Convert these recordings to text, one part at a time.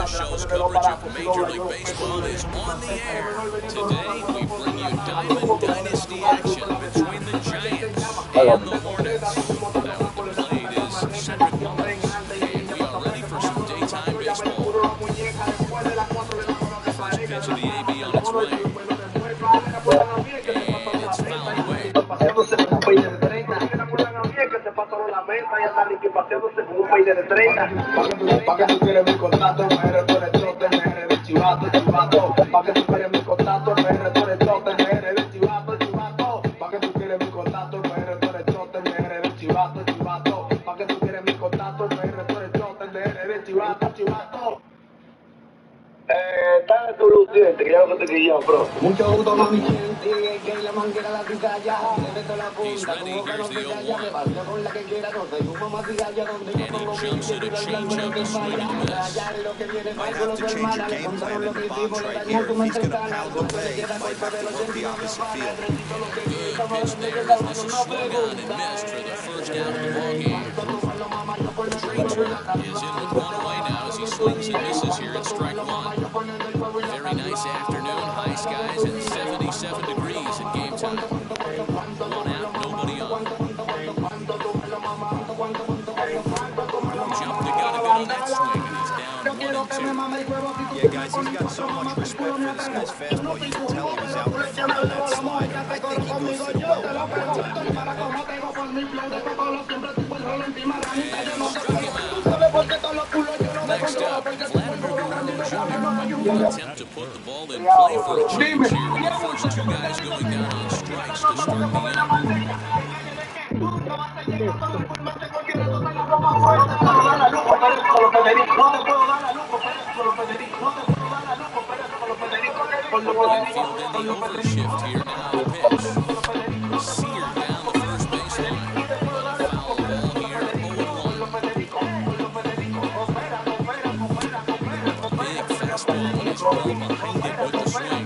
the show's coverage of Major League Baseball is on the air. Today, we bring you Diamond Dynasty action between the Giants and the Hornets. That one played is Cedric Mullins, and we are ready for some daytime baseball. First pitch of the AB on its way. And it's fouled away. Pa' que tú quieres mi contacto, MR, tú eres chote, MR, chivato, chivato. Pa' que tú quieres mi contacto, MR, tú eres chote, MR, chivato, chivato. Pa' que tú quieres mi contacto, MR, tú eres chote, MR, chivato, chivato. Pa' que tú quieres mi contacto, MR, tú eres chote, MR, chivato, chivato. Dale tu luciente, que ya no te quillo, bro. Mucho gusto, mami, que la manguera la cizalla. He's ready. Here's the 0-1. And he jumps it, a changeup, a swing and a miss. Might have to change your game plan in the bombs right here. If he's going to pound away, he might have to work the opposite field. Good pitch there as this is swung on and missed for the first out of the ballgame. Granger is in with one away now as he swings and misses here at strike one. Very nice afternoon, high skies and 77 degrees in game time. One out, nobody on. Jumped the gun a bit on that swing, and he's down 1-2. Yeah, guys, he's got so much respect for this guy's fastball. You can tell he was out in front on that slide. I think he goes to the well one more time. Next up, Vladimir Guerrero Jr. Attempt to put the ball in play for a change here with the first two guys going down on strikes to start the inning. Infield in the overshift here now to pitch. Seared down the first baseline. A foul ball here, 0-1. Big fastball when he's well behind it with the swing.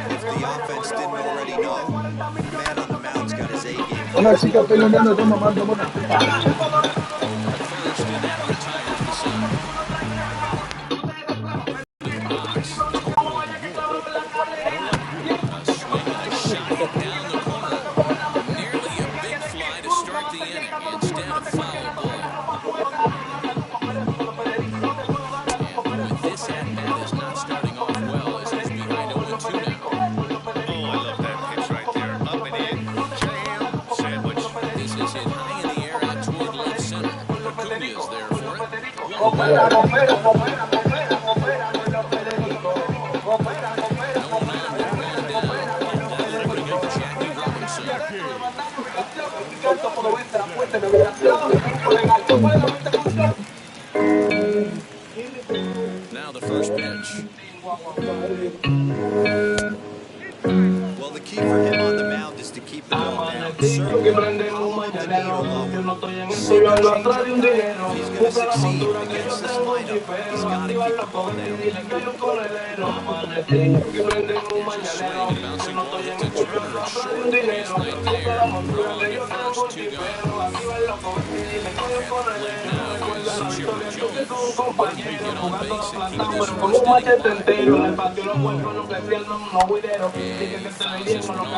If the offense didn't already know, the man on the mound's got his A game. First, and that retires the side. Box. A swing and a shot hit down the corner. Nearly a big fly to start the inning. Instead, a foul ball. And with this at-bat is not starting off well as he's behind 0-2 now. Oh, I love that pitch right there. Up and in. Jam. Sandwich. This is hit high in the air out toward left center. Acuna is there for it. 1-1. No man down. That'll bring up Jackie Robinson. Now the first pitch. Well, the key for him on the mound is to keep the ball down. Certainly, hold the needle low. See what change up. If he's going to succeed against this lineup, he's got to keep the ball down. Here's a swing and bouncing ball hit to Turner. Short base right there. Rolling at first, 2 gone. Now is Chipper Jones. Can he get on base and keep this first inning alive? And he fouls his one off.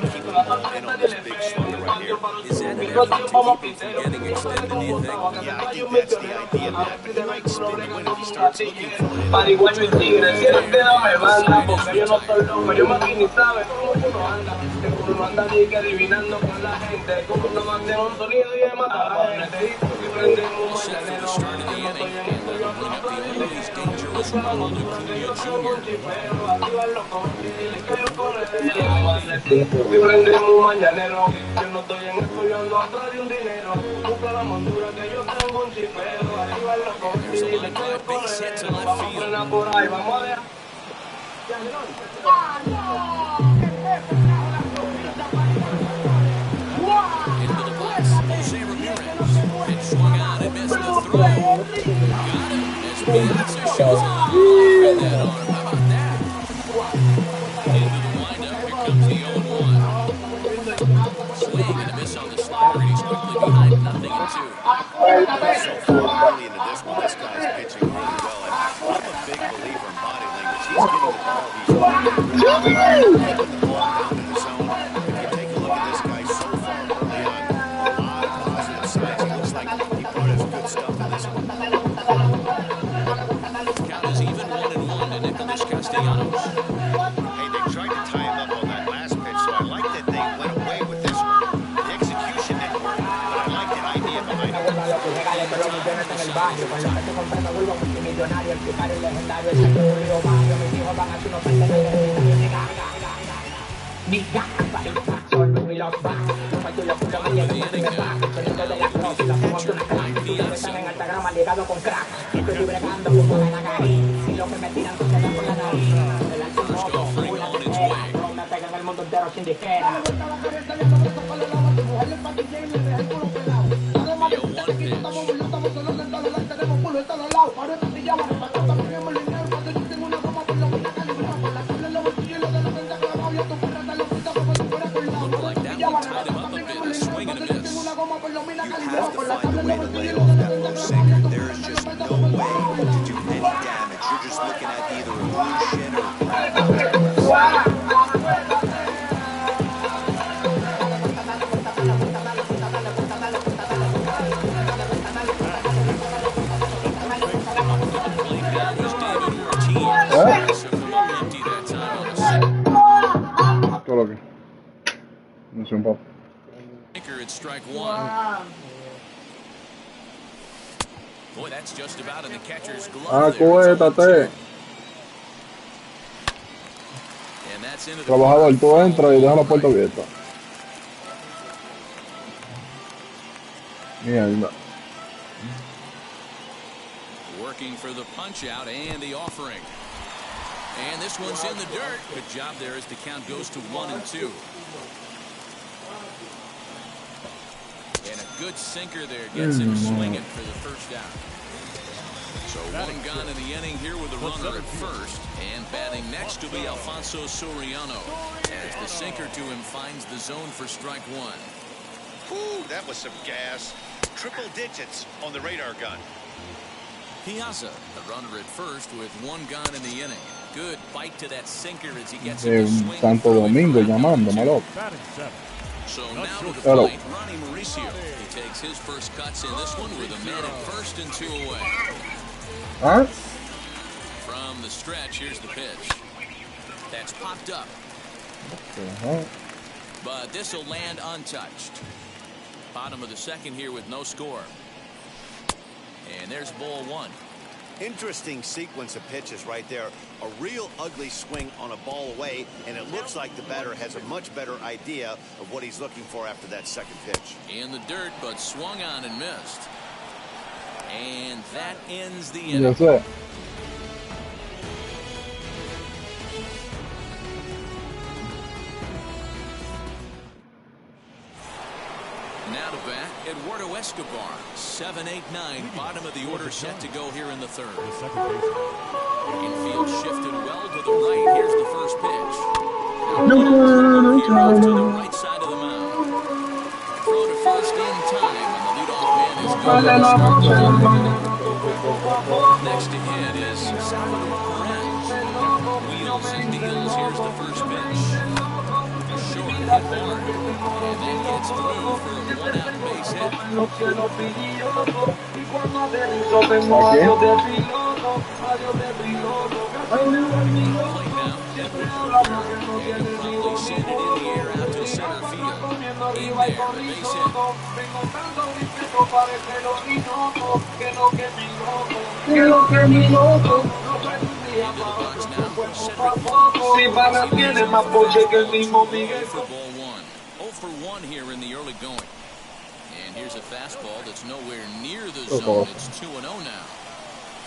Keep the ball in on this big slugger right here. Is that there to keep him from getting extended, do you think? Yeah, I think that's the idea, man. He might spin the win if he starts looking for it. Pariguayo y tigre, si eres queda me manda, porque yo no soy loco, yo más ni sabe cómo uno anda. Uno anda ni que adivinando con la gente, como uno mantiene un sonido y me mata a la gente. All set for the start of the inning, and that'll bring up the always dangerous Ronald Acuna Jr. Y prendemos un mañanero, yo no estoy en esto, yo ando atrás de un dinero. Busca la montura que yo tengo un chifero, arriba el loco. There's a line drive base hit to left field. Por ahí, vamos a ver. Into the box, Jose Ramirez. Pitch swung on and missed the throw. Got him as Piazza shows a line in that arm. How about that? Into the windup, here comes the 0-1. Swing and a miss on the slider, and he's quickly behind 0-2. So far early into this one, this guy's pitching he's getting the ball, he's very aggressive, taking the ball down in the zone. If you take a look at this guy so far early on, a lot of positive signs. He looks like he brought us good stuff in this one. Count is even 1-1 to Nicholas Castellanos. Hey, they tried to tie him up on that last pitch, so I like that they went away with this one. The execution didn't work, but I like the idea behind it. It's strike one. Boy, that's just about in the catcher's glove. Acuéstate. And that's into the Trabajador, tú entras y deja la puerta abierta. Mierda. Working for the punch out and the offering. And this one's in the dirt. Good job there as the count goes to 1-2. And a good sinker there gets him swinging for the first out. So one gone in the inning here with a runner at first. And batting next to be Alfonso Soriano as the sinker to him finds the zone for strike one. Whew, that was some gas. Triple digits on the radar gun. Piazza, the runner at first with one gone in the inning. Good bite to that sinker as he gets him to swing. Santo Domingo llamándome, loco. So now to the plate, Ronnie Mauricio. He takes his first cuts in this one with a man at first and 2 away. Huh? From the stretch, here's the pitch. That's popped up. But this will land untouched. Bottom of the second here with no score. And there's ball one. Interesting sequence of pitches right there. A real ugly swing on a ball away, and it looks like the batter has a much better idea of what he's looking for after that second pitch. In the dirt, but swung on and missed. And that ends the inning. Yes, sir. Now to bat, Eduardo Escobar, 7-8-9, bottom of the order set to go here in the third. Infield shifted well to the right. Here's the first pitch. Now to the right side of the mound. Throw to first in time, and the leadoff man is gone. Next to hit is Salvador Perez. Wheels and deals. Here's the first pitch. Short hit hard, and that gets through for a one-out base hit. Probably send it in the air out to center field. In there, the base hit. Into the box now, for ball one. 0 for 1 here in the early going. And here's a fastball that's nowhere near the zone. It's 2-0 now.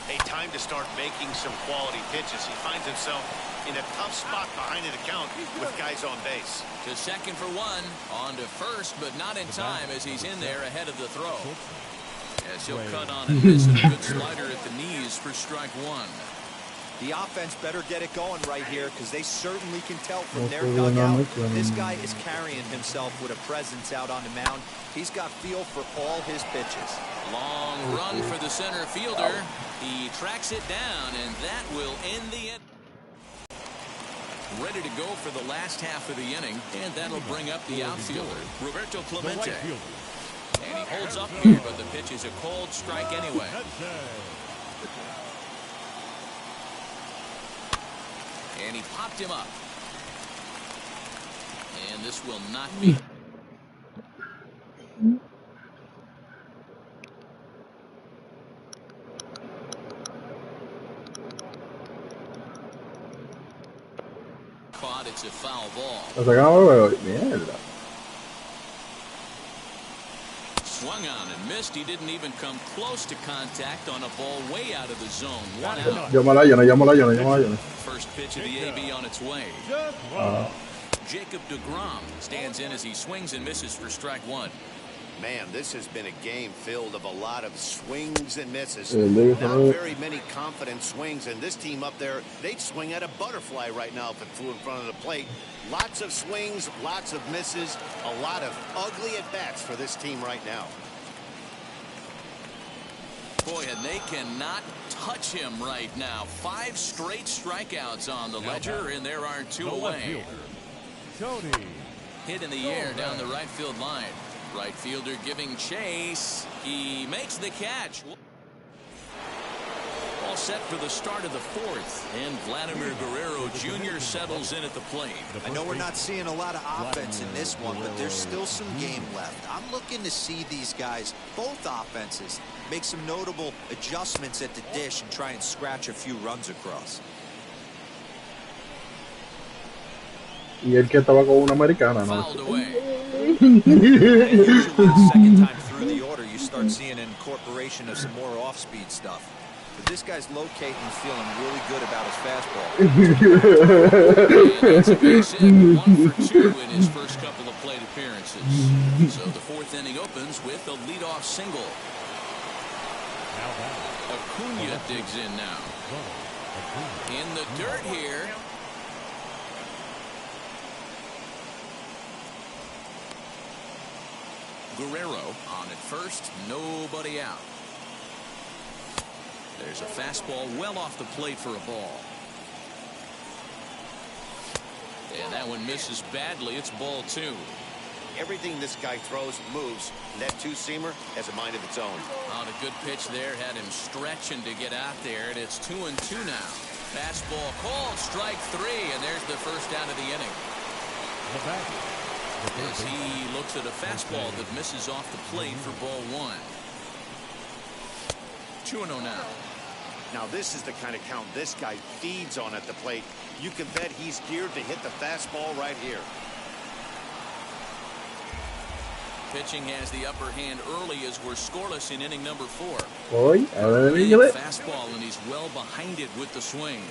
Hey, time to start making some quality pitches. He finds himself in a tough spot behind the count with guys on base. To second for one. On to first, but not in time as he's in there ahead of the throw. As he'll cut on and miss, and a good slider at the knees for strike one. The offense better get it going right here because they certainly can tell from their dugout. This guy is carrying himself with a presence out on the mound. He's got feel for all his pitches. Long run for the center fielder. He tracks it down, and that will end the inning. ready to go for the last half of the inning, and that'll bring up the outfielder, Roberto Clemente. And he holds up here, but the pitch is a called strike anyway. And he popped him up. And this will not be. Caught, it's a foul ball. Mierda. Swung on and missed. He didn't even come close to contact on a ball way out of the zone. 1 out. Llámala. First pitch of the AB on its way. Jacob deGrom stands in as he swings and misses for strike 1. Man, this has been a game filled of a lot of swings and misses. Not very many confident swings, and this team up there, they'd swing at a butterfly right now if it flew in front of the plate. Lots of swings, lots of misses, a lot of ugly at-bats for this team right now. Boy, and they cannot touch him right now. 5 straight strikeouts on the ledger, and there are 2 away. Hit in the air down the right field line. Right fielder giving chase. He makes the catch. All set for the start of the 4th. And Vladimir Guerrero Jr. settles in at the plate. I know we're not seeing a lot of offense in this one, but there's still some game left. I'm looking to see these guys, both offenses, make some notable adjustments at the dish and try and scratch a few runs across. Y el que estaba con una americana, ¿no? Fouled away. Usually the second time through the order, you start seeing an incorporation of some more off-speed stuff. But this guy's locating and feeling really good about his fastball. That's a base hit. 1 for 2 in his first couple of plate appearances. So the 4th inning opens with a leadoff single. Acuna digs in now. In the dirt here. Guerrero on at first, nobody out. There's a fastball well off the plate for a ball. And that one misses badly. It's ball 2. Everything this guy throws moves. That two-seamer has a mind of its own. On a good pitch there, had him stretching to get out there, and it's 2-2 now. Fastball called, strike 3, and there's the first out of the inning. As he looks at a fastball that misses off the plate for ball 1. 2-0 now. Now this is the kind of count this guy feeds on at the plate. You can bet he's geared to hit the fastball right here. Pitching has the upper hand early as we're scoreless in inning number 4. Big fastball, and he's well behind it with the swing.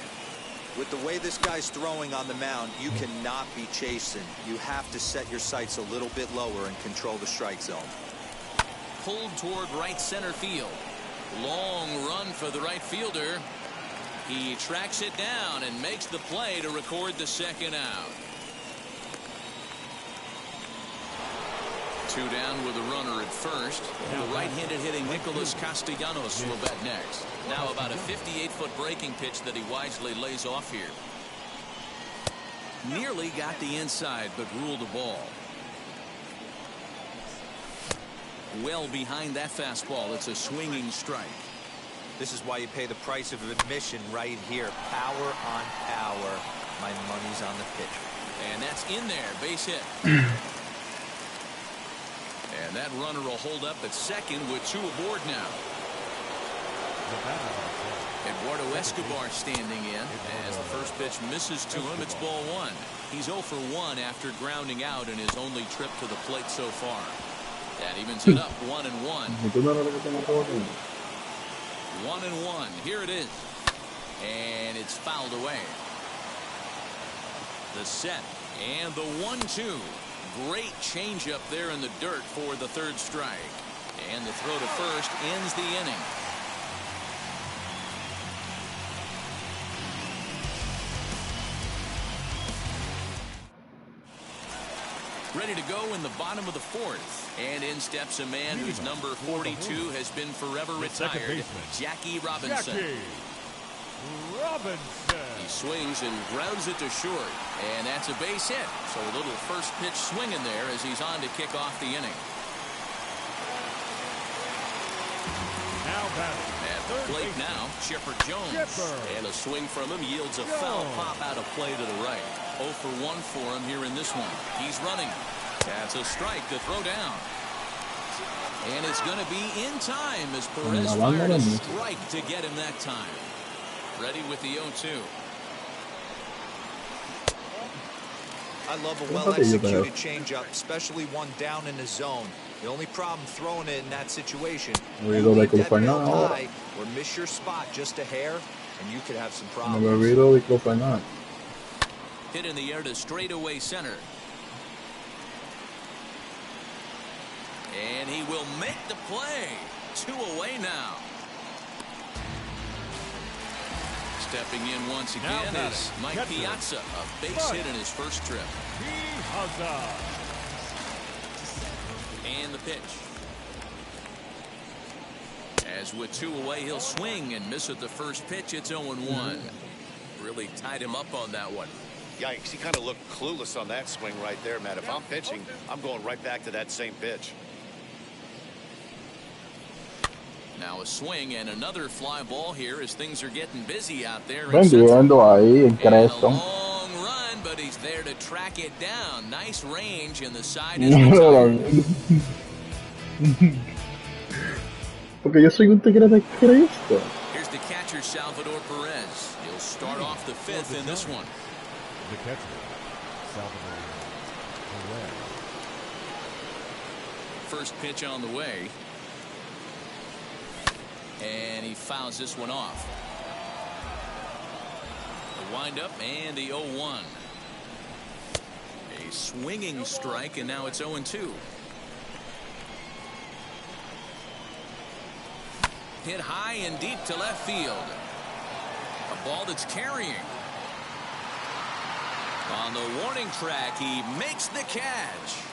With the way this guy's throwing on the mound, you cannot be chasing. You have to set your sights a little bit lower and control the strike zone. Pulled toward right center field. Long run for the right fielder. He tracks it down and makes the play to record the second out. 2 down with a runner at first. The right-handed hitting Nicholas Castellanos will bat next. Now about a 58-foot breaking pitch that he wisely lays off here. Nearly got the inside, but ruled a ball. Well behind that fastball. It's a swinging strike. This is why you pay the price of admission right here. Power on power. My money's on the pitch. And that's in there. Base hit. And that runner will hold up at second with 2 aboard now. Eduardo Escobar standing in as the first pitch misses to him. It's ball 1. He's 0 for 1 after grounding out in his only trip to the plate so far. That evens it up 1-1. 1-1. Here it is. And it's fouled away. The set and the 1-2. Great changeup there in the dirt for the 3rd strike. And the throw to first ends the inning. Ready to go in the bottom of the 4th. And in steps a man whose number 42 has been forever retired, Jackie Robinson. He swings and grounds it to short, and that's a base hit. So a little first pitch swing in there as he's on to kick off the inning. At the plate now, Chipper Jones. And a swing from him yields a foul pop out of play to the right. 0 for 1 for him here in this one. He's running. That's a strike to throw down. And it's going to be in time as Perez fired a strike to get him that time. Ready with the 0-2. I love a well-executed changeup, especially one down in the zone. The only problem throwing it in that situation, you leave that belt high or miss your spot just a hair, and you could have some problems. Hit in the air to straightaway center. And he will make the play. 2 away now. Stepping in once again is Mike Piazza, a base hit in his first trip. And the pitch. As with 2 away, he'll swing and miss at the first pitch. It's 0-1. Really tied him up on that one. Yikes, he kind of looked clueless on that swing right there, Matt. If I'm pitching, I'm going right back to that same pitch. Now a swing and another fly ball here as things are getting busy out there. Vendiendo ahí en Creston. Long run, but he's there to track it down. Nice range, and the side is Porque yo soy un tigre de Cristo. Here's the catcher, Salvador Perez. He'll start off the 5th in this one. The catcher, Salvador Perez. First pitch on the way. And he fouls this one off. The windup and the 0-1. A swinging strike, and now it's 0-2. Hit high and deep to left field. A ball that's carrying. On the warning track, he makes the catch.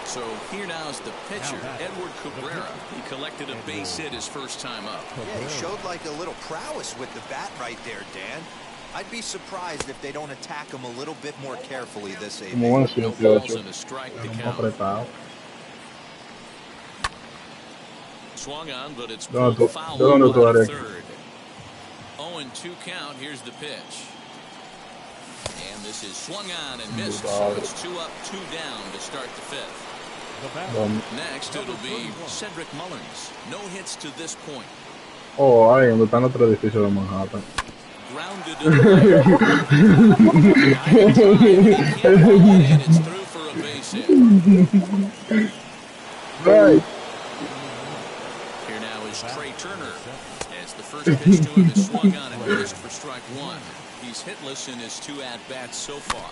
So here now is the pitcher, Edward Cabrera. He collected a base hit his first time up. Yeah, he showed like a little prowess with the bat right there, Dan. I'd be surprised if they don't attack him a little bit more carefully this evening. No balls and a strike to count. Swung on, but it's foul by third. 0-2 count. Here's the pitch. And this is swung on and missed. So it's 2 up, 2 down to start the 5th. Next, it'll be Cedric Mullins. No hits to this point. Oh, ahí donde están los 3 edificios de Manhattan. Grounded to the and it's through for a base hit. Right. Here now is Trey Turner. As the first pitch to him is swung on and missed for strike 1. He's hitless in his 2 at-bats so far.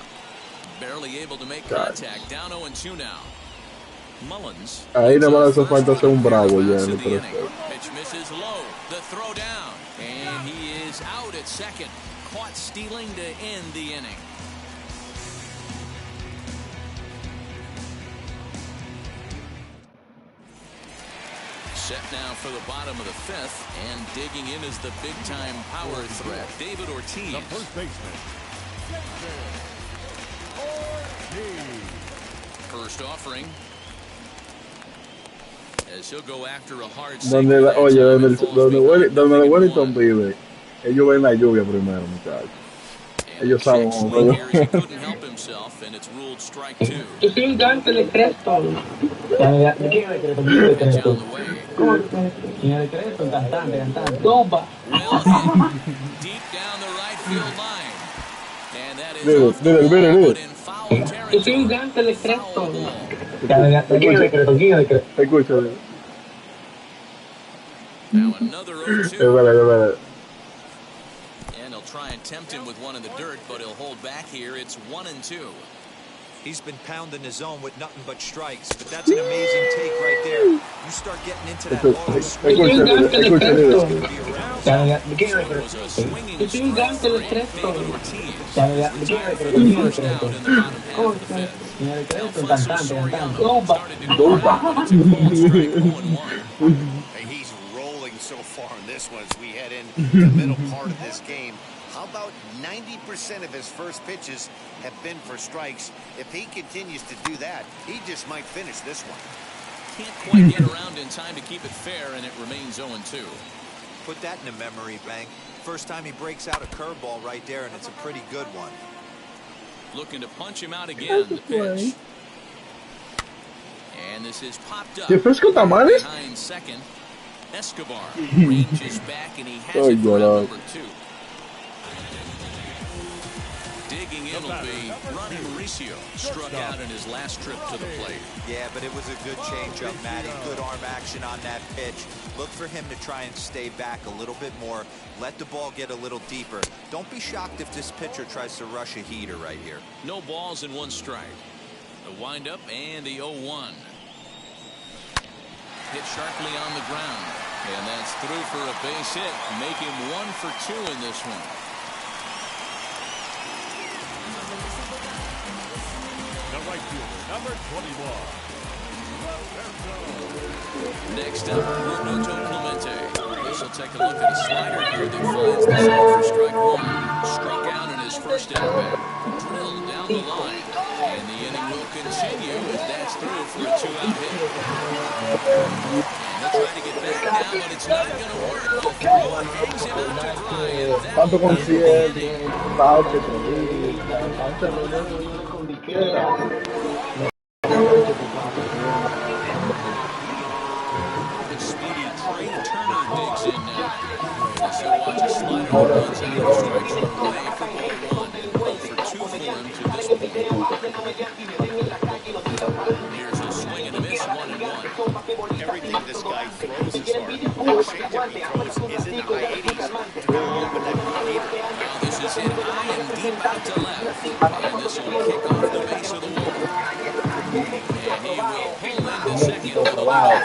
Barely able to make contact. Down 0-2 now. Mullins. Ahí nada más hace falta hacer un bravo ya en el pitch misses low. The throw down. And he is out at second. Caught stealing to end the inning. Set now for the bottom of the 5th, and digging in is the big-time power threat, David Ortiz. The first baseman, First offering. As he'll go after a hard donde Wellington vive, ellos ven la lluvia primero, muchachos. Ellos saben cómo. He couldn't help himself, and it's ruled strike 2. Yo soy un gangster de Creston. ¿De quién es Creston? ¿Cómo es Creston? ¿Quién es Creston? Cantante. Doba. Well hit. Deep down the right field line. And that is in foul territory. Yo soy un gangster de Creston. ¿De quién es Creston? ¿Quién es Creston? Escúchame. Now another 0-2. And he'll try and tempt him with one in the dirt, but he'll hold back here. It's 1-2. He's been pounding the zone with nothing but strikes, but that's an amazing take right there. You start getting into that low swing. Was a swinging strike for David Ortiz. First out in the bottom half of the 5th. Alfonso Soriano started to go out, but it's a ball strike 0-1. He's rolling so far in this one as we head into the middle part of this game. How about 90% of his first pitches have been for strikes? If he continues to do that, he just might finish this one. Can't quite get around in time to keep it fair, and it remains 0-2. Put that in a memory bank. First time he breaks out a curveball right there, and it's a pretty good one. Looking to punch him out again. The pitch. And this is popped up behind second. Escobar ranges back, and he has it for number 2. Digging in will be Ronnie Mauricio. Struck out in his last trip to the plate. Yeah, but it was a good changeup, Matty. Good arm action on that pitch. Look for him to try and stay back a little bit more. Let the ball get a little deeper. Don't be shocked if this pitcher tries to rush a heater right here. No balls and 1 strike. The windup and the 0-1. Hit sharply on the ground. And that's through for a base hit. Make him 1 for 2 in this one. The right fielder, number 21. Next up, Roberto Clemente. This will take a look at a slider here that finds the zone for strike 1. Struck out in his first at-bat. Drilled down the line. And the inning will continue as that's through for a 2-out hit. And he'll try to get back now, but it's not going to work. The throw hangs him out to dry, and that will be the speedy Trey Turner digs in now. So watch a slider that runs out of strike zone away for ball 1. 0 for 2 for him to this point. Here's a swing and a miss, 1-1. Everything this guy throws is hard. That changeup he throws is in the high 80s to go along with that heater. Now this is hit high and deep out to left. And this will kick off the base of the wall. And he will pull into second with a walk.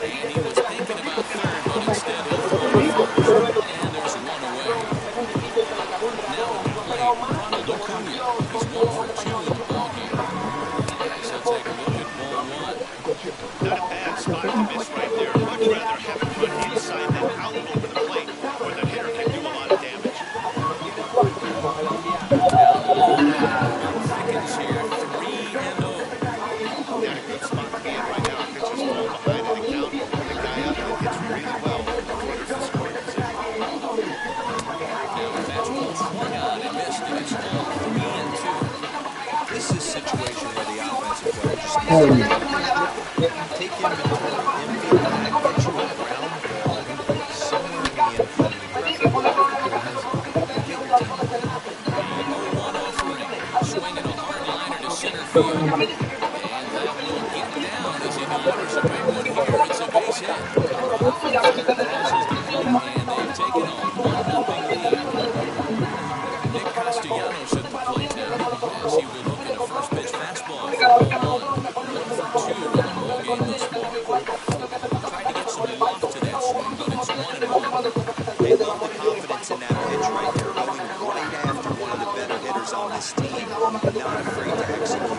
And he was thinking about third, but instead he'll throw it first. And there's 1 away. Now on the plate, Ronald Acuna. He's 1 for 2 in the ballgame. Next, he'll take a look at ball 1. Not a bad spot to miss right there. Much rather have it put inside than out over the plate, where the hitter can do a lot of damage. Down the low, Thickens here, 3-0. Got a good spot to be in right now. Pitcher's fall behind in the count. The guy up that hits really well towards the scoring position. Now a fastball swung on and missed, and it's all 3-2. This is a situation where the offensive player just needs to take inventory, infield back, get you a ground ball somewhere in the infield. Swinging a hard liner to center field. And that will get down as he delivers a big one here. It's a base hit. Crosses the plate, and they've taken a 1-0 lead. Nick Castellanos at the plate now as he will look at a first pitch fastball for ball 1. 1 for 2 in the ball game thus far. Tried to get some loft to that swing, but it's 1-1. They love the confidence in that pitch right there, going right after one of the better hitters on this team, not afraid to execute.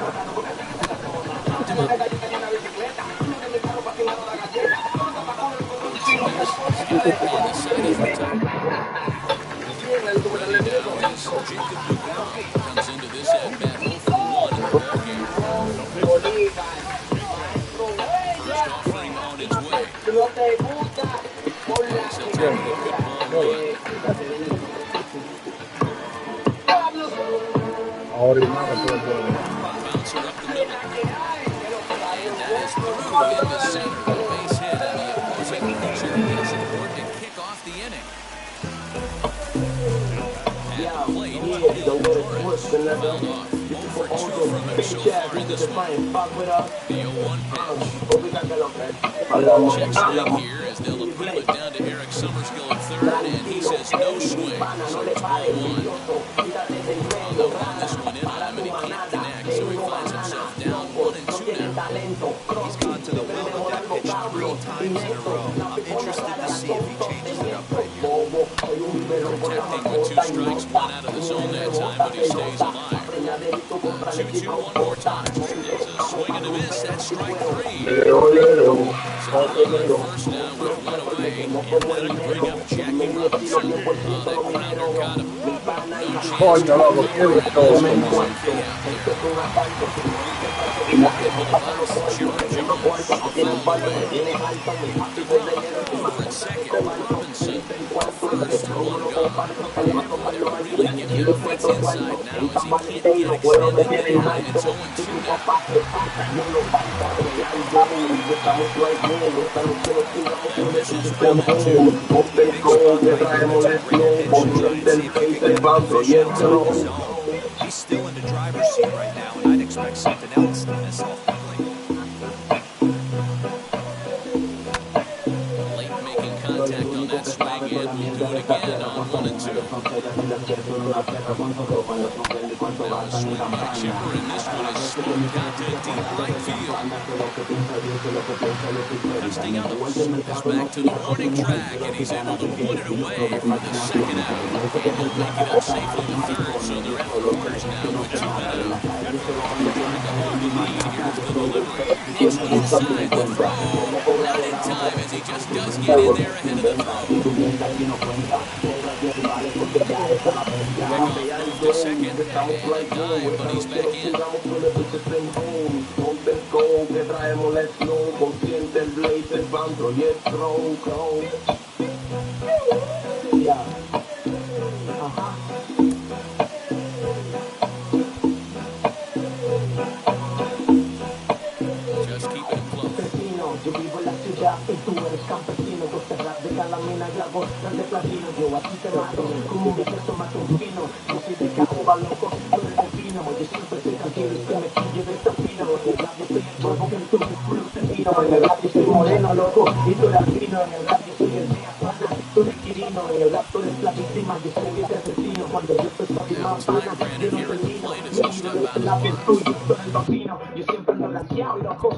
On the side is retired. Ready now as Jacob DeGrom comes into this at-bat 0 for 1 in the ballgame. First offering on its way. As he'll take a look at ball 1. Bouncer up the middle. And that is through into center. A base hit, and the opposing pitcher gets aboard to kick off the inning. At the plate, Torres fouled off. 0 for 2 from him so far in this one. The 0-1 pitch. Check swing here as they'll appeal it down to Eric Summerskill at third, and he says no swing, so it's ball 1. Well, they'll run this one in on him, and he can't connect, so he finds himself down 1-2 now. He's gone to the well with that pitch 3 times in a row. I'm interested to see if he changes it up right here. Protecting with 2 strikes, 1 out of the zone that time, but he stays alive. 2-2 one more time. It's a swing and a miss. That's strike three. So the runner at first now with one away, and that'll bring up Jackie Robinson. That grounder got him. No chance to Coño, loco, qué recover, and there's destrozo, always a mano. K out there. Back into the box, Chipper Jones, the foul away. DeGrom over at second. Robinson at first, one gone. And boy, they're really giving him fits inside now as he can't get extended behind. It's 0-2 now. And this is 1-2. Big spot right here. That's a great pitch to try and see if he can get more efficient outside the zone. He's still in the driver's seat right now, and I'd expect something else than this ultimately. Late making contact on that swing, and we'll do it again on 1-2. Now a swing by Chipper, and this one is smoked out to deep right field. Castellanos is back to the warning track, and he's able to put it away for the second out. And he'll make it up safely to third, so they're at quarters now with 2 men out. Trying to hold the lead. Here's the delivery. It's inside the throw. Not in time, as he just does get in there ahead of the throw. Beckhoff moved to second, and a dive, but he's back in. Just keeping it close. Yo vivo en la ciudad y tú eres campesino. Dos terras de calamina y hago de platino. Yo a ti te mato como un queso más un fino. Yo soy de caoba, loco, tú eres de pino. Yo siempre soy tranquilo y que me quille de estafino. En el radio soy el polvo que tú me fino. En el radio soy moreno, loco, y tú eres fino. En el radio soy el día pana, tú eres quirino. En el rap tú eres la víctima, yo soy el asesino. Cuando yo estoy más pana, yo no termino. La virtud, yo soy el bambino. Yo siempre ando laseado y loco.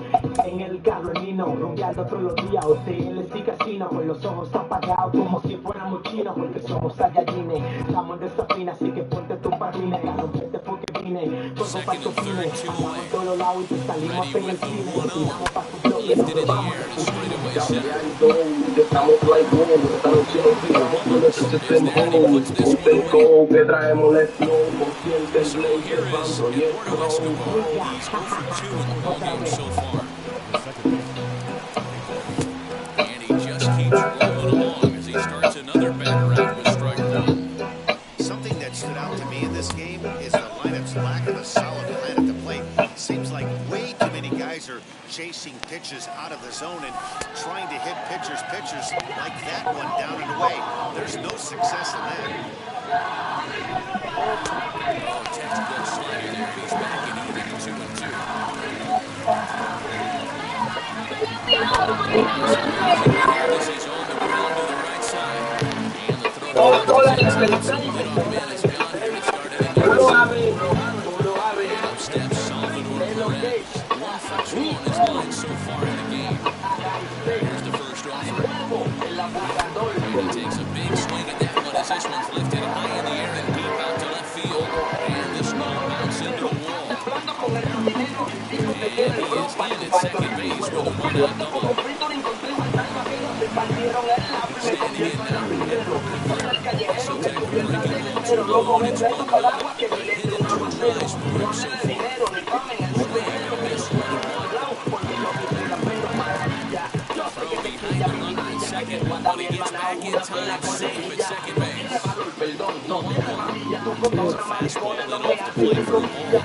En el carro el vino, rumbeando todos los días, hoteles y casinos, con los ojos apagados como si fuéramos chinos, porque somos saiyajines, estamos en esa fina, así que ponte tu parrina, a romperte porque vine, fuego para tu fine, andamos en todos lados y te salimos en el cine, tiramos para tu bloque, Lifted in the air to straightaway center. Estamos like boom, estamos Is there, and he puts this one away. que traemos el flow, consciente el So play, here is Eduardo Escobar. He's 0 for 2 in the ballgame so far. And he just keeps rolling along as he starts another batter out with strike one. Something that stood out to me in this game is the lineup's lack of a solid plan at the plate. Seems like way too many guys are chasing pitches out of the zone and trying to hit pitchers like that one down and away. There's no success in that. Oh, textbook slider there, and he's back in even 2-2. This is on the ground to the right side. And the throw to so middle man is gone here. It started at up steps Salvador Perez. 1 for 2 on his line so far in the game. Here's the first offer. And he takes a big swing at that one as this one's lifted high in the air and deep out to left field. And this one bounces into the wall. And he is in at second base with a 1-out double. Standing in now. So take a breaking ball too low, and it's 1 gone. A hit and 2 tries for him so far. Swing and a miss, 1-1. Throw behind the runner at second, but he gets back in time, safe at second base. 1-1. Fastball that off the plate for a ball.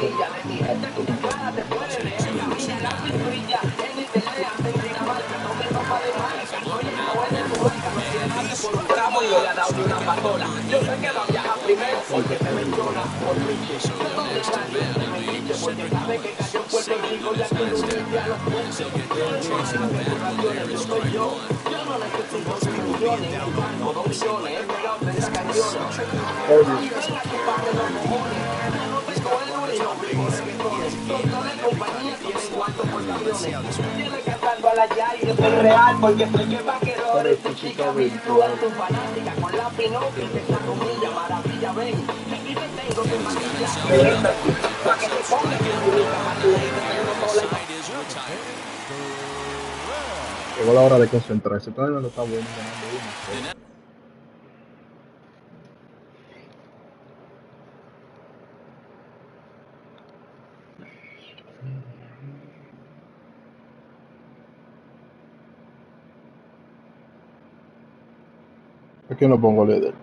2-2 now. As a look now, and he struck out. Yo sé que lo viaja primero porque te menciona por Richie. So the next at bat will be Cedric Mullins. Single in his last at bat, as he'll get done chasing the bad one there is strike one. Tiene que estar para allá y yo soy real porque soy que vaquero de tu chica virtual, tu fanática con la pinocchio que esa comilla maravilla ven. And he's got himself another one as he picks up strikeout number 9 here, and the side is retired. Llegó la hora de concentrarse. Todavía no está bueno ganando uno. ¿Por qué no pongo líder?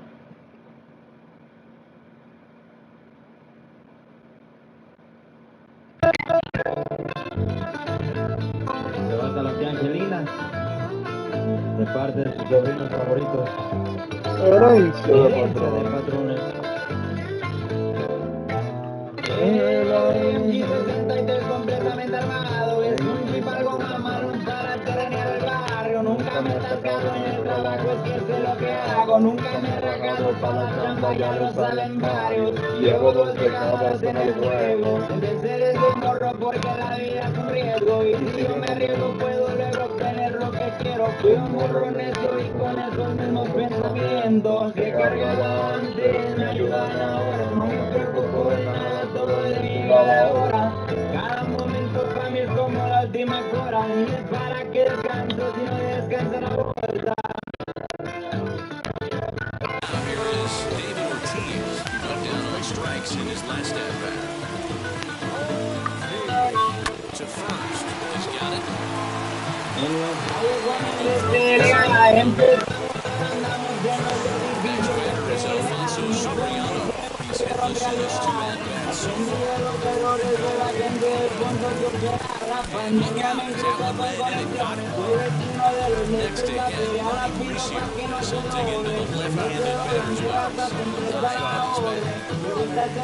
Se va hasta la tía Angelina, de parte de sus sobrinos favoritos. Herencia de Herencia de patrones. El G63 completamente armado, es un jeep algo más malo, un carácter del barrio. Nunca me he atascado en el trabajo, es que sé lo que hago. Nunca me he rajado para la chamba, ya lo saben varios. Llevo 2 décadas en el juego, empecé desde morro porque la vida es un riesgo. Y si yo me arriesgo puedo luego obtener lo que quiero. Fui un burro necio y con esos mismos pensamientos que cargaba antes me ayudan ahora. No me preocupo de nada, todo de mi vida ahora. Cada momento para mí es como la última hora. Ni es para que descanso, sino descansa la vuelta. Now here is David Ortiz. He went down on strikes in his last at bat. To first. He's got it. Next batter is Alfonso Soriano. He's hitless in his 2 at-bats so far. And look out, it's out led and it got him. Next to hit, Marty Bricio, something into the left-handed batter's box. High on his back.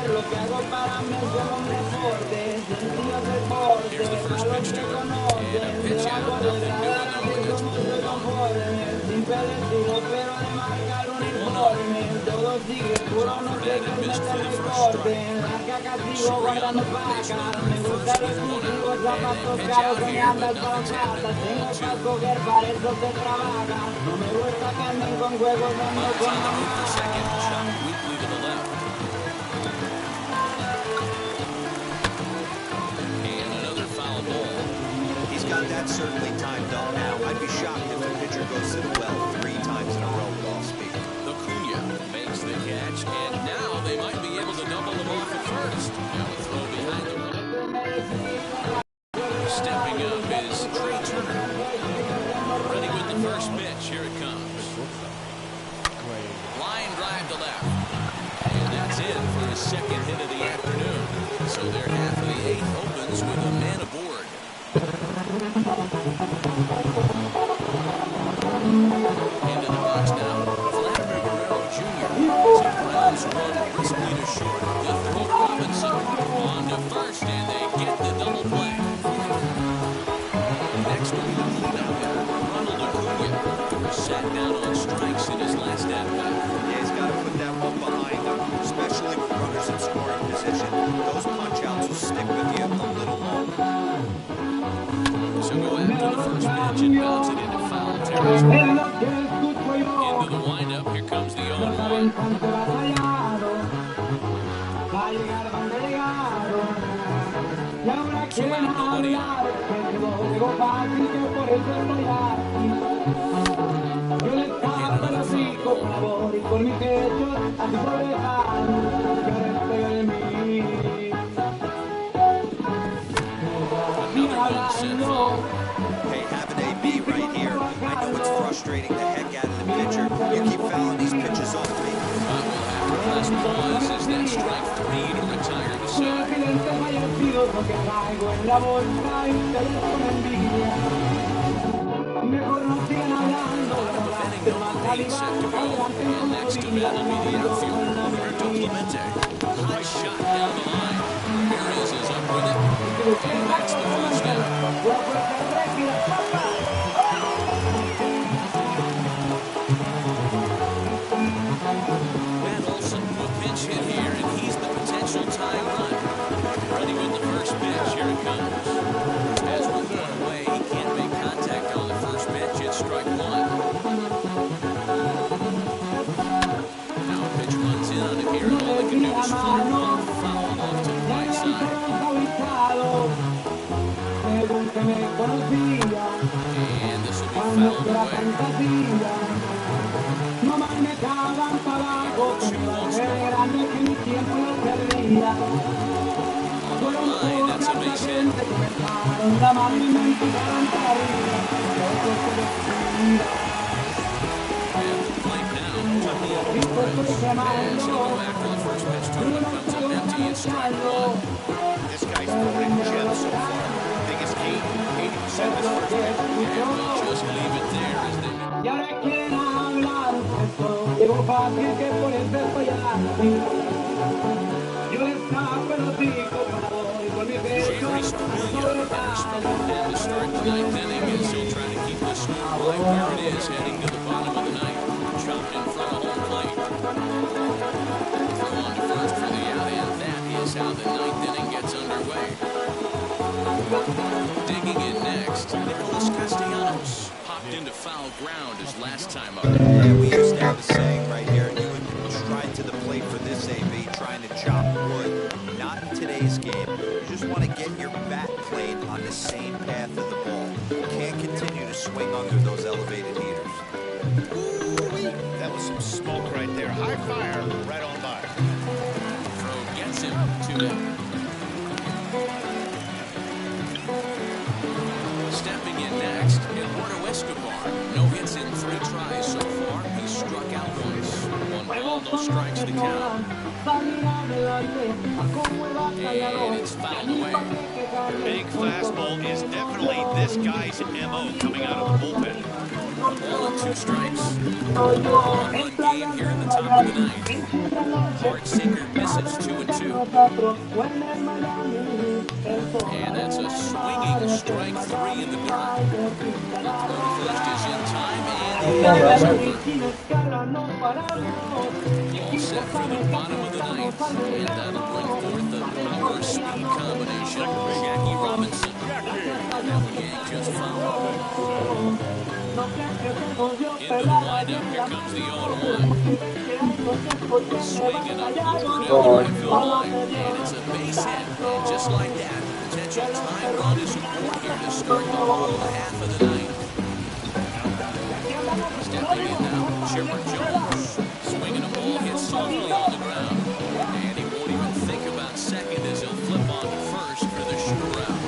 Here's the first pitch to him. And a pitch out, nothing doing though, and it's 1-0. Tom Fernandez missed for the first strike. Soriano baseman on the first with 1 out. And a pitch out here, but nothing's happening. 0-2. Bonds on the move for second. Chopped weakly to the left. And another foul ball. He's got that certainly timed up now. I'd be shocked if the pitcher goes to the well 3 times in a row with off speed. Acuna makes the catch, and now they might be able to double him off at first. Now a throw behind the run. Stepping up is Trey Turner. Ready with the first pitch. Here it comes. Line drive to left. And that's in for his second hit of the afternoon. So their half of the 8th opens with a man aboard. Into the box now, Vladimir Guerrero Jr. as he grounds one briskly to short with Throat Robinson. On to first, and they get the double play. Next will be the cleanup hitter, Ronald Acuna, sat down on strikes in his last at-bat. Yeah, he's got to put that one behind him, especially with runners in scoring position. Those punch-outs will stick with you a little longer. So go after the first pitch and bounce it into foul territory. Into the windup, here comes the 0-1. So out, nobody on. And another foul Another one sent foul. Hey, have an AB right here. I know it's frustrating the heck out of the pitcher. You keep fouling these pitches off me. But we'll have to press pause as that strike 3 to retire the side. Bottom of inning number 8 set to go. And next to him will be the outfielder, Roberto Clemente. High shot down the line. Ramirez is up with it. And that's the first out. Matt Olson will pinch hit here, and he's the potential tying run. Ready with the first pitch. Here it comes. As with one away, he can't make contact on the first pitch. It's strike 1. Now a pitch runs in on him here, and all they can do is flip. me conocía. And this will be Cuando fouled era away. fantasía, no más me echaban para abajo, como las grandes que mi tiempo yo perdía. On the Fueron line, that's a pocas base la hit. gente que me echaron la mano y me empujaron para arriba. Otros se despida. At the plate now, Tony Y te estoy as he'll quemando, go after the first pitch to y him. no It comes salgo up a empty and strike buscarlo. one. This guy's throwing in gems so far. Biggest key, 80% of his first pitch. And we'll just leave it there as they Y ahora quieren hablar esto, digo fácil que por eso estoy así. Yo les saco el hocico y con mi pecho Jerry Springer has spoken in to start the ninth inning as he'll try to keep the score right where it is heading to the bottom of the ninth. Chopped in front of home plate. Throw on to first for the out, and that is how the ninth inning gets underway. Digging in next, Nicholas Castellanos popped into foul ground his last time up. Yeah, we used to have a saying right here, you would stride to the plate for this AB, trying to chop wood. Not in today's game. You just want to get your bat plane on the same path of the ball. You can't continue to swing under those elevated heaters. That was some smoke right there. High fire right on by. Throw gets him 2-0. Stepping in next, Eduardo Escobar. No hits in 3 tries so far. He struck out once. 1 ball, no strikes to count. And it's fouled away. Big fastball is definitely this guy's MO coming out of the bullpen. 1-2 strikes. One game here in the top of the ninth. Hart Singer misses 2-2. And that's a swinging strike 3 in the dirt. The throw first is in time, and the inning is over. All set for the bottom of the ninth, and that'll bring forth the power speed combination. Jackie Robinson. And that one yank just fouled. Into the windup, here comes the 0-1. Swinging up over down the right field line, and it's a base hit. And just like that, potential time run is aboard here to start the whole half of the ninth. Stepping in now, Chipper Jones. Swinging a ball, hits softly on the ground. And he won't even think about second as he'll flip on to first for the sure out.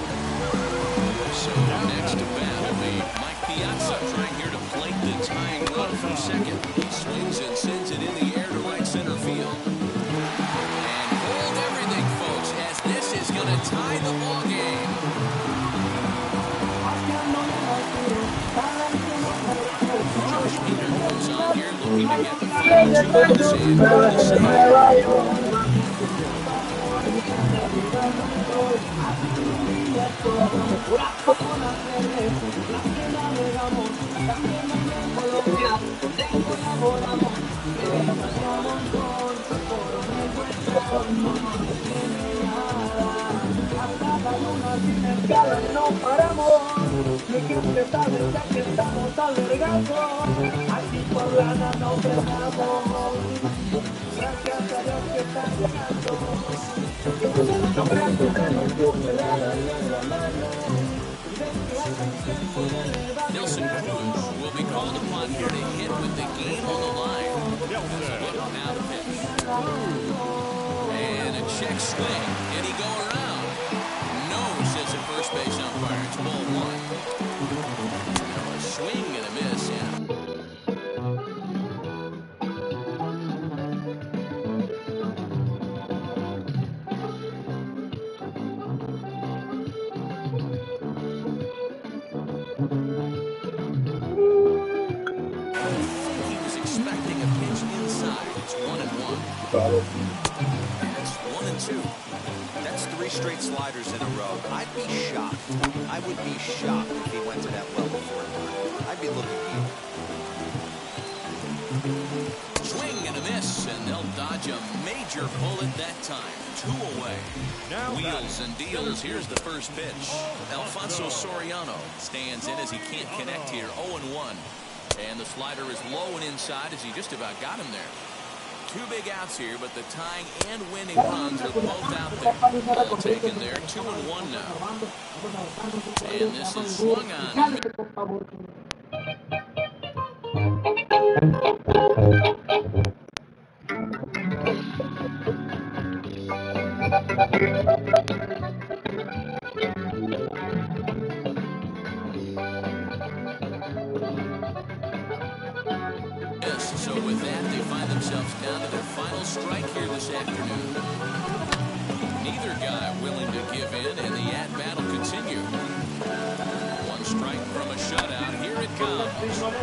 So next to bat will be Mike Piazza, trying here to plate the tying run from second. He swings and sends it in the air to right center field. And hold everything, folks, as this is going to tie the ball game. Josh Hader comes on here looking to get the final 2 outs in. We'll see. No paramos, mi gente sabe que estamos alargados, aquí por lana no frenamos, gracias a Dios que está llegando, no crean que tenemos que pelear en la mano, Nelson Cruz will be called upon here to hit with the game on the line. Now the pitch. And a check swing. Did he go around? No, says the first base umpire. It's ball 1. Now a swing and a miss, yeah. He was expecting a pitch inside. It's 1-1. And it's 1-2. That's 3 straight sliders in a row. I'd be shocked. I would be shocked if he went to that level for it. I'd be looking here. Swing and a miss, and they'll dodge a major bullet that time. 2 away. Wheels and deals. Here's the first pitch. Alfonso Soriano stands in as he can't connect here. 0-1. And the slider is low and inside as he just about got him there. two big outs here, but the tying and winning runs are both out there. Ball taken there, 2-1 now. And this is swung on. So with that, they find themselves down to their final strike here this afternoon. Neither guy willing to give in, and the at-bat will continue. One strike from a shutout. Here it comes.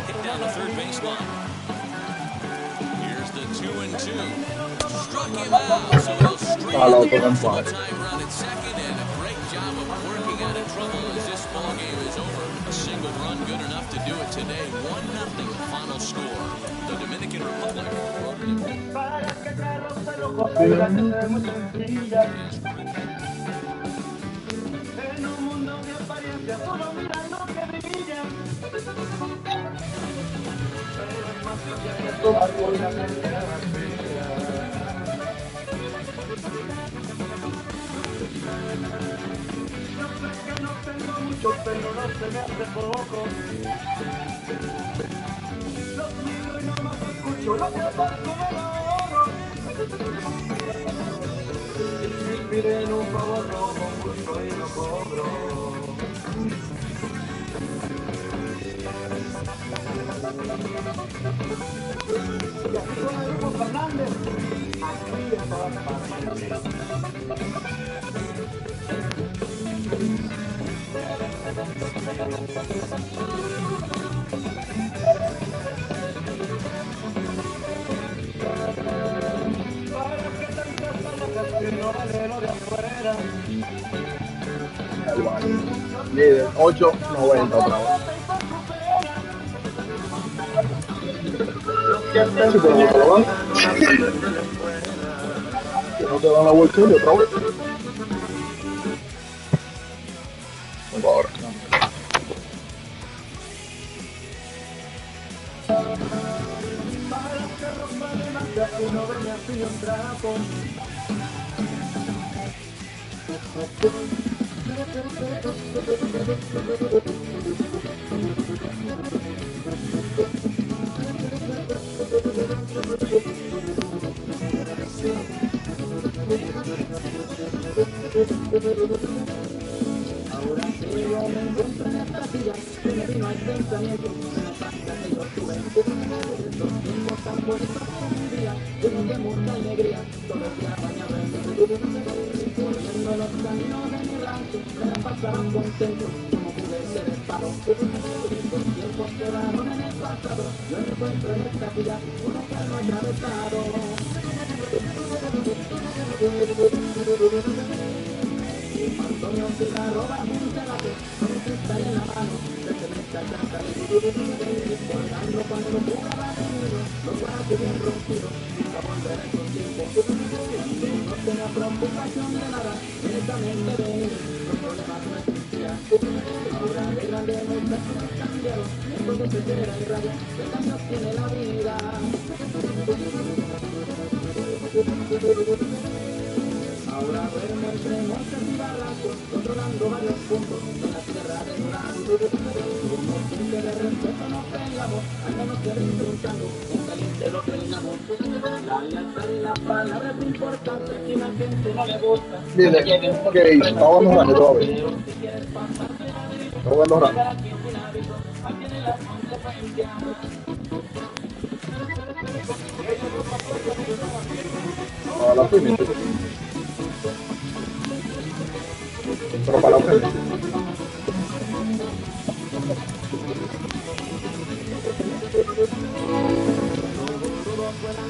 Hit down the third baseline. Here's the 2-2. Struck him out, so he'll straighten the possible time run at second, and a great job of working out of trouble as this ball game is over. A single run good enough to do it today. 1-0 final score. The Dominican Republic. En un mundo de apariencia solo mira lo que brilla. Pero es más fácil que tomar por la carrera. Yo sé que no tengo mucho, pero no se me hace poco. Los miro y no más escucho lo que pasa de oro. Y si piden un favor, no con gusto y lo cobro. Y así con el Hugo Fernández, aquí en todas partes. Líder, 8.90 otra vez. Sí, pero no te lo dan. Que no te dan la vuelta otra vez. Venga ahora. Ahora que yo me encuentro en esta silla, se me vino el pensamiento de la pasta que yo tuve. Estos tiempos tan buenos como un día, de mucha alegría, todo el día bañado en mi. Corriendo los caminos de mi rancho, me la pasaban contento, como pude ser espado. Estos tiempos quedaron en el pasado, yo encuentro en esta silla uno que no ha atravesado. Antonio Cigarro bajo un debate, con un cristal en la mano, desde mi casa recordando cuando jugaba de niño, los brazos bien rompidos, a volver a esos tiempos. No tenía preocupación de nada, directamente de niño, los problemas no existían. Ahora de grande muchas cosas cambiaron, entonces se genera y rabia, ¿qué cambios tiene la vida? Ahora duermo entre montes y barrancos, controlando varios puntos en la tierra de Durango. Como gente de respeto nos peleamos, al menos que disfrutando, en caliente lo peinamos. La lealtad y la palabra es importante, si la gente no le gusta. Mire, que está bueno la todavía. Está bueno la. Para la pimienta. Pero para la pimienta.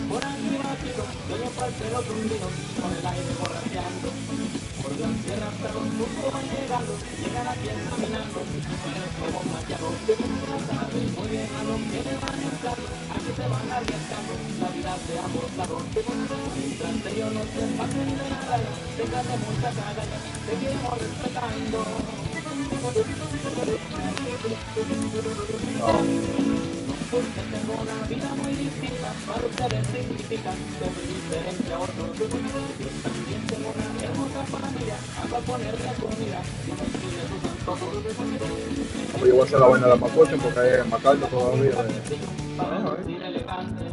Por aquí ratito, doy un parte los hundidos, con el aire borracheando. Por Dios tierra hasta los turcos van llegando, llegan aquí caminando, como machados. Muy bien a los que le van entrando, aquí se van arriesgando, la vida de ambos lados. Mientras ellos no se pasen de nada, déjate mucha cagalla, seguimos respetando. porque tengo una vida muy distinta, para ustedes significa ser diferente a otros. También tengo una hermosa familia, a ponerle comida y cumplirle sus antojos. Oye, voy a hacer la vaina de la Macocha porque hay que matarlo todavía. Para vestir elegante,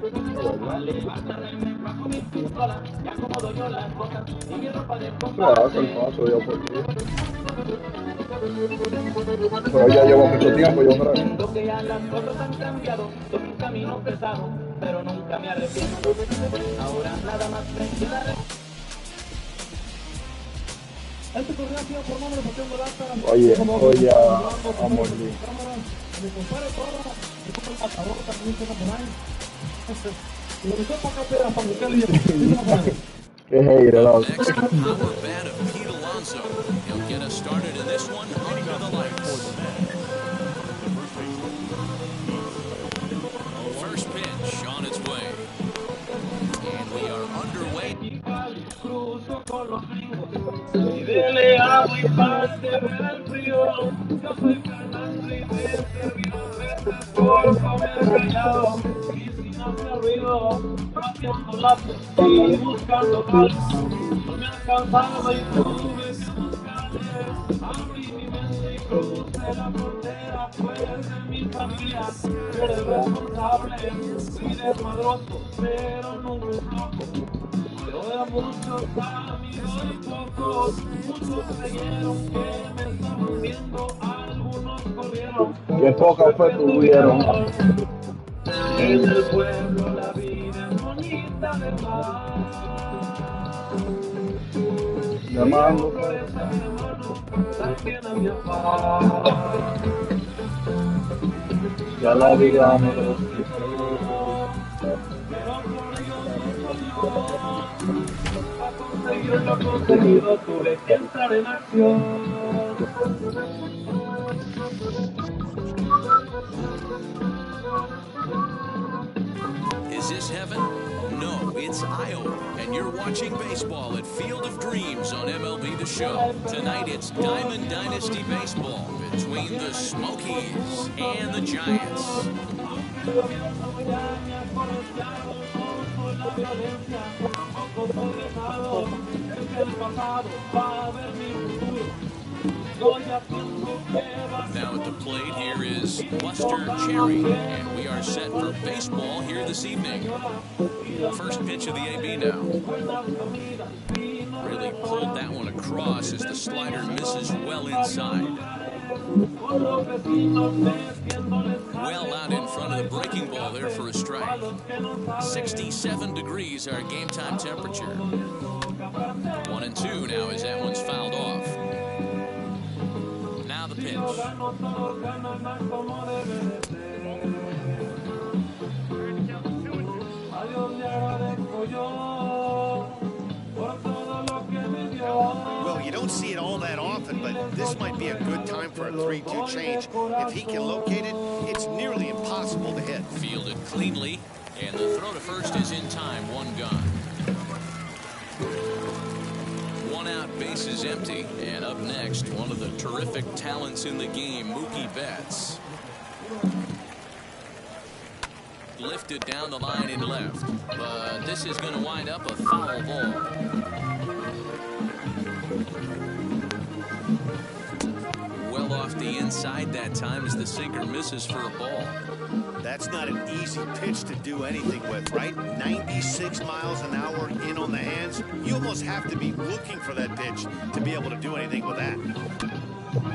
al levantarme bajo mi pistola, ya acomodo yo las cosas y mi ropa de Claro, combate. el paso yo por ti. Pero ya lleva mucho tiempo, yo creo. Entiendo que ya las cosas han cambiado, es un camino pesado, pero nunca me arrepiento. Ahora nada más me queda. Este torneo ha sido formado de pasión de lata. Oye, a morir. Me compare todo, me compro el matador también que no por ahí. Lo que sepa que era para buscar el Qué hater, Up next, the power bat of Pete Alonso. He'll get us started in this one under the lights. First pitch on its way. And we are underway. Cruzo con los gringos y dele agua y pan de ver frío. Yo soy Fernando y me he servido veces por comer callado y sin hacer ruido, pateando latas y buscando calcio. No me han cansado y tuve que buscarle. Abrí mi mente y crucé la frontera, pues de mi familia eres responsable. Fui desmadroso, pero nunca un flojo. Pero de muchos amigos pocos, muchos creyeron que me estaban viendo, algunos corrieron. Qué poca fe tuvieron. En el pueblo la vida es bonita, ¿verdad? Llamando. Flores a mi hermano, también a mi papá. Ya la digamos. Conseguir lo conseguido, tuve que entrar en acción. Is this heaven? No, it's Iowa, and you're watching baseball at Field of Dreams on MLB The Show. Tonight it's Diamond Dynasty Baseball between the Smokies and the Giants. Now at the plate here is Buster Cherry, and we are set for baseball here this evening. First pitch of the AB now. Really pulled that one across as the slider misses well inside. Well out in front of the breaking ball there for a strike. 67 degrees our game time temperature. 1-2 now as that one's fouled off. Now the pitch. Well, you don't see it all that often, but this might be a good time for a 3-2 change. If he can locate it, it's nearly impossible to hit. Fielded cleanly, and the throw to first is in time, one gone. One out, base is empty, and up next, one of the terrific talents in the game, Mookie Betts. Lifted down the line in left, but this is going to wind up a foul ball. Well off the inside that time as the sinker misses for a ball. That's not an easy pitch to do anything with, right? 96 miles an hour in on the hands. You almost have to be looking for that pitch to be able to do anything with that.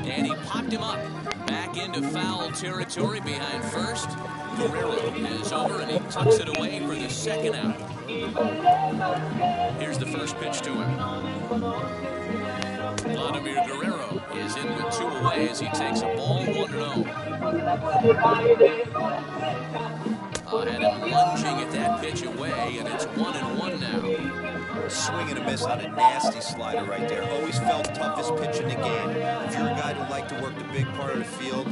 And he popped him up. Back into foul territory behind first. Guerrero is over and he tucks it away for the second out. Here's the first pitch to him. Vladimir Guerrero is in with two away as he takes a ball 1-0. Had him lunging at that pitch away, and it's 1-1 now. Swing and a miss on a nasty slider right there. Always felt toughest pitch in the game. If you're a guy who liked to work the big part of the field,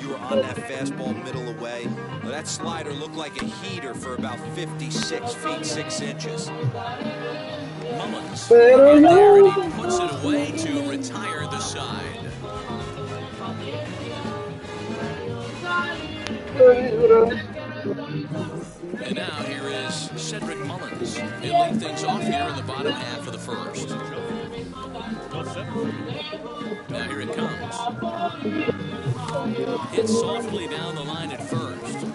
you were on that fastball middle away. Well, that slider looked like a heater for about 56 feet 6 inches. Mullins in there, and he puts it away to retire the side. bottom half of the first. Now here it comes. Hit softly down the line at first.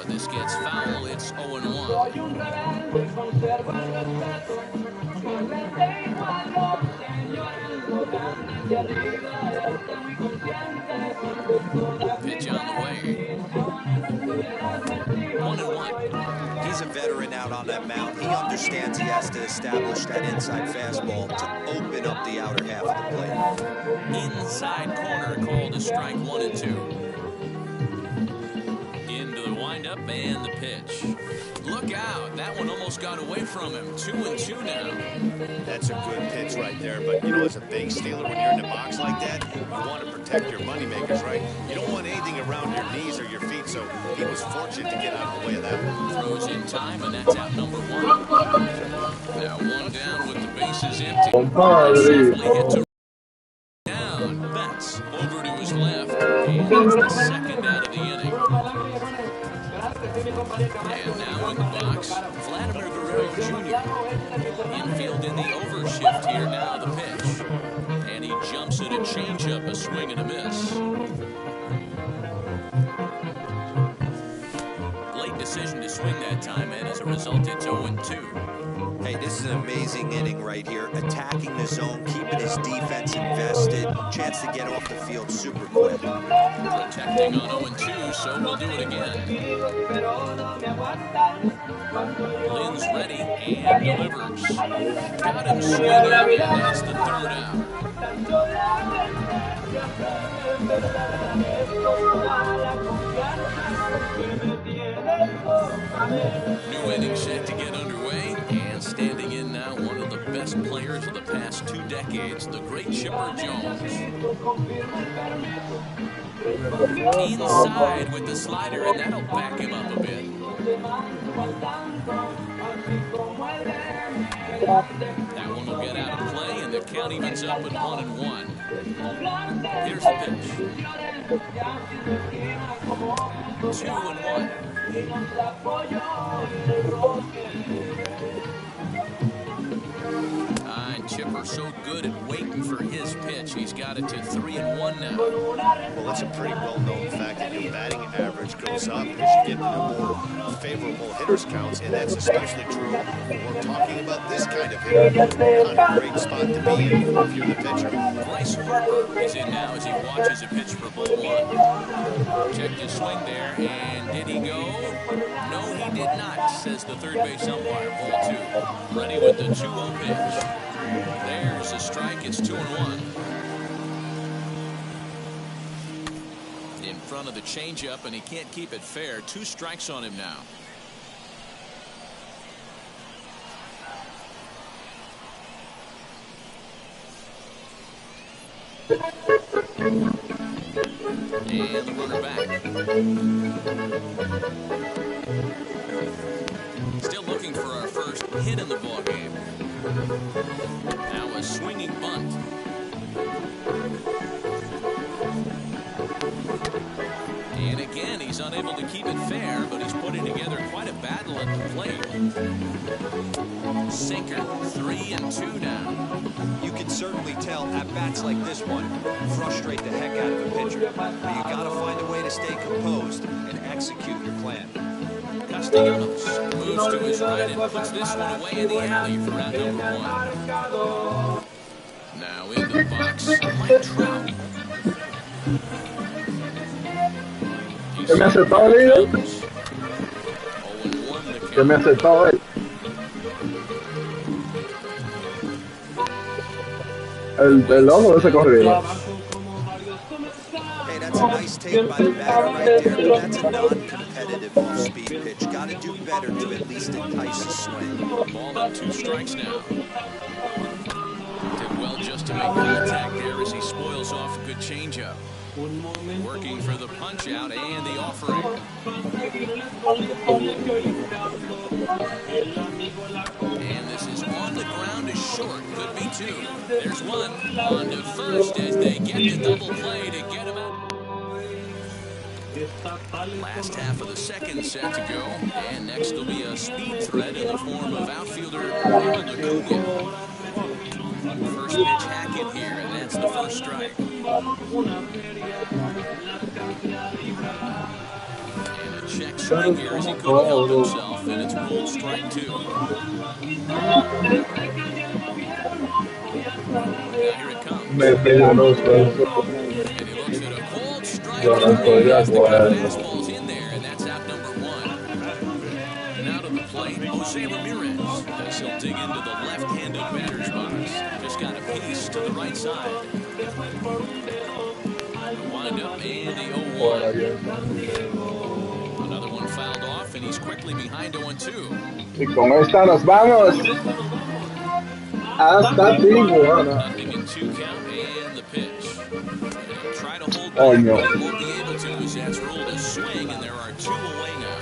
This gets foul. It's 0-1. Pitch on the way. 1-1. He's a veteran out on that mound. He understands he has to establish that inside fastball to open up the outer half of the plate. Inside corner called a strike 1-2. Into the windup and the pitch. Look out. That one almost got away from him. 2-2 now. That's a good pitch right there. But, you know, as a base stealer, when you're in the box like that, you want to protect your moneymakers, right? You don't want anything around your knees or your feet. So he was fortunate to get out of the way of that one. Throws in time, and that's out number 1. Now 1 down with the bases empty. Safely hit to down. Betts over to his left. And that's the second out of the inning. And now in the box, Vladimir Guerrero Jr. Infield in the overshift here now, the pitch. And he jumps at a changeup, a swing and a miss. Late decision to swing that time, and as a result, it's 0-2. Hey, this is an amazing inning right here. Attacking the zone, keeping his defense invested. Chance to get off the field super quick. Protecting on 0-2, so we'll do it again. Lynn's ready and delivers. Got him swinging, and that's the third out. New inning set to get underway, and standing in now one of the best players of the past 2 decades, the great Chipper Jones. Inside with the slider, and that'll back him up a bit. That one will get out of play, and the count evens up at 1-1. Here's the pitch. 2-1. And Chipper so good at waiting for his pitch. He's got it to 3-1 now. Well, it's a pretty well-known fact that your batting average goes up as you get more favorable hitters counts, and that's especially true when we're talking about this kind of hitter. Not a great spot to be in if you're the pitcher. Bryce Harper is in now as he watches a pitch for ball 1. Checked his swing there, and did he go? No, he did not, says the third base umpire. Ball 2. Ready with the 2-0 pitch. There's a strike. It's 2-1. In front of the changeup, and he can't keep it fair. 2 strikes on him now. And the runner back. Still looking for our first hit in the ballgame. Now a swinging bunt. And again, he's unable to keep it fair, but he's putting together quite a battle at the plate. Sinker, 3-2 now. You can certainly tell at bats like this one frustrate the heck out of a pitcher. But you got to find a way to stay composed and execute your plan. Castellanos moves to his right and puts this one away in the alley for round number 1. Now in the box, Mike Trout. ¿Qué me hace todo el día? ¿Qué me hace todo el? El ojo de ese corrido. Hey, that's a nice take by the batter right there, but that's a non-competitive off-speed pitch. Got to do better to at least entice a swing. Ball on 2 strikes now. Did well just to make contact there as he spoils off a good changeup. Working for the punch out and the offering. And this is on the ground is short. Could be 2. There's 1. On to first as they get the double play to get him out. Last half of the second set to go, and next will be a speed threat in the form of outfielder Ronald Acuna. First pitch Hackett here, and that's the first strike. And a check swing here as he couldn't help himself, and it's ruled strike 2. Now here it comes. And he looks at a cold strike as the cut fastball's in there, and that's out number 1. Now to the plate, Jose Ramirez, as he'll dig into the left-handed batter's box. Just got a piece to the right side. The wind-up and the 0-1. Another one fouled off, and he's quickly behind 0-2. Y con esta nos vamos hasta Tijuana. Nothing in 2 count and the pitch. They'll try to hold back, but won't be able to, as that's ruled a swing, and there are 2 away now.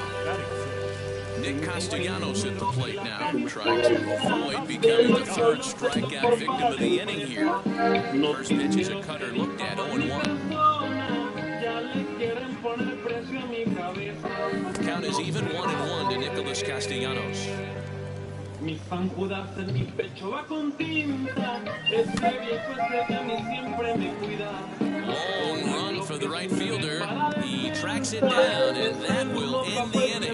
Nick Castellanos at the plate now, trying to avoid becoming the third strikeout victim of the inning here. First pitch is a cutter looked at, 0-1. Count is even 1-1 to Nicholas Castellanos. Mi San Judas en mi pecho va con tinta. Ese viejo ese a mí siempre me cuida. Long run for the right fielder. He tracks it down, and that will end the inning.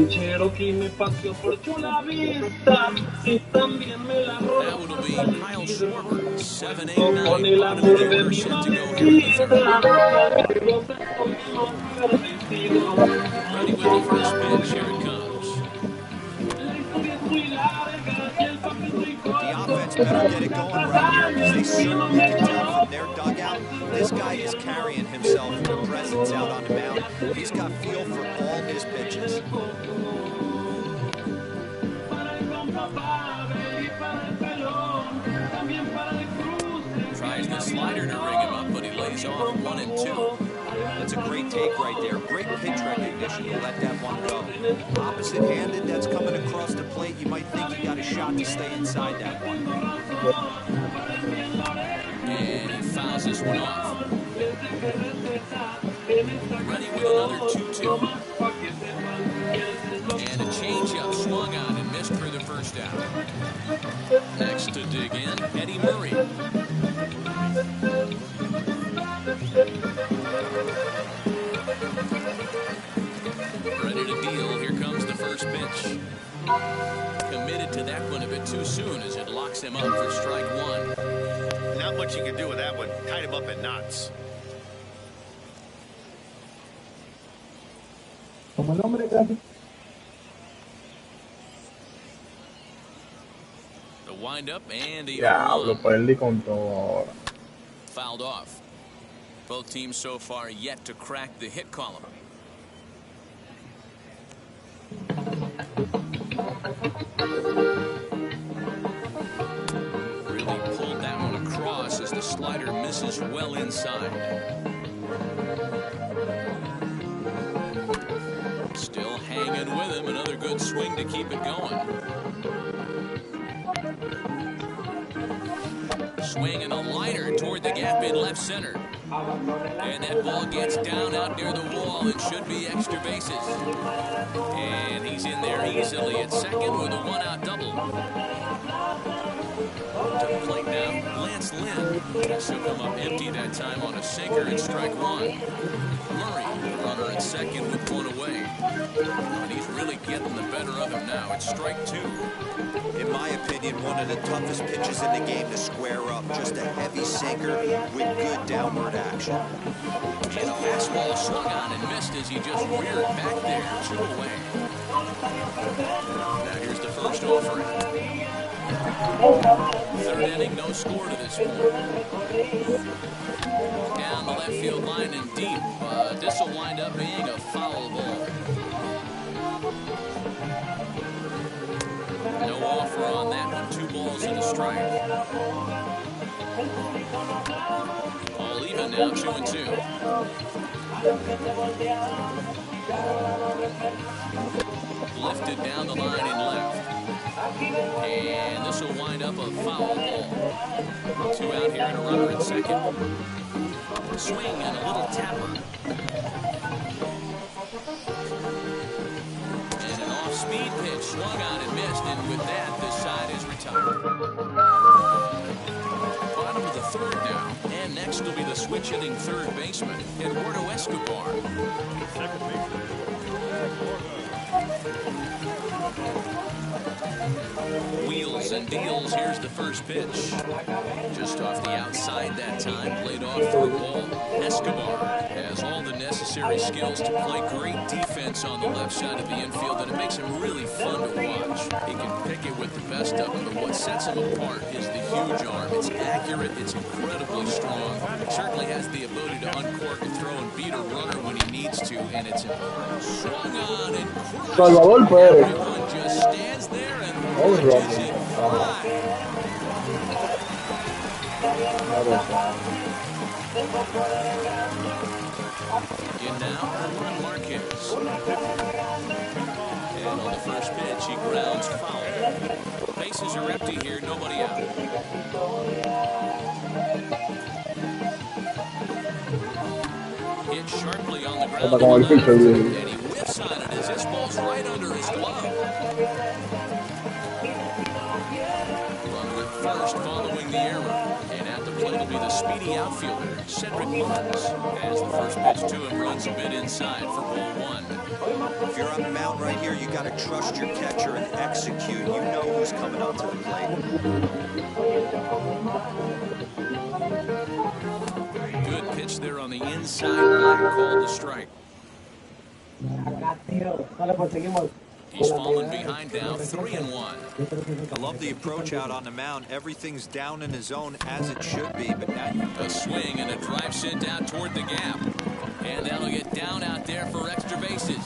Cherokee me paseó por Chula Vista y también me la robó. That would be Kyle Schwarber, 7, 8, 9, bottom of the order, set to go here in the third. Ready with the first pitch, here it comes. The offense better get it going right here, because they certainly can tell from their dugout this guy is carrying himself with a presence out on the mound. He's got feel for all his pitches. Tries the slider to ring him up, but he lays off 1 and 2. That's a great take right there. Great pitch recognition to let that one go. Opposite-handed, that's coming across the plate. You might think he got a shot to stay inside that one. And he fouls this one off. Ready with another 2-2. And a changeup swung on and missed for the first out. Next to dig in, Eddie Murray. Ready to deal. Here comes the first pitch. Committed to that one a bit too soon as it locks him up for strike 1. Not much you can do with that one. Tied him up in knots. Como el hombre casi. The windup and the Diablo, perdí con todo ahora. Fouled off. Both teams so far yet to crack the hit column. Really pulled that one across as the slider misses well inside. Still hanging with him. Another good swing to keep it going. Swing and a liner toward the gap in left center. And that ball gets down out near the wall and should be extra bases. And he's in there easily at second with a 1-out double. To the plate now, Lance Lynn. He'll come up empty that time on a sinker and strike 1. Murray, runner at second with 1 away. And he's really getting the better of him now. It's strike 2. In my opinion, one of the toughest pitches in the game to square up. Just a heavy sinker with good downward action. And a fastball swung on and missed as he just reared back there. 2 away. Now here's the first offering. Third inning, no score to this point. Down the left field line and deep. This will wind up being a foul ball. No offer on that one. 2 balls and a strike. All even now, 2-2. Lifted down the line in left. And this will wind up a foul ball. 2 out here and a runner at second. Swing and a little tapper. And an off-speed pitch swung on and missed, and with that, this side is retired. Bottom of the third now, and next will be the switch-hitting third baseman, Eduardo Escobar. Second baseman. Wheels and deals. Here's the first pitch. Just off the outside that time. Played off for a ball. Escobar has all the necessary skills to play great defense on the left side of the infield, and it makes him really fun to watch. He can pick it with the best of them, but what sets him apart is the huge arm. It's accurate. It's incredibly strong. It certainly has the ability to uncork and throw and beat a runner when he needs to, and it's important. Swung on and crushed. Everyone just stands there and watches it fly. In now, Juan Marquez. And on the first pitch, he grounds foul. Bases are empty here, nobody out. Hit sharply on the ground, and he whiffs on it as this ball's right under his glove. Runner at first following the error. And at the plate will be the speedy outfielder, Cedric Mullins, as the first pitch to him runs a bit inside for ball 1. If you're on the mound right here, you got to trust your catcher and execute. You know who's coming up to the plate. Good pitch there on the inside line, called the strike. He's fallen behind now, 3-1. I love the approach out on the mound. Everything's down in the zone as it should be, but now a swing and a drive sent out toward the gap. And that'll get down out there for extra bases.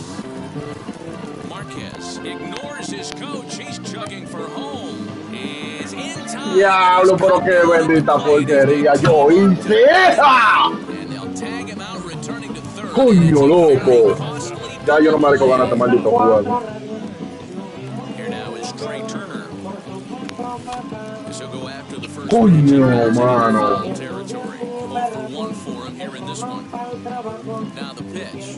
Marquez ignores his coach. He's chugging for home. Is in time. Diablo, pero qué bendita porquería yo hice esa. And they'll tag him out, returning to third. Coño, loco. Ya yo no me merezco ganar este maldito juego. Here now is Trey Turner. This will go after the first Coño, mano. territory. 0-for-1 for him here in this one. Now the pitch.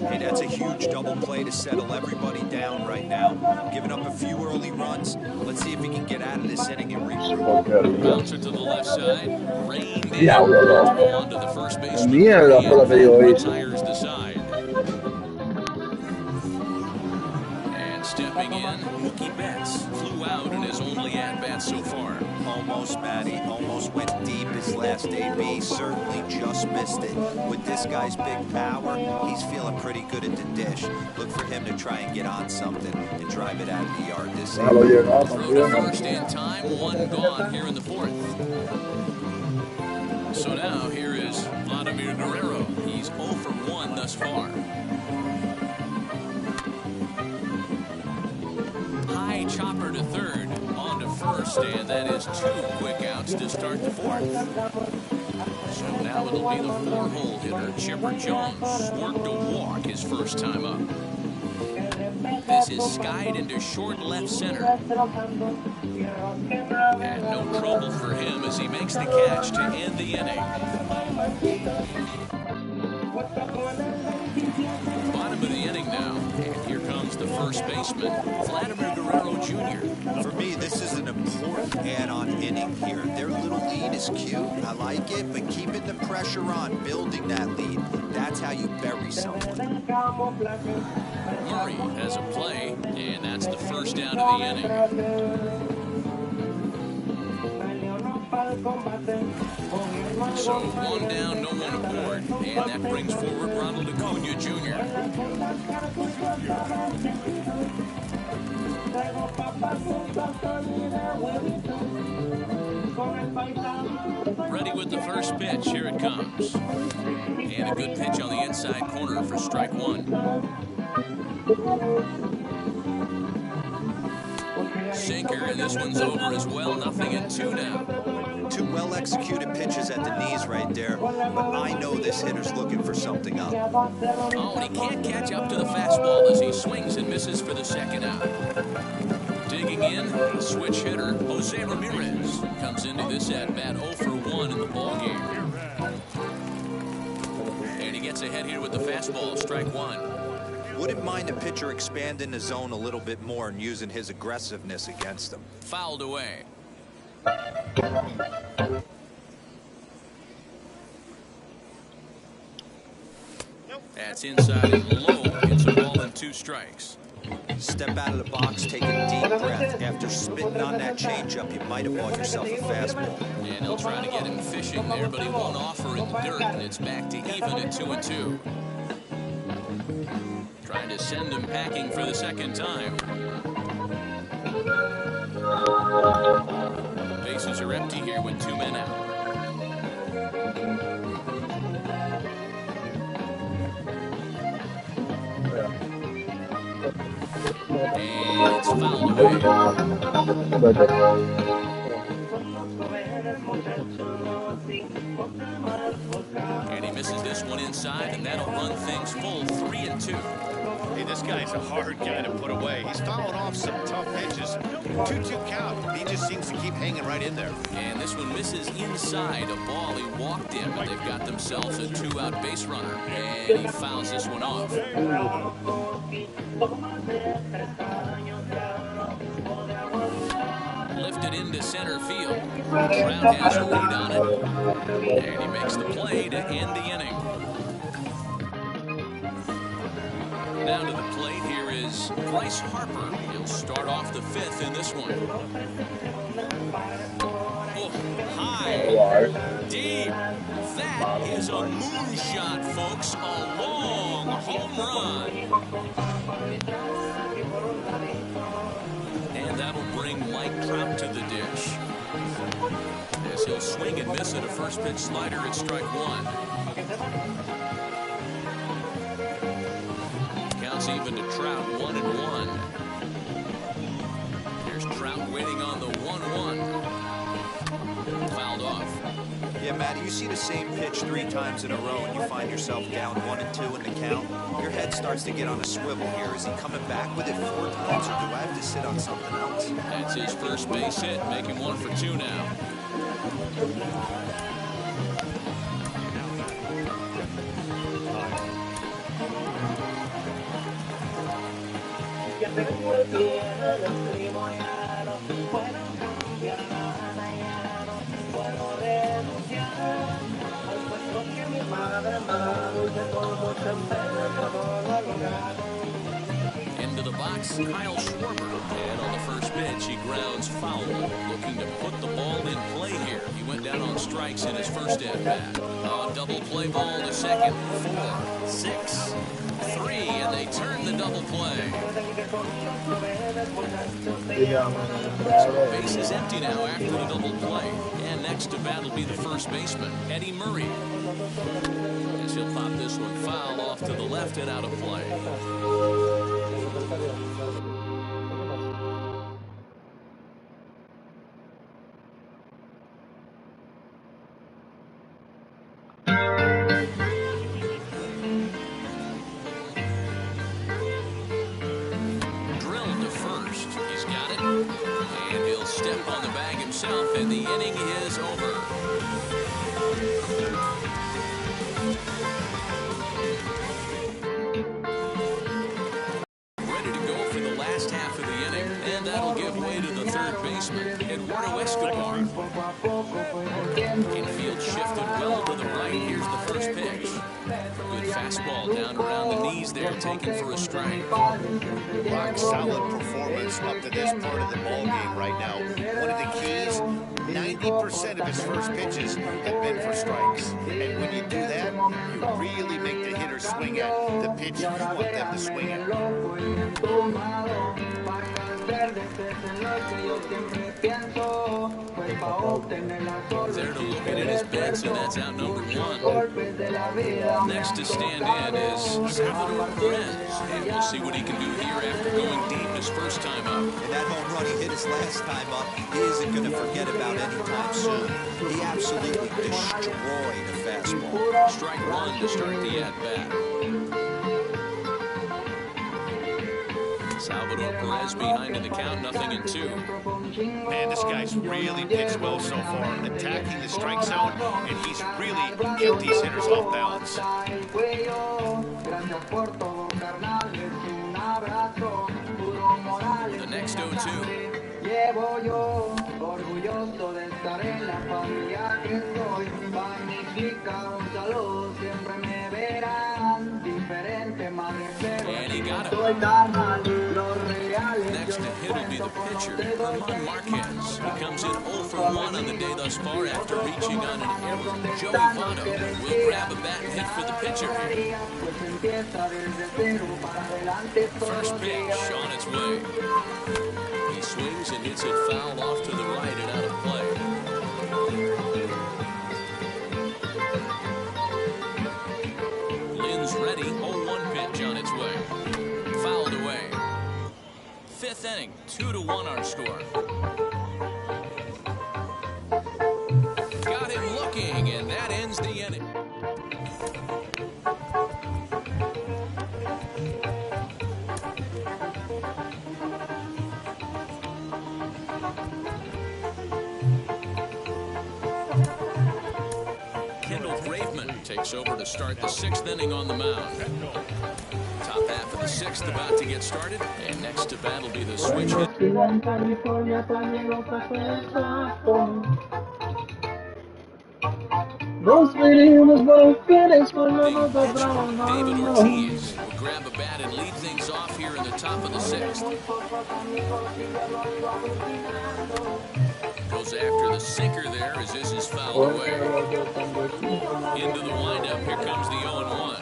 hey, that's a huge double play to settle everybody down right now. Giving up a few early runs. Let's see if he can get out of this inning and regroup. Bouncer to the left side. Rained in. On to the first baseman. Mierda, fue que yo hice. Retires the side. And stepping in, Mookie Betts flew out in his only at-bat so far. Almost, Matty. Almost went deep his last AB. Certainly just missed it. With this guy's big power, he's feeling pretty good at the dish. Look for him to try and get on something and drive it out of the yard this inning. Throw to first in time, 1 gone here in the 4th. So now here is Vladimir Guerrero. He's 0-for-1 thus far. High chopper to third, on to first, and that is 2 quick outs to start the 4th. So now it'll be the 4-hole hitter, Chipper Jones. Worked a walk his first time up. This is skied into short left center. And no trouble for him as he makes the catch to end the inning. Bottom of the inning now, and here comes the first baseman, Vladimir Guerrero Jr. For me, this is an important add-on inning here. Their little lead is cute. I like it, but keeping the pressure on, building that lead. That's how you bury someone. Murray has a play, and that's the first down of the inning. So 1 down, no one aboard, and that brings forward Ronald Acuna Jr. Ready with the first pitch. Here it comes. And a good pitch on the inside corner for strike 1. Sinker, and this one's over as well. 0-2 now. Two well-executed pitches at the knees right there, but I know this hitter's looking for something up. Oh, and he can't catch up to the fastball as he swings and misses for the second out. Digging in, a switch hitter, Jose Ramirez, comes into this at-bat 0 for 1 in the ballgame. And he gets ahead here with the fastball, strike one. Wouldn't mind a pitcher expanding the zone a little bit more and using his aggressiveness against him. Fouled away. That's inside and low. It's a ball and 2 strikes. Step out of the box, take a deep breath. After spitting on that changeup, you might have bought yourself a fastball. And he'll try to get him fishing there, but he won't offer in the dirt, and it's back to even at 2-2. Trying to send him packing for the second time. Bases are empty here with 2 men out. And it's fouled away. And he misses this one inside, and that'll run things full 3-2. Hey, this guy's a hard guy to put away. He's fouled off some tough pitches. 2-2 count. He just seems to keep hanging right in there. And this one misses inside a ball he walked in, but they've got themselves a 2-out base runner. And he fouls this one off. Lifted into center field. Trout has a lead on it. And he makes the play to end the inning. Down to the plate here is Bryce Harper. He'll start off the 5th in this one. Oh, high, deep. That is a moonshot, folks. A long home run. And that'll bring Mike Trout to the dish. As he'll swing and miss at a first pitch slider at strike one. Counts even to Trout, 1-1. Here's Trout waiting on the 1-1. Fouled off. Yeah, Matty, you see the same pitch 3 times in a row and you find yourself down 1-2 in the count. Your head starts to get on a swivel here. Is he coming back with it 4 times, or do I have to sit on something else? That's his first base hit, making 1 for 2 now. Into the box, Kyle Schwarber. And on the first pitch, he grounds foul. Looking to put the ball in play here. He went down on strikes in his first at-bat. Double play ball to second. 4, 6, 3, and they turn the double play. So the base is empty now after the double play. And next to bat will be the first baseman, Eddie Murray. As he'll pop this one foul off to the left and out of play. Drilled to first. He's got it. And he'll step on the bag himself, and the inning is over. Ready to go for the last half of the inning, and that'll give way to the third baseman, Eduardo Escobar. Infield shifted well to the right. Here's the first pitch. Good fastball down around the knees there, taken for a strike. Rock solid performance up to this part of the ball game right now. One of the keys, 90% of his first pitches have been for strikes. And when you do that, you really make the hitter swing at the pitch you want them to swing at. There to look at it is Benson. That's out number 1. Next to stand in is Salvador Perez. And we'll see what he can do here after going deep his first time up. And that home run he hit his last time up, he isn't going to forget about anytime soon. He absolutely destroyed a fastball. Strike 1 to start the at-bat. Salvador Perez behind in the count, 0-2. Man, this guy's really pitched well so far, attacking the strike zone, and he's really kept these hitters off balance. The next 0-2. Llevo yo, orgulloso de estar en la familia que soy, magnífica, un saludo, siempre me verán, diferente, madre, pero soy normal, los reales. Next to hit will be the pitcher, German Marquez. He comes in 0 for 1 on the day thus far after reaching on an error. Joey Votto will grab a bat and hit for the pitcher here. First pitch on its way. He swings and hits it foul off to the right and out of play. Lynn's ready. 0-1 pitch on its way. Fouled away. 5th inning. 2-1 our score. Got him looking, and that ends the inning. Takes over to start the 6th inning on the mound. Top half of the 6th about to get started, and next to bat will be the switch hit. David Ortiz will grab a bat and lead things off here in the top of the 6th. Goes after the sinker there as this is fouled away. Into the windup, here comes the 0-1.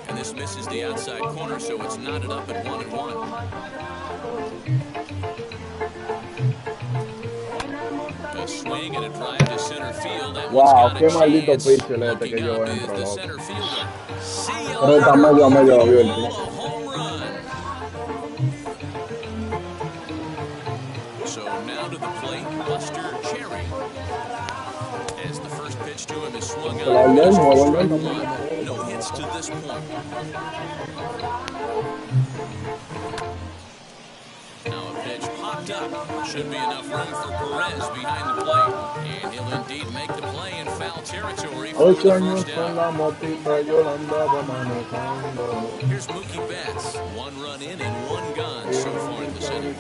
And this misses the outside corner, so it's knotted up at 1-1. A swing and a drive to center field. That one's got a chance. Looking up is the center fielder. See you later. A home run. So now to the plate, Buster Cherry. As the first pitch to him is swung on. Strike 1. No hits to this point. Now a pitch popped up. Should be enough room for Perez behind the plate. And he'll indeed make the play in foul territory for the first down. Here's Mookie Betts. 1 run in and 1 gone so far in this inning.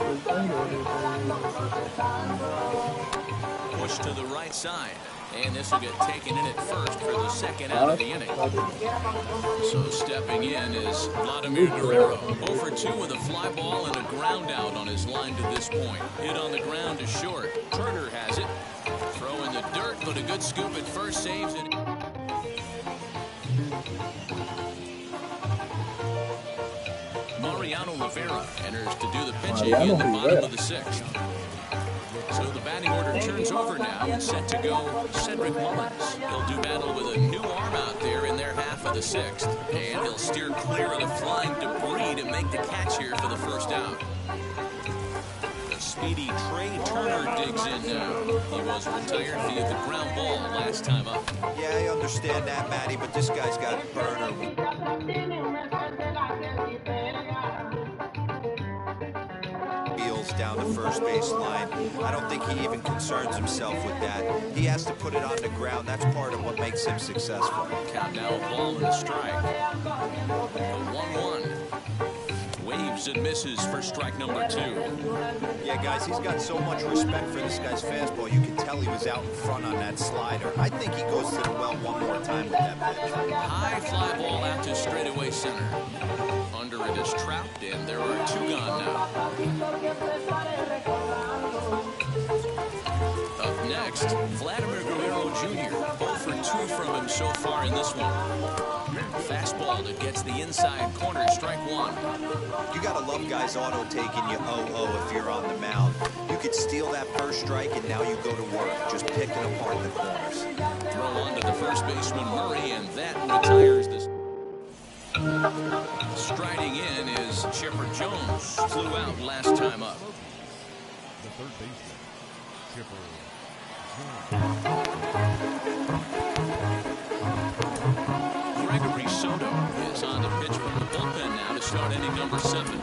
Push to the right side. And this will get taken in at first for the 2nd out of the inning. So stepping in is Vladimir Guerrero. 0 for 2 with a fly ball and a ground out on his line to this point. Hit on the ground is short. Turner has it. Throw in the dirt, but a good scoop at first, saves it. Mariano Rivera enters to do the pitching in the bottom of the 6th. So the batting order turns over now and set to go Cedric Mullins. He'll do battle with a new arm out there in their half of the 6th. And he'll steer clear of the flying debris to make the catch here for the first out. The speedy Trey Turner digs in now. He was retired via the ground ball last time up. Yeah, I understand that, Matty, but this guy's got a burner. Down the first base line. I don't think he even concerns himself with that. He has to put it on the ground. That's part of what makes him successful. Count now a ball and a strike. The 1-1. Waves and misses for strike number 2. Yeah, guys, he's got so much respect for this guy's fastball. You can tell he was out in front on that slider. I think he goes to the well one more time with that pitch. High fly ball out to straightaway center. Under it is Trout, and there are 2 gone now. A Up next, Vladimir Guerrero Jr. 0 for 2 from him so far in this one. Fastball that gets the inside corner, strike one. You got to love guys auto taking you 0-0 if you're on the mound. You could steal that first strike and now you go to work, just picking apart the corners. Throw on to the first baseman Murray, and that retires this. Striding in is Chipper Jones. Flew out last time up. The third baseman, Chipper Jones. Gregory Soto is on the pitch from the bullpen now to start inning number 7.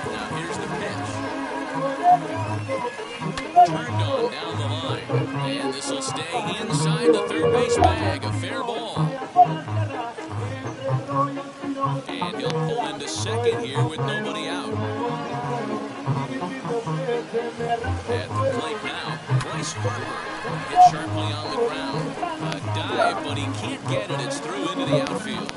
Now here's the pitch. Turned on down the line. And this will stay inside the third base bag. A fair ball. And he'll pull into second here with nobody out. At the plate now, Bryce Harper hit sharply on the ground. A dive, but he can't get it. It's through into the outfield.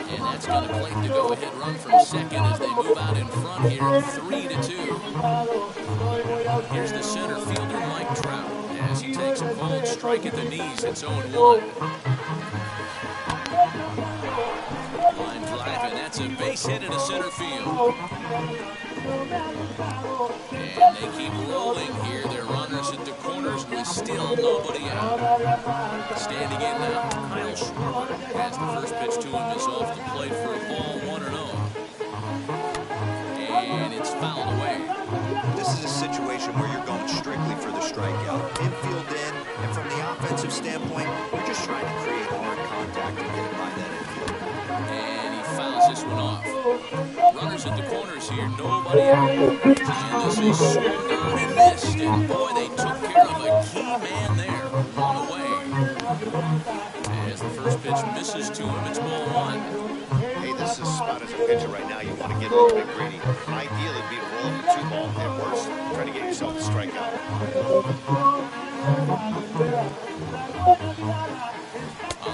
And that's going to plate the go-ahead run from second as they move out in front here, 3-2. Here's the center fielder, Mike Trout, as he takes a cold strike at the knees. It's 0-1. Line drive, and that's a base hit into center field. And they keep rolling here. Their runners at the corners with still nobody out. Standing in now, Kyle Schwarber, as the first pitch to him is off the plate for a ball, 1-0. And it's fouled away. This is a situation where you're going strictly for the strikeout. Infield in, and from the offensive standpoint, you're just trying to create hard contact and get by that infield. And he fouls this one off. Runners at the corners here, nobody out. And this is swung on and missed. And boy, they took care of a key man there. Run away. As the first pitch misses to him, it's ball 1. Hey, this is a spot as a pitcher right now. You want to get a little bit greedy. Ideally, it'd be to roll up the 2-ball. At worst, try to get yourself a strikeout.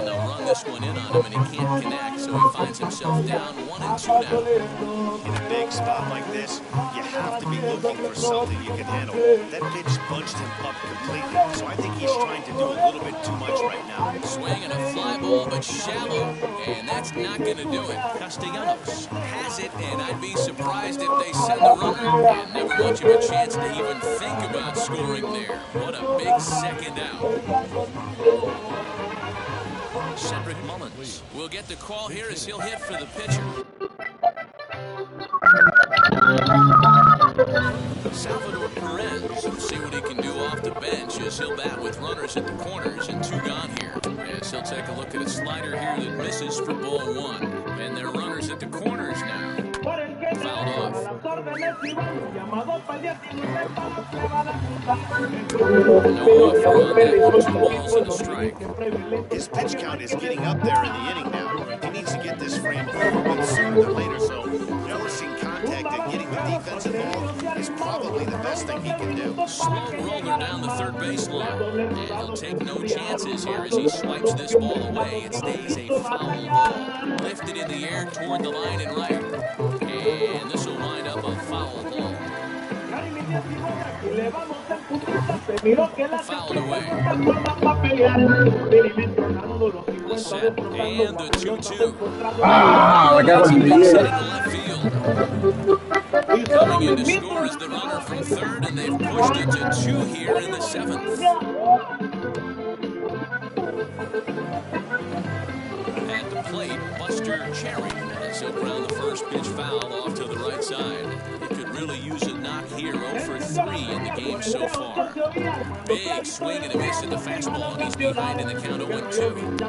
They'll run this one in on him, and he can't connect, so he finds himself down 1-2 now. In a big spot like this, you have to be looking for something you can handle. That pitch bunched him up completely, so I think he's trying to do a little bit too much right now. Swing and a fly ball, but shallow, and that's not going to do it. Castellanos has it, and I'd be surprised if they send the runner, and never much of a chance to even think about scoring there. What a big second out. Cedric Mullins will get the call here as he'll hit for the pitcher. Salvador Perez will see what he can do off the bench as he'll bat with runners at the corners and 2 gone here. As he'll take a look at a slider here that misses for ball 1. And they're runners at the corners now. Fouled off. No offer on that one. 2 balls and a strike. His pitch count is getting up there in the inning now. He needs to get this frame over with sooner than later. So forcing contact and getting the defense involved is probably the best thing he can do. Slow roller down the third baseline. And he'll take no chances here as he swipes this ball away. It stays a foul ball. Lifted in the air toward the line and right. And this will wind up a foul ball. Fouled away. The set and the 2-2. Coming in to score is the runner from third, and they've pushed it to 2 here in the 7th. At the plate, Buster Cherry as he'll ground the first pitch foul off to the right side. He could really use a knock here, 0 for 3 in the game so far. Big swing and a miss at the fastball, and he's behind in the count of 1-2.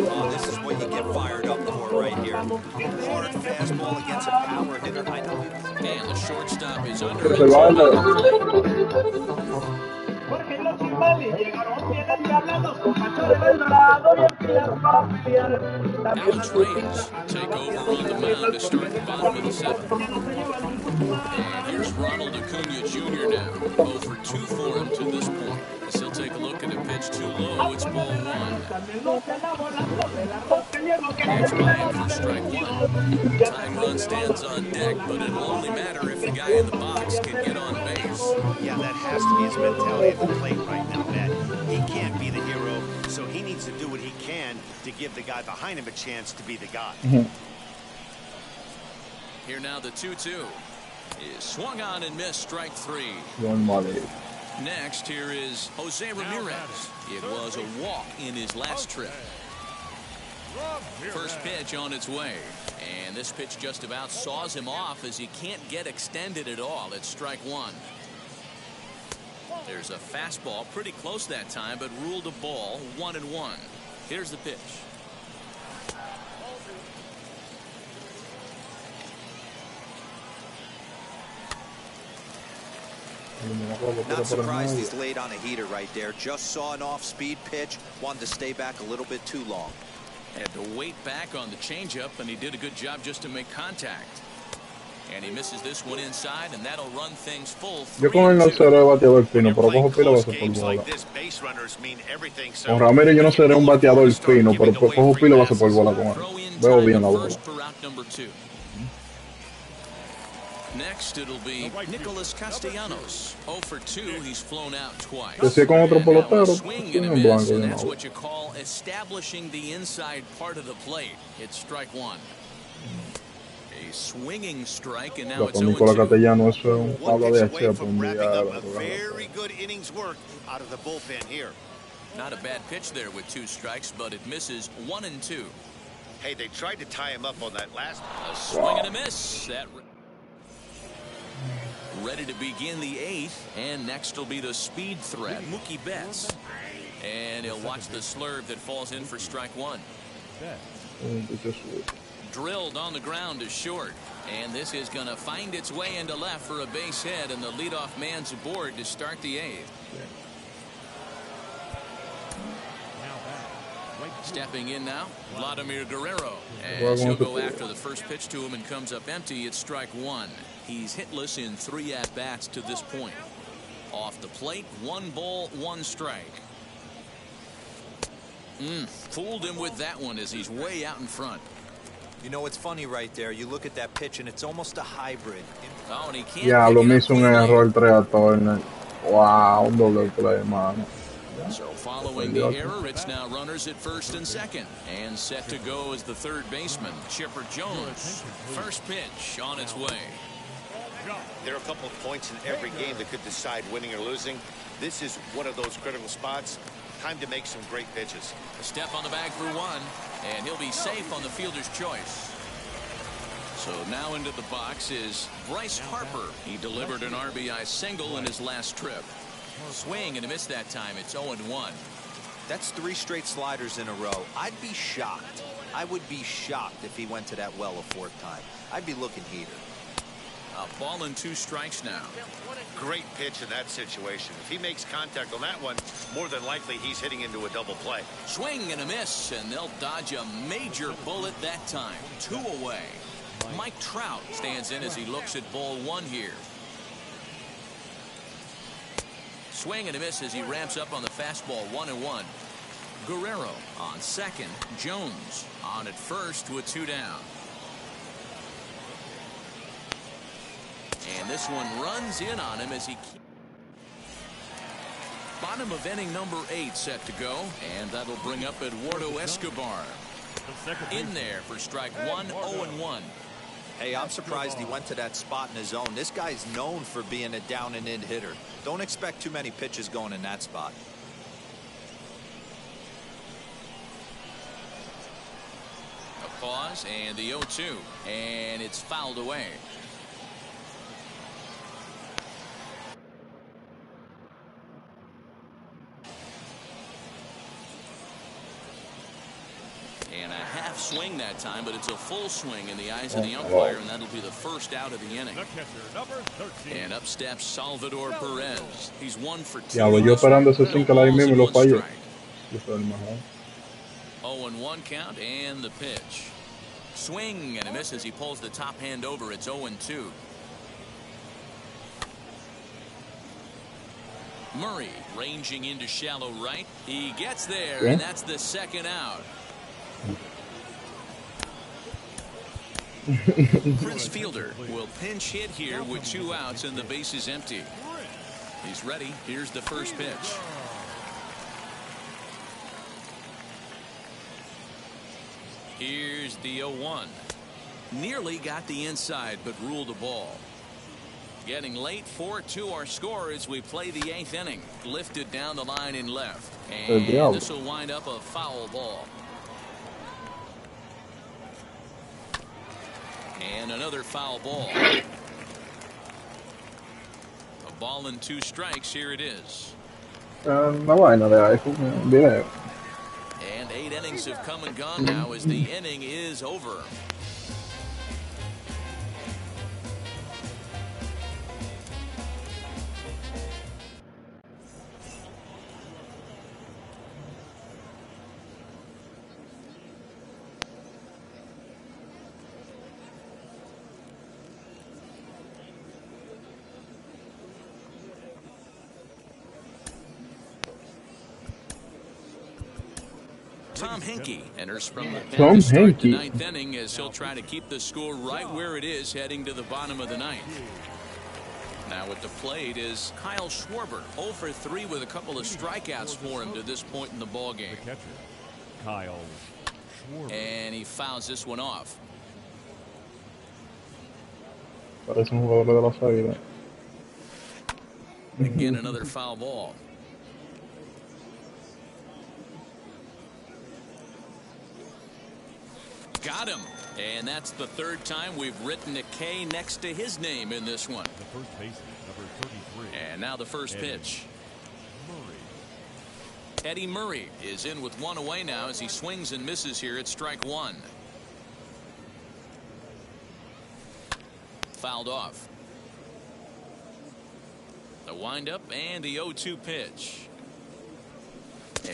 Oh, this is what you get fired up for right here. Hard fastball against a power hitter. I know it. And the shortstop is under it. Alex Reyes take over on the mound to start the bottom of the 7th. And here's Ronald Acuna Jr. now. 0 for 2 for him to this point. As he'll take a look at a pitch too low. It's ball 1. That's by him for strike 1. Time runs stands on deck, but it'll only matter if the guy in the box can get on base. Yeah, that has to be his mentality at the plate right now, Matt. He can't be the hero, so he needs to do what he can to give the guy behind him a chance to be the guy. Here now the 2-2 is swung on and missed, strike 3. Next, here is Jose Ramirez. It was a walk in his last trip. First pitch on its way, and this pitch just about saws him off as he can't get extended at all. It's strike 1. There's a fastball pretty close that time, but ruled a ball, 1-1. Here's the pitch. Not surprised he's laid on a heater right there. Just saw an off-speed pitch. Wanted to stay back a little bit too long. Had to wait back on the changeup, and he did a good job just to make contact. And he misses this one inside, and that'll run things full. Yo con él no seré bateador fino, pero cojo pila base por bola. Con Ramírez yo no seré un bateador fino, pero cojo pila base por bola con él. Veo bien la bola. Next, it'll be Nicholas Castellanos. 0 for 2. He's flown out twice. Decía con otro pelotero, swing and a miss, and that's what you call establishing the inside part of the plate. It's strike 1. A swinging strike, and now it's 0-2. Nicolás Castellanos es un palo de H por Very good innings work out of the bullpen here. Not a bad pitch there with 2 strikes, but it misses 1-2. Hey, they tried to tie him up on that last. A swing and a miss. That. Ready to begin the 8th, and next will be the speed threat, Mookie Betts. And he'll watch the slurve that falls in for strike 1. Drilled on the ground to short, and this is going to find its way into left for a base hit, and the leadoff man's aboard to start the 8th. Stepping in now, Vladimir Guerrero, as he'll go after the first pitch to him and comes up empty. It's strike 1. He's hitless in 3 at-bats to this point. Off the plate, 1 ball, 1 strike. Fooled him with that one as he's way out in front. You know, it's funny right there. You look at that pitch, and it's almost a hybrid. Oh, and he can't. Ya, lo me hizo un error 3-2. Wow, un doble play, mano. So following the error, it's now runners at first and second, and set to go as the third baseman, Chipper Jones. First pitch on its way. There are a couple of points in every game that could decide winning or losing. This is one of those critical spots. Time to make some great pitches. A step on the bag for 1, and he'll be safe on the fielder's choice. So now into the box is Bryce Harper. He delivered an RBI single in his last trip. Swing and a miss that time. It's 0-1. That's 3 straight sliders in a row. I'd be shocked. I would be shocked if he went to that well a 4th time. I'd be looking heater. A ball and 2 strikes now. Great pitch in that situation. If he makes contact on that one, more than likely he's hitting into a double play. Swing and a miss, and they'll dodge a major bullet that time. 2 away. Mike Trout stands in as he looks at ball 1 here. Swing and a miss as he ramps up on the fastball. 1-1. Guerrero on second. Jones on at first with 2 down. And this one runs in on him as he bottom of inning number 8 set to go, and that'll bring up Eduardo Escobar in there for strike 1. 0-1. Hey, I'm surprised he went to that spot in his zone. This guy's known for being a down and in hitter. Don't expect too many pitches going in that spot. A pause and the 0-2, and it's fouled away. And a half swing that time, but it's a full swing in the eyes of the umpire, and that'll be the first out of the inning. And up steps Salvador Perez. He's 1 for 2. Ya, yo esperando ese 5 ahí mismo lo falló. 0-1 count and the pitch. Swing and a miss as he pulls the top hand over. It's 0-2. Murray ranging into shallow right. He gets there, and that's the 2nd out. Prince Fielder will pinch hit here with 2 outs and the base is empty. He's ready. Here's the first pitch. Here's the 0-1. Nearly got the inside, but ruled a ball. Getting late, 4-2 our score as we play the 8th inning. Lifted down the line in left. And this will wind up a foul ball. And another foul ball. A ball and 2 strikes. Here it is. Una vaina de iPhone, video. And 8 innings have come and gone now as the inning is over. Tom Henke enters from the pen to start the 9th inning as he'll try to keep the score right where it is heading to the bottom of the 9th. Now at the plate is Kyle Schwarber, 0 for 3 with a couple of strikeouts for him to this point in the ball game. The catcher, Kyle Schwarber. And he fouls this one off. Parece un jugador de las Águilas. Again, another foul ball. Got him. And that's the 3rd time we've written a K next to his name in this one. The first baseman, number 33. And now the first pitch. Eddie Murray is in with 1 away now as he swings and misses here at strike 1. Fouled off. The windup and the 0-2 pitch.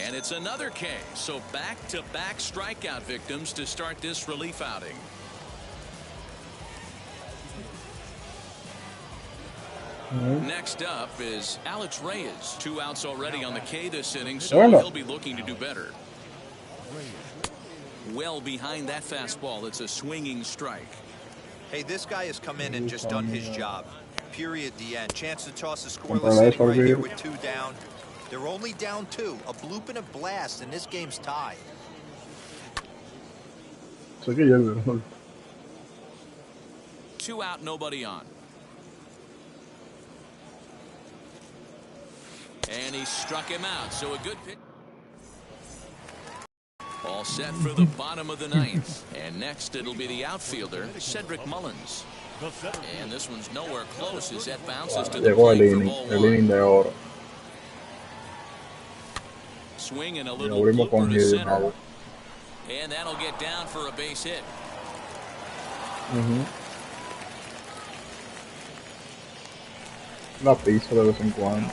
And it's another K. So back-to-back strikeout victims to start this relief outing. Next up is Alex Reyes. 2 outs already on the K this inning, so he'll be looking to do better. Well behind that fastball. It's a swinging strike. Hey, this guy has come in and just done his job. Period. The end. Chance to toss a scoreless inning right here with 2 down. They're only down 2. A bloop and a blast, and this game's tied. 2 out, nobody on. And he struck him out, so a good pitch. All set for the bottom of the 9th. And next it'll be the outfielder, Cedric Mullins. And this one's nowhere close as that bounces to the plate for ball 1. Swinging a little blooper to center. And that'll get down for a base hit. La pizza de vez en cuando.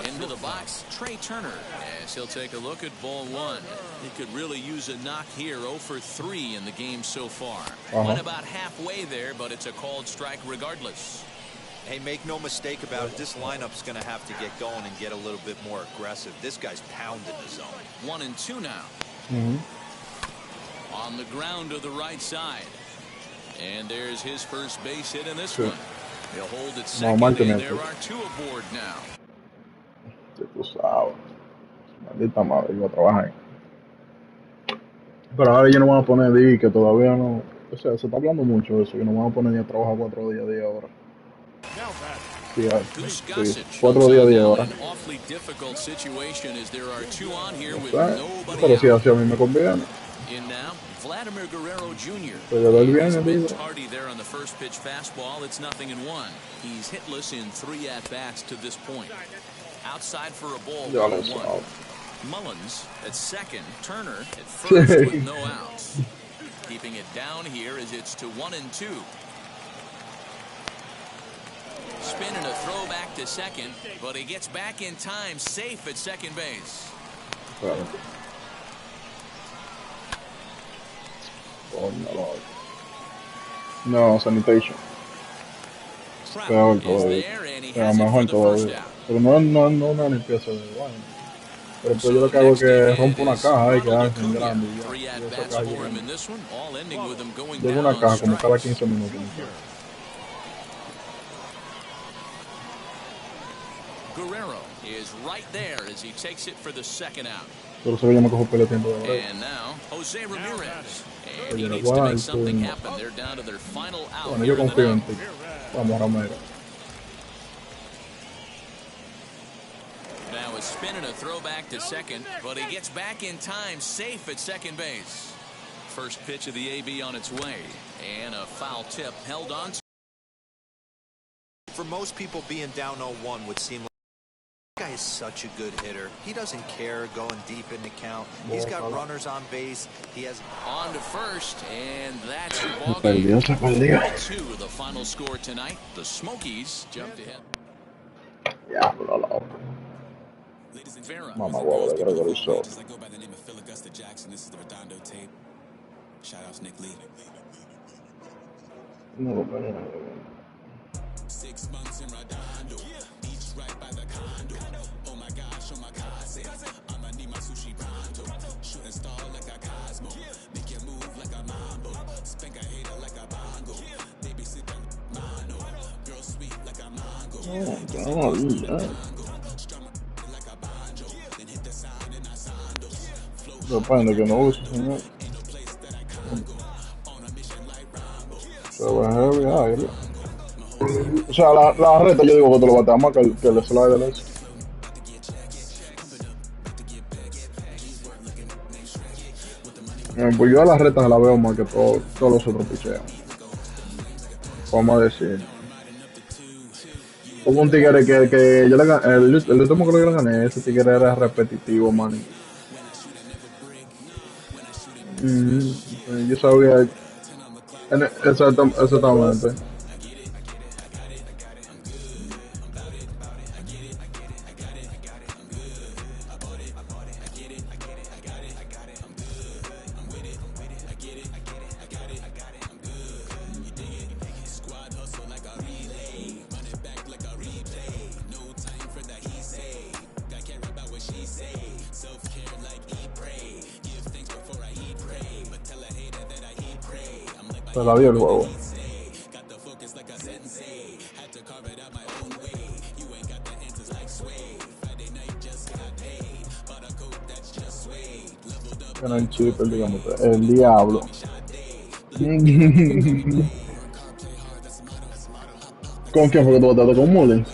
Into the box, Trey Turner, as he'll take a look at ball 1. He could really use a knock here. 0 for 3 in the game so far. Went about halfway there, but it's a called strike regardless. Hey, make no mistake about it. This lineup's going to have to get going and get a little bit more aggressive. This guy's pounding the zone. 1-2 now. On the ground to the right side. And there's his first base hit in this one. He'll hold it second, and there are 2 aboard now. Tú sabes. Maldita madre, iba a trabajar. Pero ahora yo no voy a poner di que todavía no. O sea, se está hablando mucho de eso. Que no van a poner ni a trabajar 4 días, 10 horas. Sí, 4 días, 10 horas. Pero si así a mí me conviene. Vladimir Guerrero Jr. Spins Hardy there on the first pitch fastball. It's 0-1. He's hitless in 3 at-bats to this point. Outside for a ball. 1. Mullins at second. Turner at first with no outs. Keeping it down here as it's to 1-2. Spin and a throw back to second, but he gets back in time, safe at second base. Oh, no, sanitation. Peor todavía. Mejor todavía. Pero no limpieza de baño. Pero pues yo So lo que hago es next que in rompo una is caja y que Ronald hacen Acuna. grande y ya. 3 Y esa at-bats caja for him in this one, all ending with him going llega down una on caja como cada strikes. 15 minutos. Guerrero is right there as he takes it for the second out. Por eso yo me cojo pelo tiempo de break. And now, Jose Ramirez. And he Oye, needs to make igual, something happen. They're down to their final out bueno, here yo in the confío en ninth. ti. Vamos, Romero. Now a spin and a throwback to second, but he gets back in time, safe at second base. First pitch of the AB on its way, and a foul tip held on to. For most people, being down 0-1 would seem like this guy is such a good hitter. He doesn't care going deep in the count. He's got runners on base. He has On to first, and that's your ball game. 4-2 the final score tonight. The Smokies jumped ahead. Ya, loco. Mamá huevo de Gregory Soto. I go by the name of Phil Augusta Jackson. This is the Redondo tape. Shout out to Nick Lee. No lo veo. 6 months in Redondo. Beach right by the condo. Oh my gosh, oh my casa. I'ma need my sushi pronto. Shooting star like a Cosmo. Make you move like a mambo. Spank a hater like a bongo. Baby sit down, mano. Girl sweet like a mango. Depende que no use, señor. Se va heavy aire. O sea, la reta yo digo que te lo batea más que el slider ese. Pues yo a las retas la veo más que todos los otros picheos. Vamos a decir. Hubo un tigre que yo le gané, el último que yo le gané, ese tigre era repetitivo, man. Yo sabía. Exactamente. Se la dio el juego. Bueno, el chip, digamos, el diablo. ¿Con quién fue que tú votaste? ¿Con Mullins?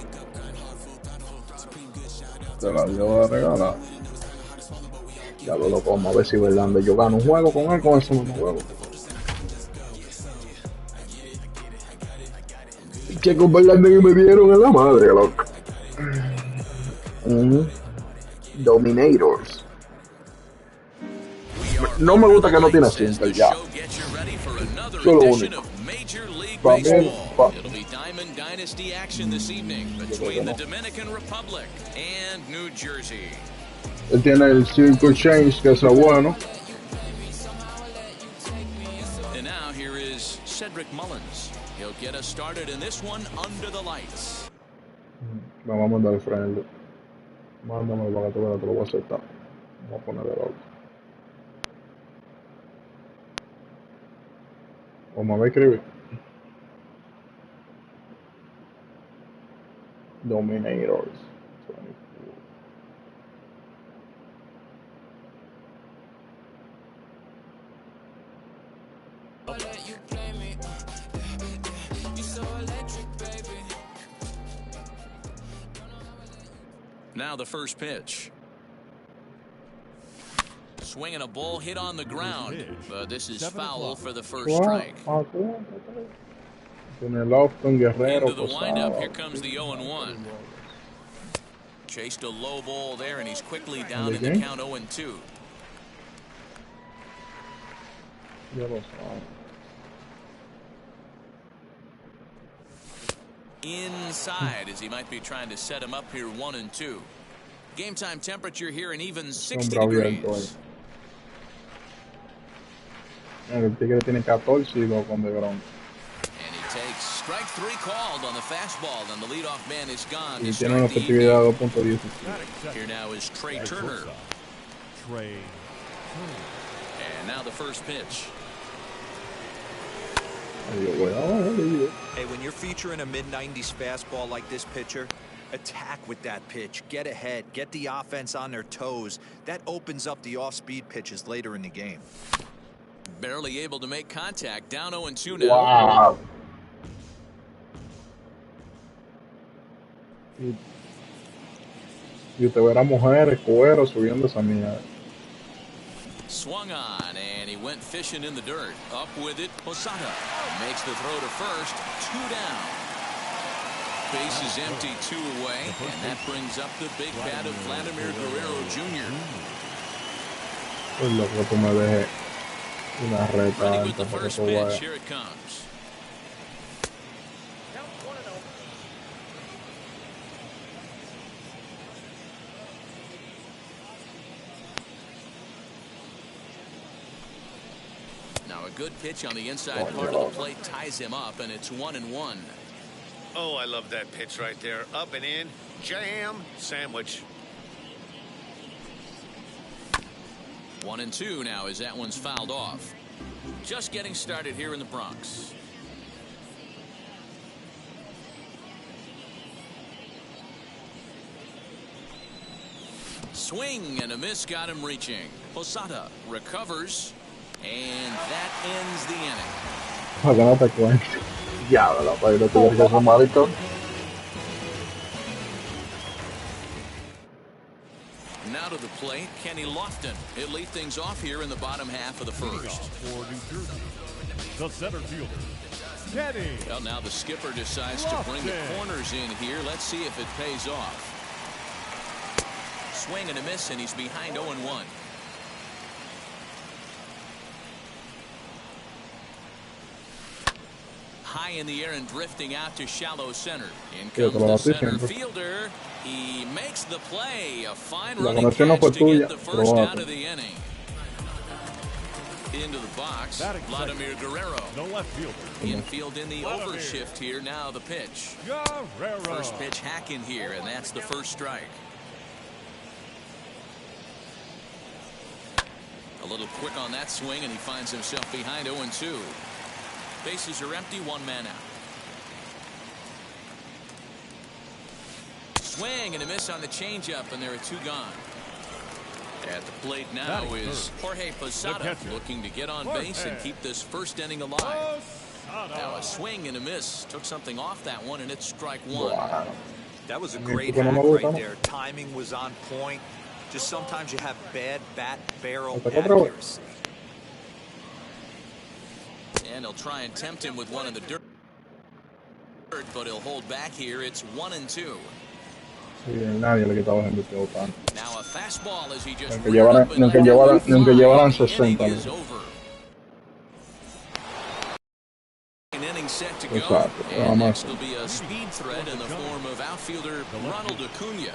Te la dio de regalar. Ya lo como, a ver si Verlander yo gano un juego con él, con ese mismo juego. Que con Verlander que me dieron en la madre, loco. Dominators. No me gusta que no tiene cinta ya. Solo único. También, It'll be Diamond Dynasty action this evening between the Dominican Republic and New Jersey. Él tiene el Circle Change, que es lo bueno. And now here is Cedric Mullins. He'll get us started in this one under the lights. Vamos a mandar el friendly. Mándame para que te lo voy a aceptar. Vamos a ponerle el otro. Vamos a escribir. Dominators. Now the first pitch. Swinging a ball hit on the ground, but this is foul for the first strike. Con el Austin Guerrero. Into the windup, here comes the 0-1. Chased a low ball there, and he's quickly down in the count 0-2. Inside, as he might be trying to set him up here 1-2. Game time temperature here an even 60 degrees. El Tigre tiene 14 y 2 con DeGrom. And he takes Strike three called on the fastball, and the leadoff man is gone. Y tiene una efectividad de 2.17. Here now is Trey Turner. Trey. And now the first pitch. Hey, when you're featuring a mid-90s fastball like this pitcher, attack with that pitch. Get ahead. Get the offense on their toes. That opens up the off-speed pitches later in the game. Barely able to make contact. Down 0-2 now. Wow. Y usted verá mujeres, cueros subiendo esa mierda. Swung on, and he went fishing in the dirt. Up with it, Posada makes the throw to first. 2 down. Base is empty, 2 away, and that brings up the big bat of Vladimir Guerrero Jr. Pues lo que tú me dejes una reta Ready with the antes de que first tú pitch. vayas. Here it comes. Now a good pitch on the inside part of the plate ties him up, and it's 1-1. Oh, I love that pitch right there. Up and in, jam, sandwich. 1-2 now as that one's fouled off. Just getting started here in the Bronx. Swing and a miss got him reaching. Posada recovers, and that ends the inning. Para que no te cuentes. Ya, ¿verdad? Para que tú que son malitos. Now to the plate, Kenny Lofton. He'll lead things off here in the bottom half of the first. For New Jersey, the center fielder, Kenny. Well, now the skipper decides to bring the corners in here. Let's see if it pays off. Swing and a miss, and he's behind 0-1. High in the air and drifting out to shallow center. In comes the center fielder. He makes the play. A fine running catch to get the first out of the inning. Into the box, Vladimir Guerrero. No left fielder. Infield in the overshift here. Now the pitch. Guerrero. First pitch hack in here, and that's the first strike. A little quick on that swing, and he finds himself behind 0-2. Bases are empty, 1 man out. Swing and a miss on the changeup, and there are 2 gone. At the plate now is Jorge Posada, looking to get on base and keep this first inning alive. Now a swing and a miss. Took something off that one, and it's strike 1. Wow. That was a great hack right there. Timing was on point. Just sometimes you have bad bat barrel accuracy. And he'll try and tempt him with one in the dirt, but he'll hold back here. It's 1-2. Nadie le quitaba el tanto. Now a fastball as he just Nunca llevaran 60. An inning set to go. And next will be a speed threat in the form of outfielder Ronald Acuna.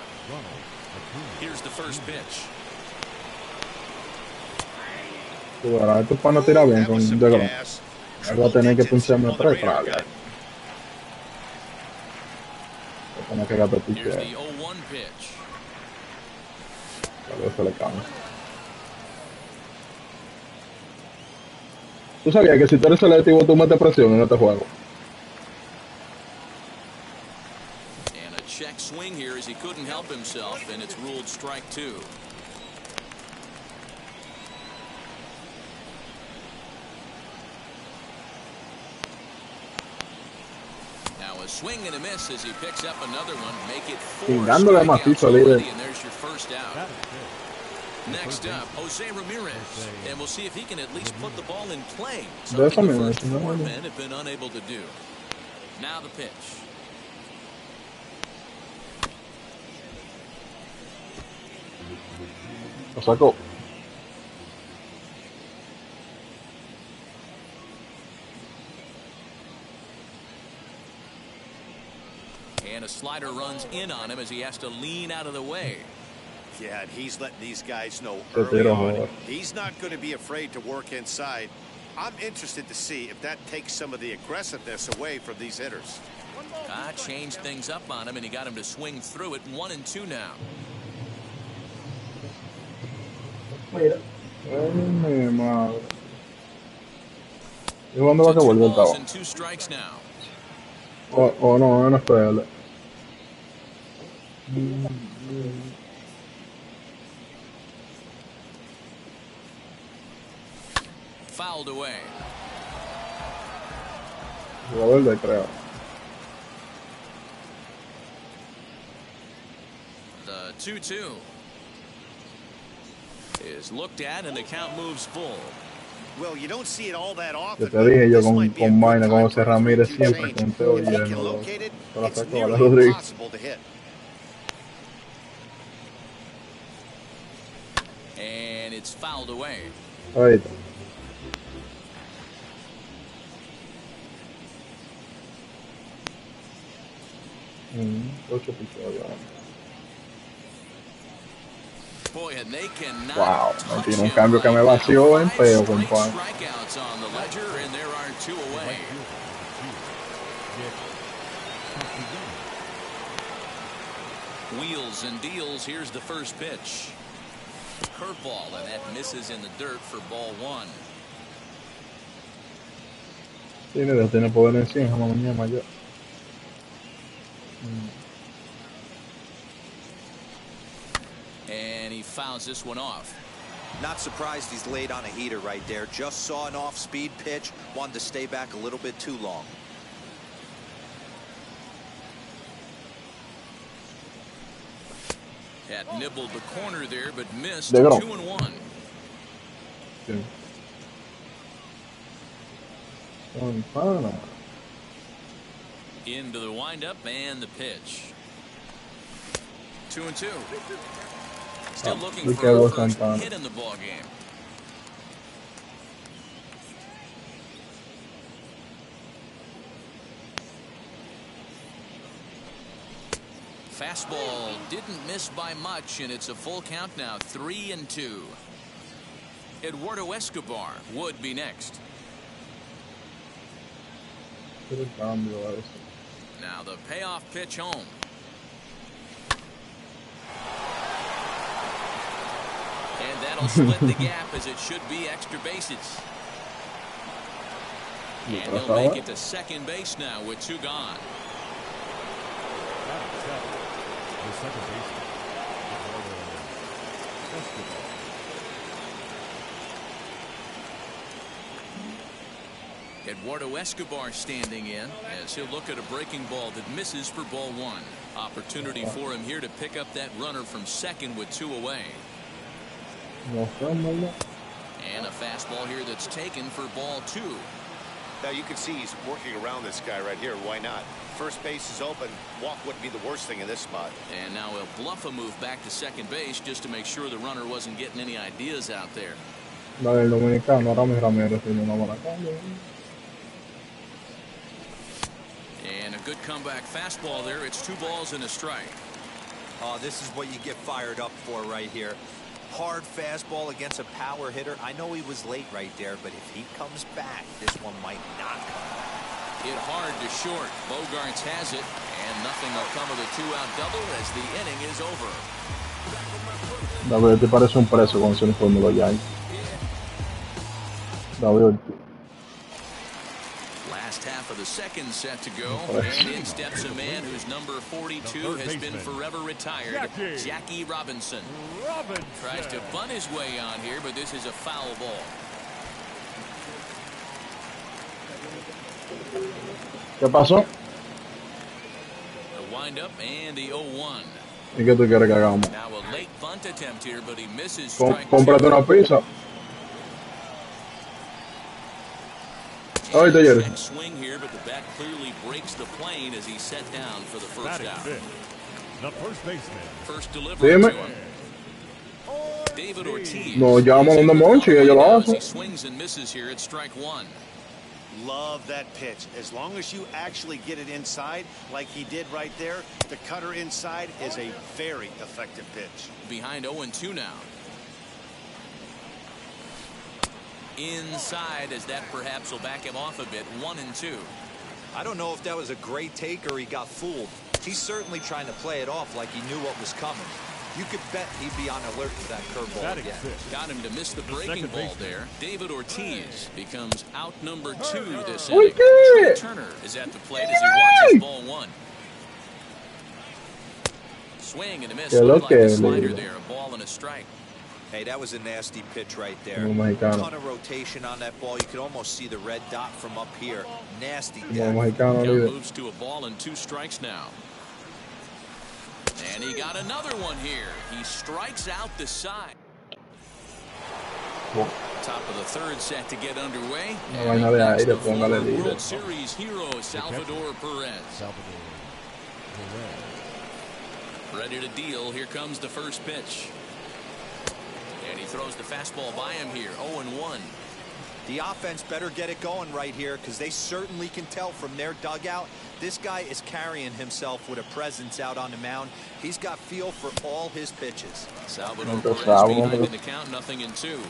Here's the first pitch. Bueno, esto para no tirar bien con Degrom. Va a tener que puncharme 3 para allá. Here's the 0-1 pitch. Tal vez se le cambie. ¿Tú sabías que si tú eres selectivo tú metes presión en este juego? And a check swing here as he couldn't help himself, and it's ruled strike 2. Now a swing and a miss as he picks up another one. Make it 4 strikeouts already, and there's your first out. Next up, Jose Ramirez, and we'll see if he can at least put the ball in play. Something the first 4 men have been unable to do. Now the pitch. Lo sacó. And a slider runs in on him as he has to lean out of the way. Yeah, and he's letting these guys know early on he's not going to be afraid to work inside. I'm interested to see if that takes some of the aggressiveness away from these hitters. Changed things up on him, and he got him to swing through it. 1-2 now. Mira. Ay, mi madre. ¿Y cuándo va a So 2 volver el balls trabajo? and 2 strikes now. O no, no espérale. Fouled away. Jugador de creo. The 2-2 is looked at, and the count moves full. Well, you don't see it all that Yo often. te dije yo This con might be a good vaina con time ese for a Ramírez 3-2 siempre change. conteo If he lleno. can Lo, locate it, se la it's sacó a nearly Rodríguez. impossible to hit. And it's fouled away. Ahí está. Ocho pichadas. Boy, and they cannot Wow, me touch tiene un him cambio que right me now. vació en 5 peo, straight compadre. strikeouts on the ledger, and there are 2 away. Wheels and deals. Here's the first pitch. Curveball, and that misses in the dirt for ball 1. Tiene poder encima, mañana ya. And he fouls this one off. Not surprised he's laid on a heater right there. Just saw an off-speed pitch. Wanted to stay back a little bit too long. Had nibbled the corner there, but missed. De grom. 2-1. Sí. Santana. Into the windup and the pitch. 2-2. Still looking look for at a what first Santana. hit in the ball game. Fastball didn't miss by much, and it's a full count now. 3-2. Eduardo Escobar would be next. Now the payoff pitch home. And that'll split the gap, as it should be extra bases. And he'll make it to second base now with 2 gone. The second baseman, Eduardo Escobar standing in as he'll look at a breaking ball that misses for ball 1. Opportunity for him here to pick up that runner from second with 2 away. And a fastball here that's taken for ball 2. Now you can see he's working around this guy right here. Why not? First base is open. Walk wouldn't be the worst thing in this spot. And now he'll bluff a move back to second base just to make sure the runner wasn't getting any ideas out there. La del dominicano, Ramírez, tiene una buena cambio. And a good comeback fastball there. It's 2 balls and a strike. Oh, this is what you get fired up for right here. Hard fastball against a power hitter. I know he was late right there, but if he comes back, this one might not come back. Hit hard to short. Bogarts has it, and nothing will come of the 2-out double as the inning is over. David, te parece un preso con ese uniforme de los Yankees. David. Last half of the second set to go, and in steps a man whose number 42 has been forever retired, Jackie Robinson. Tries to bunt his way on here, but this is a foul ball. ¿Qué pasó? The windup and the 0-1. ¿Y qué tú quieres que hagamos? Now a late bunt attempt here, but he misses. Cómprate una pizza. Ahorita ayer. Swing here, but the bat clearly breaks the plane as he's set down for the first out. The first baseman. First delivery to him. David Ortiz. No, llamo donde Monchi, ellos lo hacen. He swings and misses here at strike 1. Love that pitch. As long as you actually get it inside, like he did right there, the cutter inside is a very effective pitch. Behind 0-2 now. inside, as that perhaps will back him off a bit. 1-2. I don't know if that was a great take or he got fooled. He's certainly trying to play it off like he knew what was coming. You could bet he'd be on alert for that curveball again. Got him to miss the breaking ball there. David Ortiz becomes out number 2 this inning. Trey Turner is at the plate as he watches ball 1. Swing and a miss. Like a slider there. A ball and a strike. Hey, that was a nasty pitch right there. Oh my God. A ton of rotation on that ball. You could almost see the red dot from up here. Nasty. Oh my God. Moves to a ball and 2 strikes now. And he got another one here. He strikes out the side. Top of the 3rd set to get underway. World Series hero Salvador Perez. Ready to deal. Here comes the first pitch. And he throws the fastball by him here. 0-1. The offense better get it going right here, because they certainly can tell from their dugout this guy is carrying himself with a presence out on the mound. He's got feel for all his pitches. Salvador Perez behind in the count, 0-2.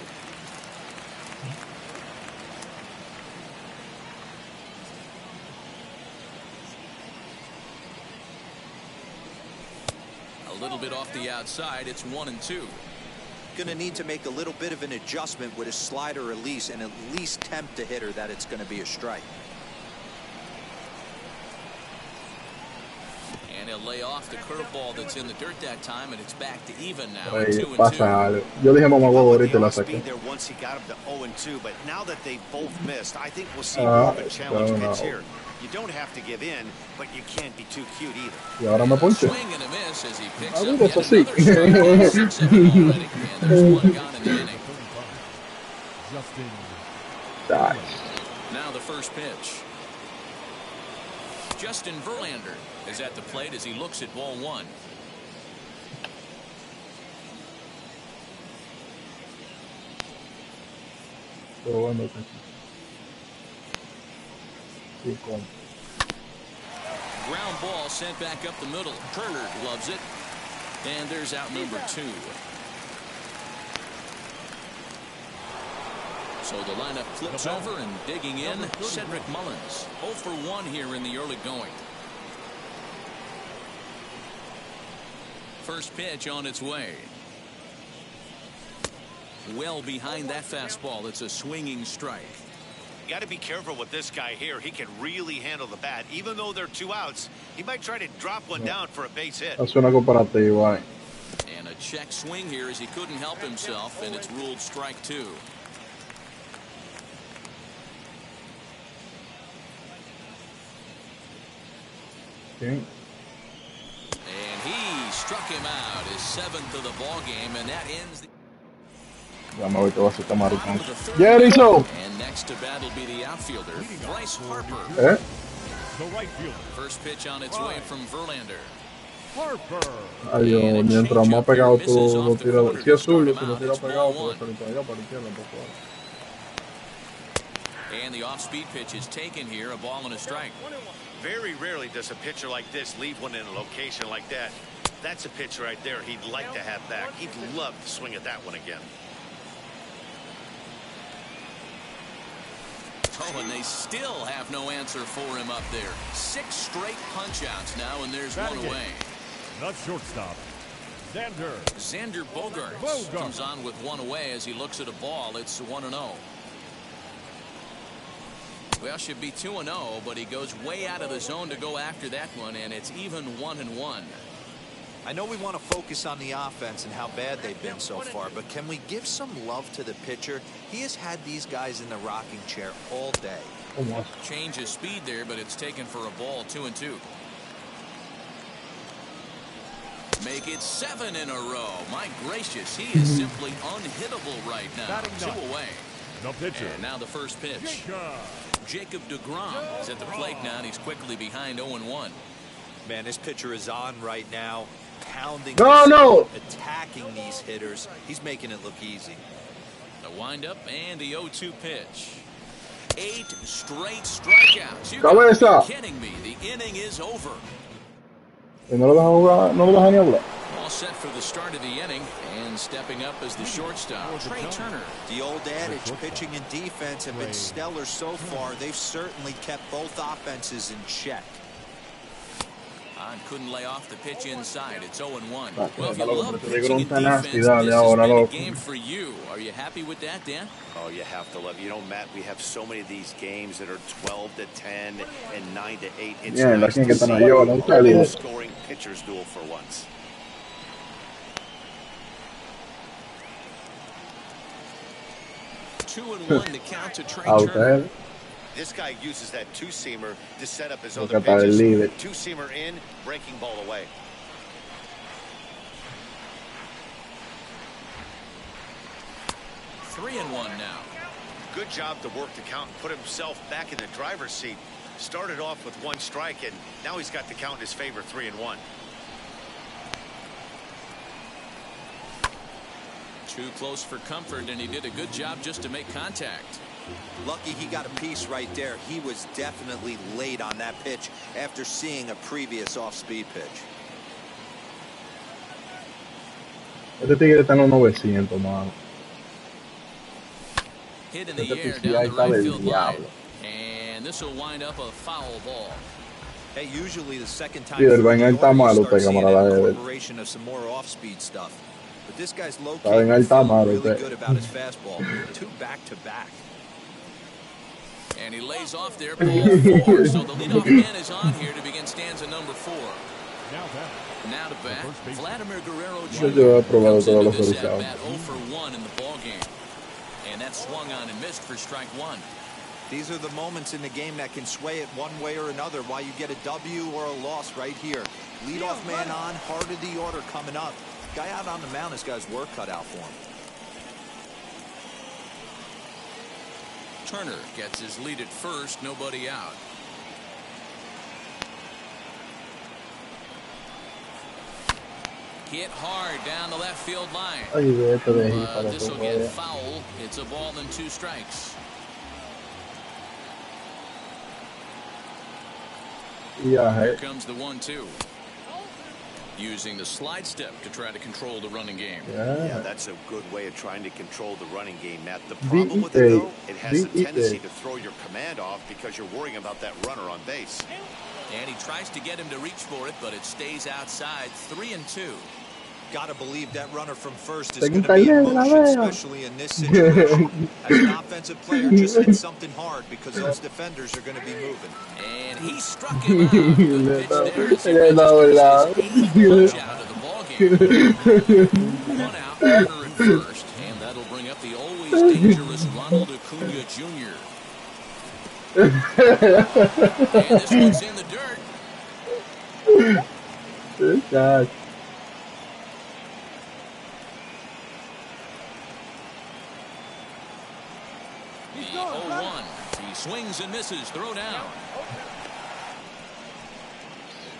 A little bit off the outside. It's 1-2. Going to need to make a little bit of an adjustment with his slider release and at least tempt the hitter that it's going to be a strike. And he'll lay off the curveball that's in the dirt that time, and it's back to even now. Yo dije mamá huevo ahorita la saqué. There once he got him to 0-2, but now that they both missed, I think we'll see more of a challenge pitch here. You don't have to give in, but you can't be too cute either. Y ahora me ponche. Swing and a miss as he picks up yet another strike. 6-7 already, and there's 1 gone in the inning. Now the first pitch. Justin Verlander is at the plate as he looks at ball 1. Ground ball sent back up the middle. Turner loves it. And there's out number 2. So the lineup flips over, and digging in, Cedric Mullins. 0 for 1 here in the early going. First pitch on its way. Well behind that fastball. It's a swinging strike. You got to be careful with this guy here. He can really handle the bat. Even though they're 2 outs, he might try to drop one down for a base hit. Hace una comparativa. And a check swing here as he couldn't help himself, and it's ruled strike 2. Okay. And he struck him out, his 7th of the ball game, and that ends the And next to bat will be the outfielder, Bryce Harper. The right fielder. First pitch on its way from Verlander. Ay, mientras más pegado tú lo tiras, si es zurdo, si lo tiras pegado, puedes salir para allá, para la izquierda, por favor. And the off-speed pitch is taken here, a ball and a strike. Very rarely does a pitcher like this leave one in a location like that. That's a pitch right there he'd like to have back. He'd love to swing at that one again. Oh, and they still have no answer for him up there. 6 straight punch-outs now, and there's 1 away. Not shortstop. Xander Bogaerts comes on with 1 away as he looks at a ball. It's 1-0. Well, should be 2-0, but he goes way out of the zone to go after that one, and it's even 1-1. I know we want to focus on the offense and how bad they've been so far, but can we give some love to the pitcher? He has had these guys in the rocking chair all day. Change his speed there, but it's taken for a ball. 2-2. Make it 7 in a row. My gracious, he is simply unhittable right now. 2 away. No pitcher. And now the first pitch. Jacob deGrom is at the plate now, and he's quickly behind 0-1. Man, this pitcher is on right now, pounding, attacking these hitters. He's making it look easy. The windup and the 0-2 pitch. 8 straight strikeouts. You gotta be kidding me. The inning is over. No lo dejan jugar, no lo dejan ni hablar. Well, set for the start of the inning, and stepping up as the shortstop, Trey Turner. The old adage, pitching and defense have been stellar so far. They've certainly kept both offenses in check. Couldn't lay off the pitch inside. It's 0-1. Well, if you Dale, love hombre, te pitching digo and un defense, tenacity, this dale has ahora, been a loco. game for you. Are you happy with that, Dan? Oh, you have to love it. You know, Matt, we have so many of these games that are 12-10 and 9-8. It's Yeah, nice la to que see yo, no a low-scoring pitcher's duel for once. Two and one to count to Trey Turner. This guy uses that two-seamer to set up his Look other at that pitches. lead. Two-seamer in, breaking ball away. Three and one now. Good job to work the count and put himself back in the driver's seat. Started off with one strike, and now he's got the count in his favor, 3-1. Too close for comfort, and he did a good job just to make contact. Lucky he got a piece right there. He was definitely late on that pitch after seeing a previous off-speed pitch. Este tigre está en los 900, mano. Hit in the air down the right field line. And this will wind up a foul ball. Hey, usually the second time Sí, el vaina está malo, start seeing camarada an de él. incorporation of some more off-speed stuff. But this guy's low key Está bien, está malo, really usted. good about his fastball. Two back-to-back. And he lays off there, ball four. So the leadoff man is on here to begin stanza number 4. Now to bat, Vladimir Guerrero Jr. comes into this at-bat 0 for 1 in the ballgame. And that swung on and missed for strike 1. These are the moments in the game that can sway it one way or another, why you get a W or a loss right here. Leadoff man on, heart of the order coming up. Guy out on the mound has got his work cut out for him. Turner gets his lead at first, nobody out. Hit hard down the left field line. This will get foul. It's a ball and 2 strikes. Here comes the 1-2. Using the slide step to try to control the running game. Yeah, that's a good way of trying to control the running game, Matt. The problem with it, though, it has a tendency to throw your command off because you're worrying about that runner on base. And he tries to get him to reach for it, but it stays outside. 3-2. Gotta believe that runner from first is going to be in motion, especially in this situation. As an offensive player, just hit something hard because those defenders are going to be moving. And he struck him out. Good pitch there. He out of the ballgame. 1 out, runner at first, and that'll bring up the always dangerous Ronald Acuna Jr. And this one's in the dirt. Good God. The 0-1. He swings and misses. Throw down.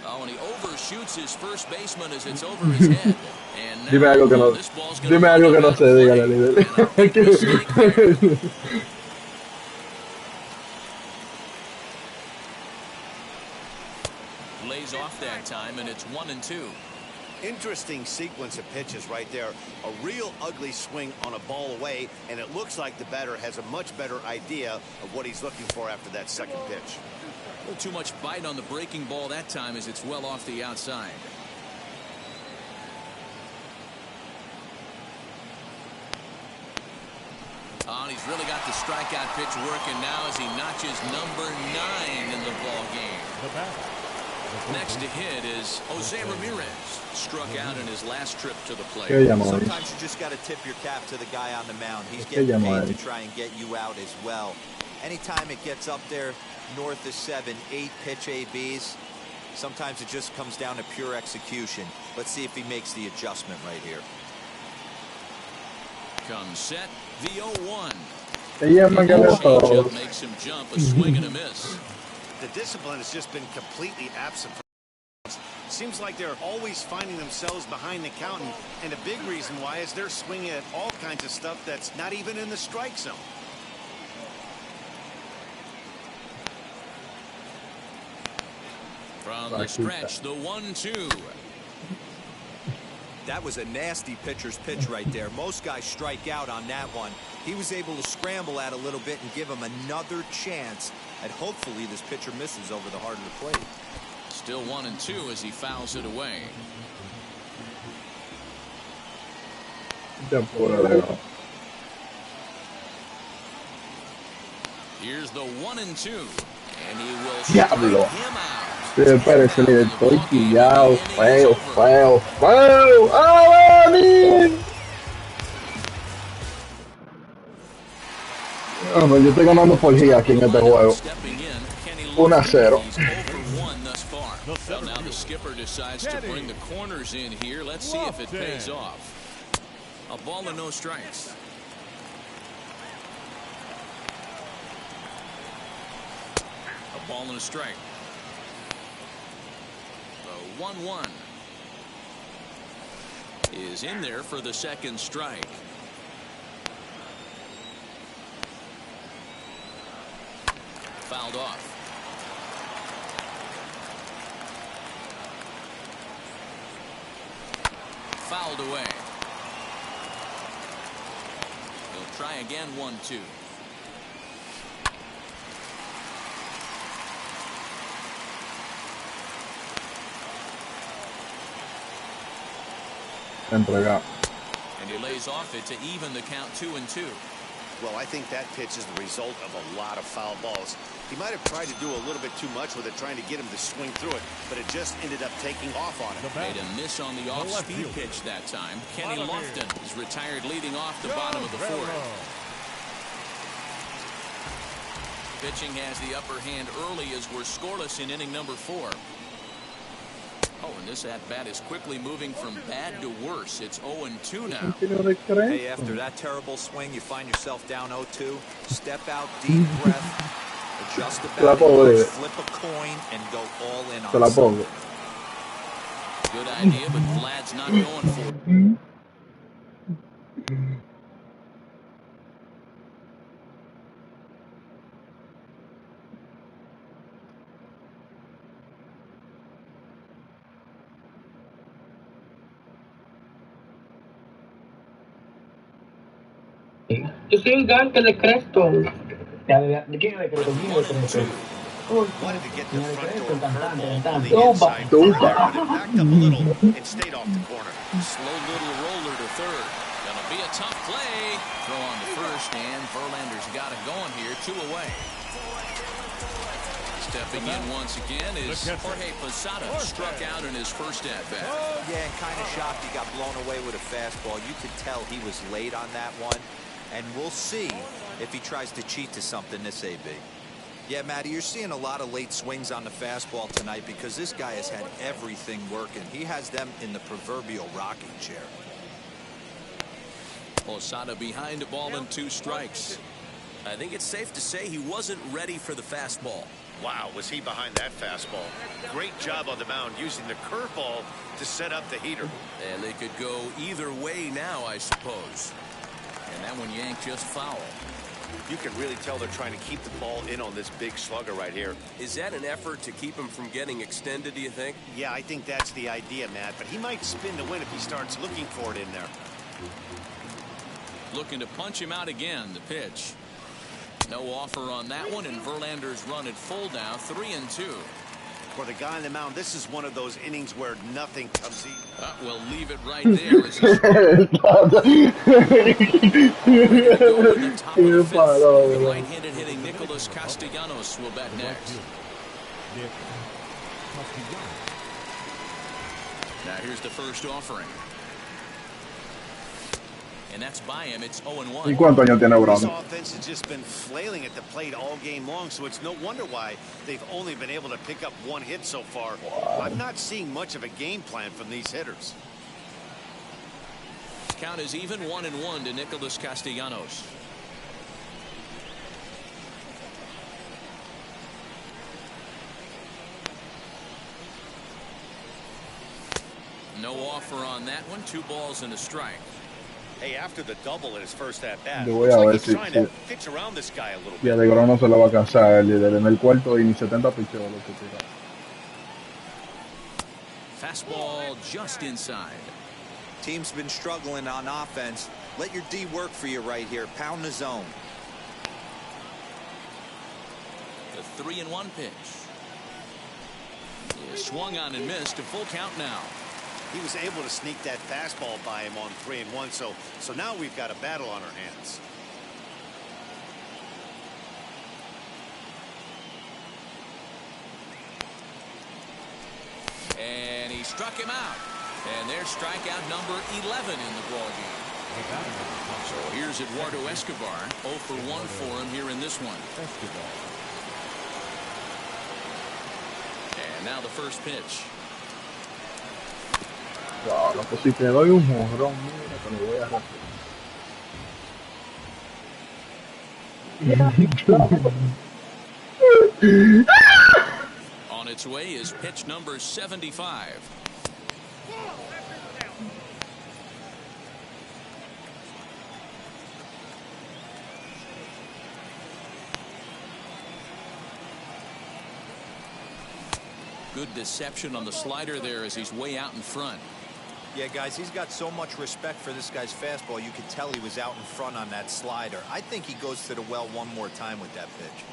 Oh, and he overshoots his first baseman as it's over his head. And now, Dime algo que no, this ball's dime algo que no se diga, líder. Lays off that time, and it's 1-2. Interesting sequence of pitches right there. A real ugly swing on a ball away, and it looks like the batter has a much better idea of what he's looking for after that second pitch. A little too much bite on the breaking ball that time as it's well off the outside. Oh, and he's really got the strikeout pitch working now as he notches number 9 in the ball game. Next to hit is Jose Ramirez. Struck out in his last trip to the plate. Sometimes you just got to tip your cap to the guy on the mound. He's getting paid to try and get you out as well. Anytime it gets up there north of 7, 8 pitch ABs, sometimes it just comes down to pure execution. Let's see if he makes the adjustment right here. Comes set, the 0-1. Changeup makes him jump, a swing and a miss. The discipline has just been completely absent. Seems like they're always finding themselves behind the count, and a big reason why is they're swinging at all kinds of stuff that's not even in the strike zone. From the stretch, the 1-2. That was a nasty pitcher's pitch right there. Most guys strike out on that one. He was able to scramble at a little bit and give him another chance. And hopefully this pitcher misses over the heart of the plate. Still 1-2 as he fouls it away. Here's the 1-2. And he will strike him out. Espérese, le estoy pillado. Feo. Yo estoy ganando por G aquí en este juego. 1-0. Well, now the skipper decides to bring the corners in here. Let's see if it pays off. A ball and no strikes. A ball and a strike. The 1-1 is in there for the second strike. Fouled off. Fouled away. He'll try again. 1-2. Entregado. And he lays off it to even the count. 2-2. Well, I think that pitch is the result of a lot of foul balls. He might have tried to do a little bit too much with it, trying to get him to swing through it, but it just ended up taking off on him. Made a miss on the off-speed pitch that time. Kenny Lofton is retired leading off the bottom of the fourth. Pitching has the upper hand early as we're scoreless in inning number 4. Oh, and this at-bat is quickly moving from bad to worse. It's 0-2 now. Hey, after that terrible swing, you find yourself down 0-2. Step out, deep breath, adjust the batting, flip a coin, and go all in on something. Good idea, but Vlad's not going for it. Yo soy un gante de Cresto. ¿De quién es de Cresto? ¿Quién es de Cresto? Wanted to get the front door curveball on the inside corner there, but it backed up a little and stayed off the corner. Slow little roller to third. Gonna be a tough play. Throw on to first, and Verlander's got it going here. 2 away. Stepping in once again is Jorge Posada. Struck out in his first at-bat. Yeah, and kind of shocked he got blown away with a fastball. You could tell he was late on that one. And we'll see if he tries to cheat to something this AB. Yeah, Matty, you're seeing a lot of late swings on the fastball tonight because this guy has had everything working. He has them in the proverbial rocking chair. Posada behind a ball and 2 strikes. I think it's safe to say he wasn't ready for the fastball. Wow, was he behind that fastball. Great job on the mound using the curveball to set up the heater. And they could go either way now, I suppose. And that one yanked just foul. You can really tell they're trying to keep the ball in on this big slugger right here. Is that an effort to keep him from getting extended, do you think? Yeah, I think that's the idea, Matt. But he might spin to win if he starts looking for it in there. Looking to punch him out again, the pitch. No offer on that one, and Verlander's run at full now, 3-2. For the guy on the mound, this is one of those innings where nothing comes easy. We'll leave it right there. As the right-handed hitting Nicholas Castellanos will bat next. Now here's the first offering. And that's by him. It's 0-1. ¿Y cuántos años tiene Brown? This offense has just been flailing at the plate all game long, so it's no wonder why they've only been able to pick up 1 hit so far. I'm not seeing much of a game plan from these hitters. Count is even 1-1 to Nicholas Castellanos. No offer on that one. 2 balls and a strike. Hey, after the double in his first at bat, Yo voy looks a like ver he's si, trying to pitch around this guy a little bit. Ya de Grano se la va a cansar el líder en el cuarto y ni 70 picheos lo que tira. Fastball just inside. Team's been struggling on offense. Let your D work for you right here. Pound the zone. The 3-1 pitch. Is swung on and missed. A full count now. He was able to sneak that fastball by him on 3-1. So now we've got a battle on our hands. And he struck him out. And there's strikeout number 11 in the ballgame. So here's Eduardo Escobar. 0 for 1 for him here in this one. And now the first pitch. Wow, pues si te doy un morrón, mira que lo voy a On its way is pitch number 75. Good deception on the slider there as he's way out in front. Yeah, guys, he's got so much respect for this guy's fastball. You could tell he was out in front on that slider. I think he goes to the well one more time with that pitch.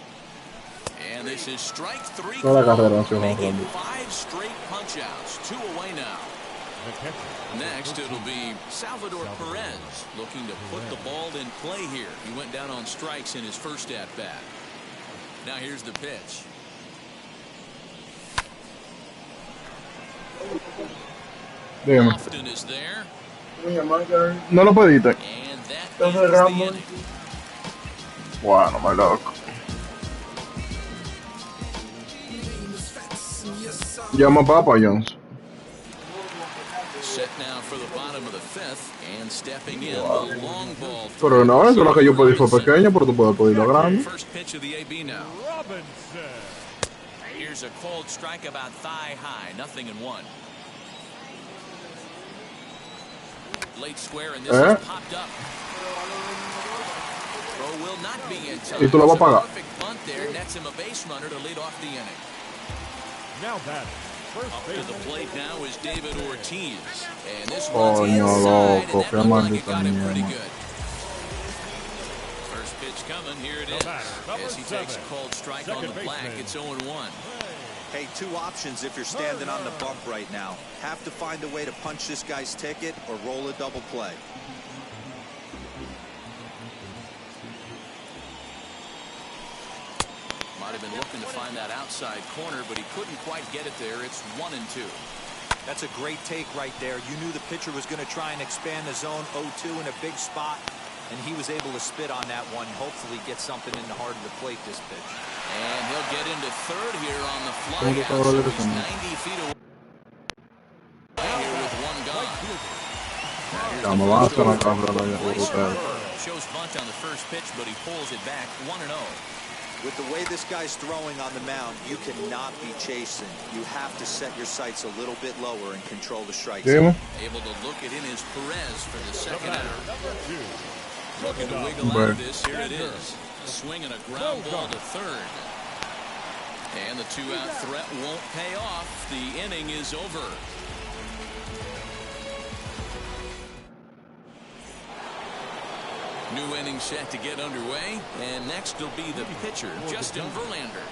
And this is strike 3. making 5 straight punch-outs. 2 away now. Next, it'll be Salvador Perez looking to put the ball in play here. He went down on strikes in his first at-bat. Now here's the pitch. Dígame. Often is there. No lo pediste. And that ends the inning. Bueno, my loco. Llama Papa Jones. Set now for the bottom of the 5th and stepping in the long ball. Pero no, eso es lo que yo pedí fue pequeño, pero tú puedes pedir lo grande. First pitch of the AB now. Here's a cold strike about thigh high. 0-1. Late square and this is popped up. Throw will not be in time. ¿Y tú lo vas a pagar? Perfect bunt there nets him a base runner to lead off the inning. Now that up to the plate now is David Ortiz, and this one's Coño, inside, and loco, that qué looked like it maldita got him pretty mierda. good. First pitch coming, here it is. As he takes a cold strike on the black, it's 0-1. Hey, 2 options if you're standing on the bump right now. Have to find a way to punch this guy's ticket or roll a double play. Might have been looking to find that outside corner, but he couldn't quite get it there. It's 1-2. That's a great take right there. You knew the pitcher was going to try and expand the zone 0-2 in a big spot, and he was able to spit on that one. Hopefully get something in the heart of the plate this pitch. And he'll get into third here on the fly out. So he's 90 feet away here with 1 gone. Shows bunt on the first pitch, but he pulls it back 1-0. With the way this guy's throwing on the mound, you cannot be chasing. You have to set your sights a little bit lower and control the strike zone. Able to look it in is Perez for the second out. Looking to wiggle out of this. Here it is. A swing and a ground ball to third. And the 2-out threat won't pay off. The inning is over. New inning set to get underway, and next will be the pitcher, Justin Verlander.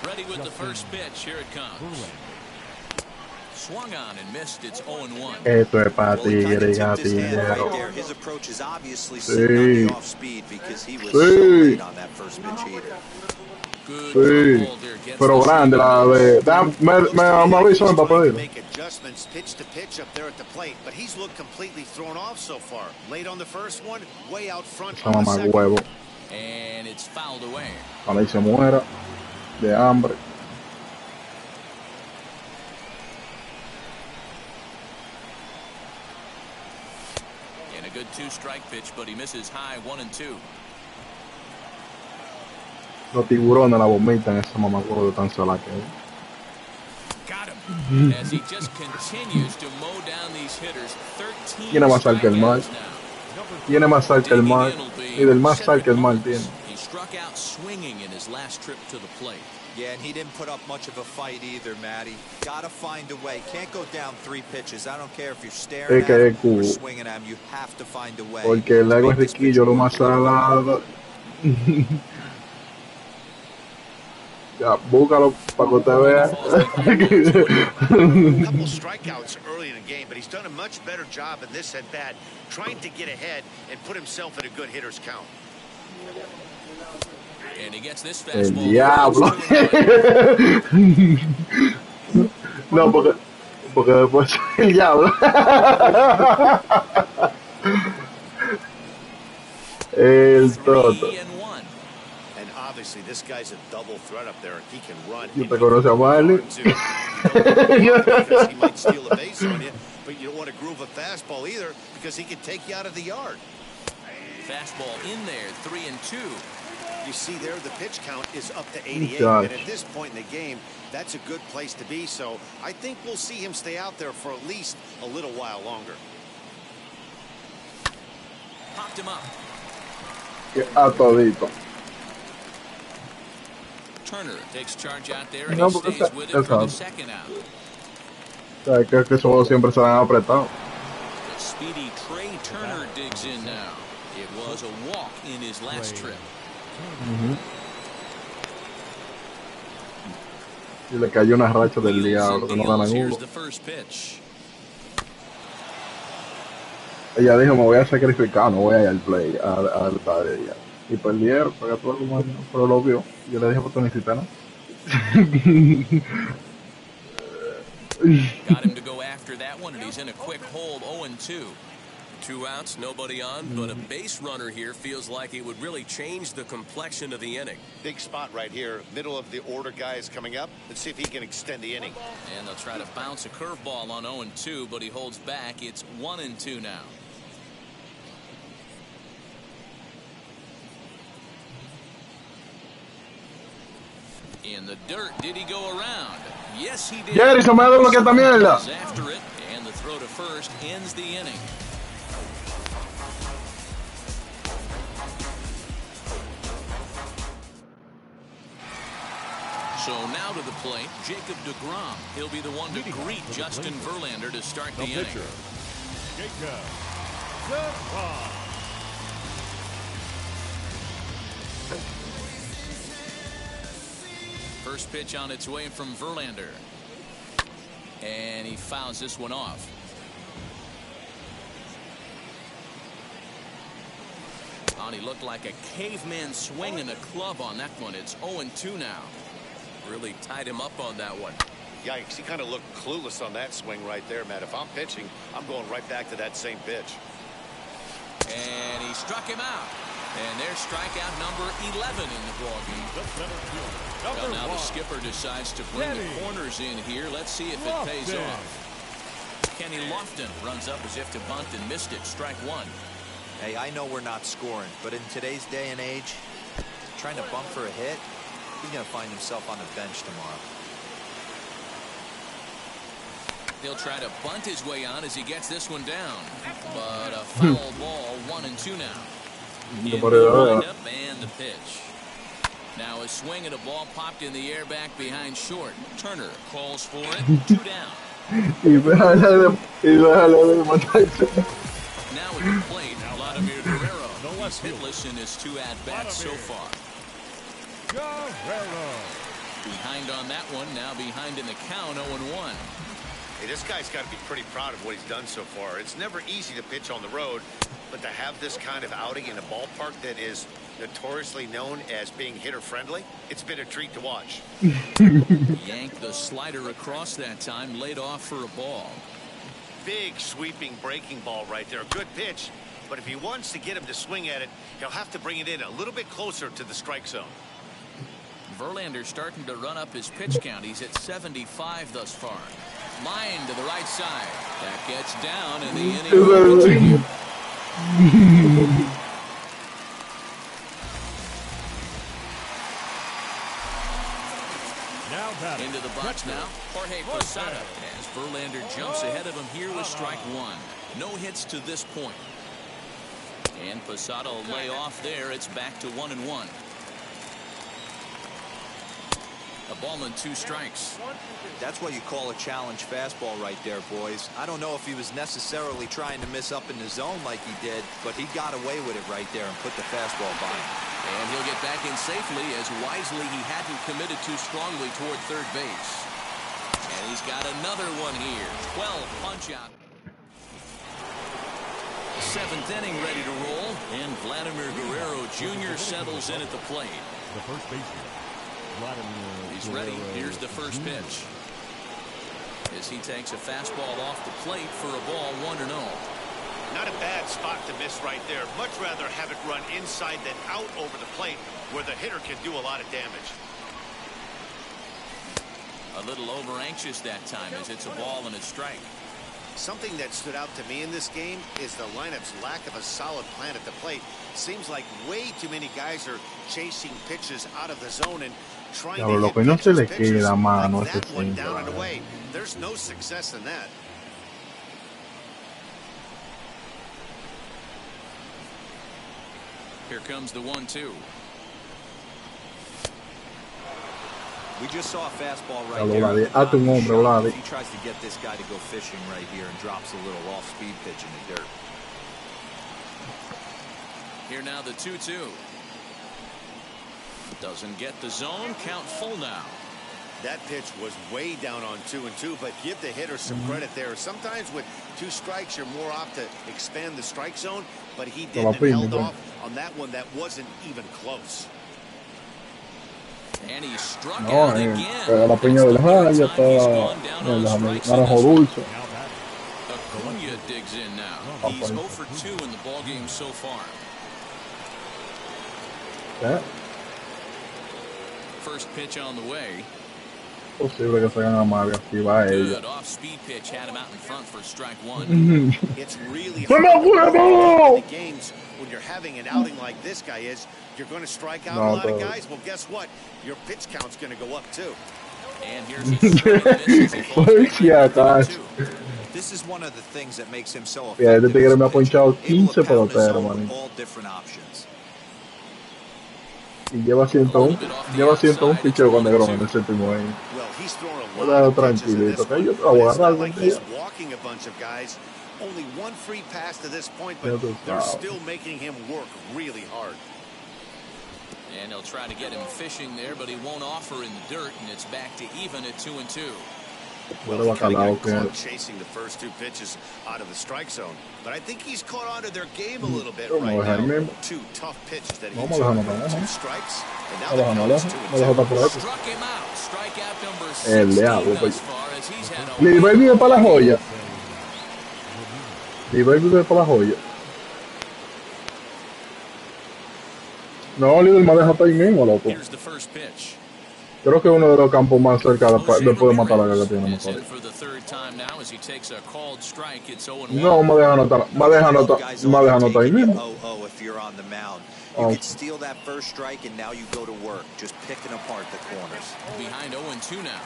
Ready with the first pitch. Here it comes. Swung on and missed. It's 0-1. Esto es para tigre, gatillero. His approach is obviously sitting on the off speed because he was so late on that first pitch heater. Sí, pero grande la de... Me aviso para pedirlo. Make adjustments pitch to pitch up there at the plate, but he's looked completely thrown off so far. Late on the first one, way out front on the second. Huevo. And it's fouled away. Para que se muera de hambre. And a good 2-strike pitch, but he misses high 1-2. Los tiburones la vomitan, esa mamacuevo tan sola que es. Got him. As he just continues to mow down these hitters. 13 Tiene más sal que el mal. Tiene más sal que el mal. Y del más sal que el mal tiene. He struck out swinging in his last trip to the plate. Yeah, and he didn't put up much of a fight either, Matty. Gotta find a way. Can't go down 3 pitches. I don't care if you're staring at him or swinging at him. You have to find a way. Porque el agua es riquillo, lo más salado. Ya, búscalo para que usted vea. A couple strikeouts early in the game, but he's done a much better job in this at bat, trying to get ahead and put himself in a good hitter's count. And he gets this El fastball. diablo. No, porque después el diablo. El toto. And obviously this guy's a double threat up there. He can run. ¿Yo te conoces a Marley? He might steal a base on you, but you don't want to groove a fastball either because he can take you out of the yard. Fastball in there, 3-2. You see there, the pitch count is up to 88, and at this point in the game, that's a good place to be, so I think we'll see him stay out there for at least a little while longer. Popped him up. A todito. Turner takes charge out there, and he stays with it for the second out. Sabes que esos juegos siempre se han apretado. The speedy Trey Turner digs in now. It was a walk in his last trip. Y le cayó una racha del diablo que no ganan uno. Ella dijo, me voy a sacrificar, no voy a ir al play, al padre ella. Y perdieron, porque todo el mundo, pero lo vio. Yo le dije, pues tú necesitas, ¿no? Got him to go after that one, and he's in a quick hold, 0-2. 2 outs, nobody on, but a base runner here feels like it would really change the complexion of the inning. Big spot right here, middle of the order guy is coming up. Let's see if he can extend the inning. And they'll try to bounce a curveball on 0-2, but he holds back. It's 1-2 now. In the dirt, did he go around? Yes, he did. Jerry, se me ha dado lo que esta mierda. After it, and the throw to first ends the inning. So now to the plate, Jacob deGrom. He'll be the one to greet Justin Verlander to start the inning. Jacob deGrom. First pitch on its way from Verlander. And he fouls this one off. He looked like a caveman swinging a club on that one. It's 0-2 now. Really tied him up on that one. Yikes, he kind of looked clueless on that swing right there, Matt. If I'm pitching, I'm going right back to that same pitch. And he struck him out. And there's strikeout number 11 in the ballgame. Well, now the skipper decides to bring the corners in here. Let's see if it pays off. Kenny Lofton runs up as if to bunt and missed it. Strike one. Hey, I know we're not scoring, but in today's day and age, trying to bunt for a hit, he's going to find himself on the bench tomorrow. He'll try to bunt his way on as he gets this one down. But a foul ball, 1-2 now. In the windup and the pitch. Now a swing and a ball popped in the air back behind short. Turner calls for it. 2 down. Now at the plate, Vladimir Guerrero. He's hitless in his 2 at-bats so far. Guerrero. Behind on that one, now behind in the count, 0-1. Hey, this guy's got to be pretty proud of what he's done so far. It's never easy to pitch on the road, but to have this kind of outing in a ballpark that is notoriously known as being hitter-friendly, it's been a treat to watch. Yanked the slider across that time, laid off for a ball. Big sweeping breaking ball right there. A good pitch, but if he wants to get him to swing at it, he'll have to bring it in a little bit closer to the strike zone. Verlander starting to run up his pitch count. He's at 75 thus far. Line to the right side. That gets down, and the inning will continue. Into the box now, Jorge Posada, as Verlander jumps ahead of him here with strike one. No hits to this point. And Posada will lay off there. It's back to 1-1. A ball and 2 strikes. That's what you call a challenge fastball right there, boys. I don't know if he was necessarily trying to miss up in the zone like he did, but he got away with it right there and put the fastball by him. And he'll get back in safely, as wisely he hadn't committed too strongly toward third base. And he's got another one here. 12 punch out. 7th inning ready to roll, and Vladimir Guerrero Jr. settles in at the plate. The first baseman, Vladimir. He's ready. Here's the first pitch. As he takes a fastball off the plate for a ball, 1-0. Not a bad spot to miss right there. Much rather have it run inside than out over the plate, where the hitter can do a lot of damage. A little over anxious that time, as it's a ball and a strike. Something that stood out to me in this game is the lineup's lack of a solid plan at the plate. Seems like way too many guys are chasing pitches out of the zone and trying to hit pitches like that one down and away. There's no success in that. Here comes the 1-2. We just saw a fastball right there. He tries to get this guy to go fishing right here and drops a little off-speed pitch in the dirt. Here now the 2-2. Doesn't get the zone. Count full now. That pitch was way down on 2-2, but give the hitter some credit there. Sometimes with 2 strikes, you're more apt to expand the strike zone, but he didn't and held off on that one that wasn't even close. And he struck out again. La piña del Jaya está naranjo dulce. Acuna digs in now. He's 0 for 2 in the ballgame so far. First pitch on the way. Posible que se hagan amables, así va ella. Good off-speed pitch had him out in front for strike 1. It's really hard in the games when you're having an outing like this guy is. You're going to strike out a lot of guys. Well, guess what? Your pitch count's going to go up too. And here's This is one of the things that makes him so effective. Able to pound all different options. Y lleva 101 picheo con Negrón en el séptimo inning. Tranquilito, que yo te voy a agarrar algún día. Walking a bunch of guys. Only one free pass to this point, but they're still making him work really hard. And he'll try to get him fishing there, but he won't offer in the dirt, and it's back to even at 2-2. Well, he kind of got caught chasing the first 2 pitches out of the strike zone, but I think he's caught onto their game a little bit right now. 2 tough pitches that he took, 2 strikes, and now they're down to 2-2. Struck him out. Strikeout number 16 thus far, as he's had a... Liber vive para la joya. Liber vive para la joya. No, Liber me deja ahí mismo, loco. Here's the first pitch. Creo que uno de los campos más cerca después de matar a la que tiene mejor. No, me deja anotar ahí mismo. If you're on the mound, you could steal that first strike and now you go to work, just picking apart the corners. Behind 0-2 now.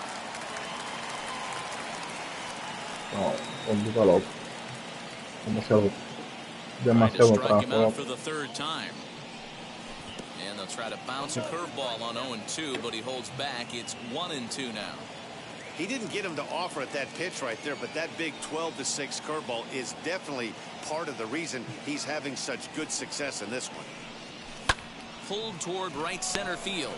No, complicado loco. Demasiado atrás. For the 3rd time. And they'll try to bounce a curveball on 0-2, but he holds back. It's 1-2 now. He didn't get him to offer at that pitch right there, but that big 12-6 curveball is definitely part of the reason he's having such good success in this one. Pulled toward right center field.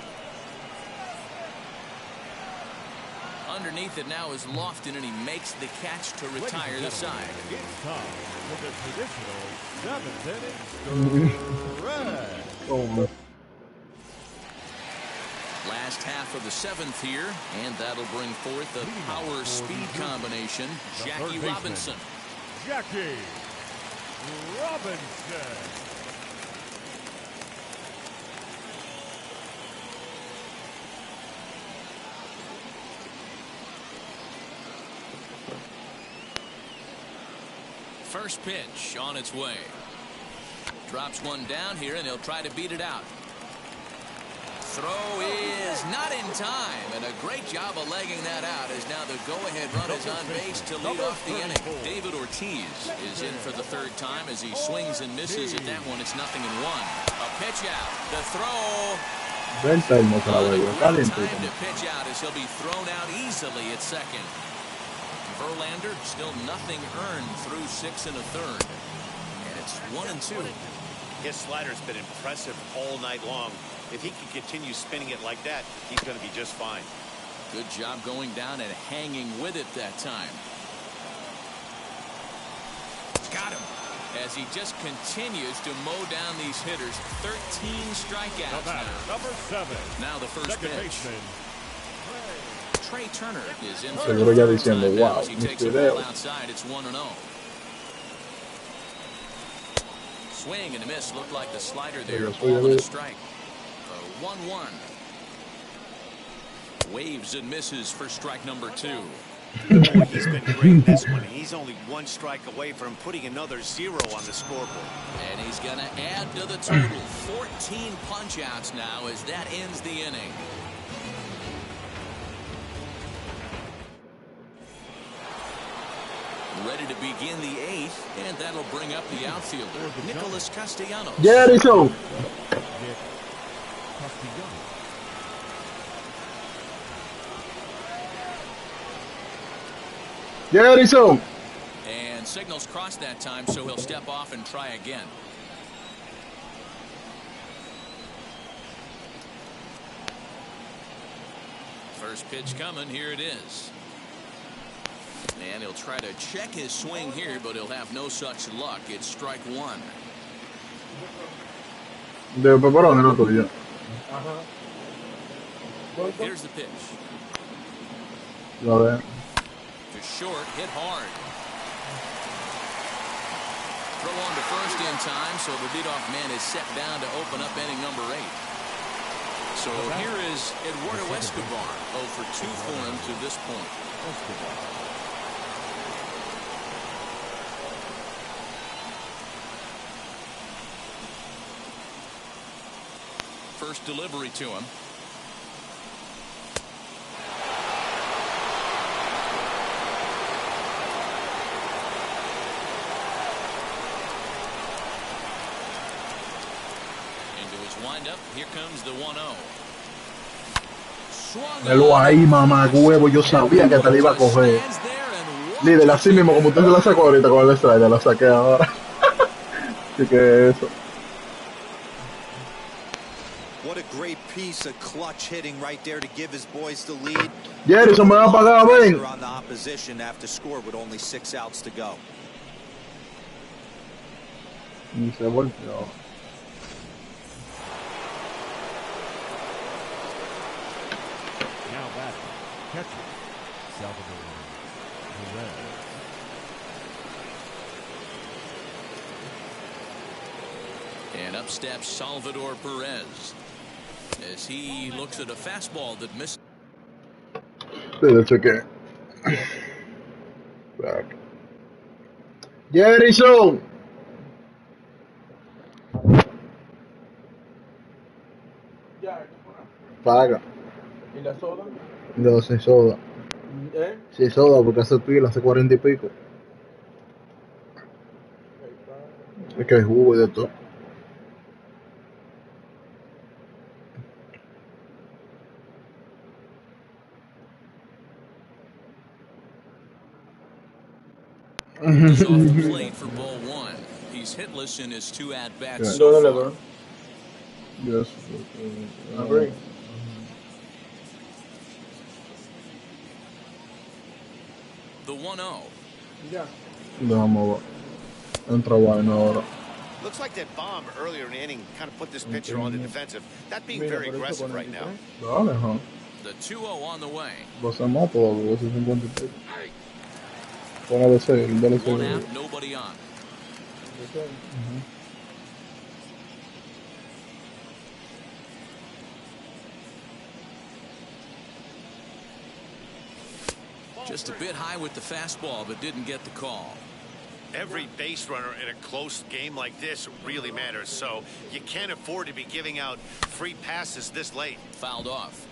Underneath it now is Lofton, and he makes the catch to retire the side. It's time for the traditional 7th inning. Last half of the 7th here, and that'll bring forth the power-speed combination, Jackie Robinson. Jackie Robinson. First pitch on its way. Drops one down here, and he'll try to beat it out. Throw is not in time, and a great job of legging that out, as now the go-ahead run is on base to lead off the inning. David Ortiz is in for the 3rd time as he swings and misses at that one. It's 0-1. A pitch out. The throw Ven termo se la On a bebe, great calientito. time to pitch out as he'll be thrown out easily at second. Verlander still nothing earned through 6 1/3. And it's 1-2. His slider's been impressive all night long. If he can continue spinning it like that, he's going to be just fine. Good job going down and hanging with it that time. Got him. As he just continues to mow down these hitters. 13 strikeouts now. Number 7. Now the first Second pitch. baseman. Trey Turner is in for Seguro the ya third diciendo, time now wow, as he mis takes the ball videos. outside. It's 1-0. Swing and a miss. Looked like the slider there. Ball and a strike. 1-1. Waves and misses for strike number 2. Boy, he's been great this one. He's only one strike away from putting another 0 on the scoreboard. And he's going to add to the total. 14 punch-outs now as that ends the inning. Ready to begin the 8th, and that'll bring up the outfielder, Nicholas Castellanos. Jerison. Jerison. And signals crossed that time, so he'll step off and try again. First pitch coming. Here it is. And he'll try to check his swing here, but he'll have no such luck. It's strike 1. De pepperoni el otro día. Here's the pitch. La de. To short, hit hard. Throw on to first in time, so the leadoff man is set down to open up inning number 8. So here is Eduardo Escobar. 0 for 2 for him to this point. First delivery to him. Into his windup. Here comes the 1-0. Melo ahí, mamá huevo. Yo sabía que te la iba a coger. Líder, así mismo, como usted se la sacó ahorita con el strike, la saqué ahora. Así que eso. What a great piece of clutch hitting right there to give his boys the lead. Jerison me va a pagar, ven. On the opposition after score with only 6 outs to go. Y se volteó. Now back. Catcher. Salvador Perez. And up steps Salvador Perez as he looks at a fastball that missed. That's okay. Back. Jerison. Paga. ¿Y la soda? No, sin soda. ¿Eh? Sin soda, porque hace pila, hace 40 y pico. Es que hay jugo y de todo. He's off the plate for ball 1. He's hitless in his 2 at-bats Yeah. so far. Yes. Agree. The 1-0. Ya. Déjame ver. Entra vaina ahora. Looks like that bomb earlier in the inning kind of put this pitcher on the defensive. That being very aggressive right now. Dale, ajá. The 2-0 on the way. Va a ser más todavía, va a ser 50 y pico. Póngale 6, dale 6. 1 out, nobody on. Just a bit high with the fastball, but didn't get the call. Every base runner in a close game like this really matters, so you can't afford to be giving out free passes this late. Fouled off.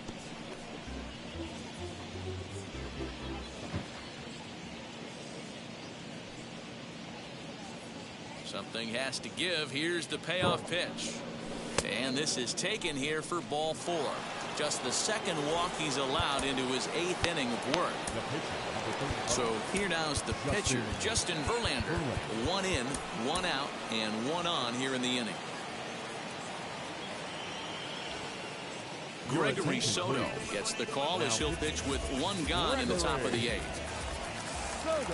Something has to give. Here's the payoff pitch. And this is taken here for ball 4. Just the second walk he's allowed into his 8th inning of work. So here now is the pitcher, Justin Verlander. 1 in, 1 out, and 1 on here in the inning. Gregory Soto gets the call as he'll pitch with 1 gone in the top of the 8th.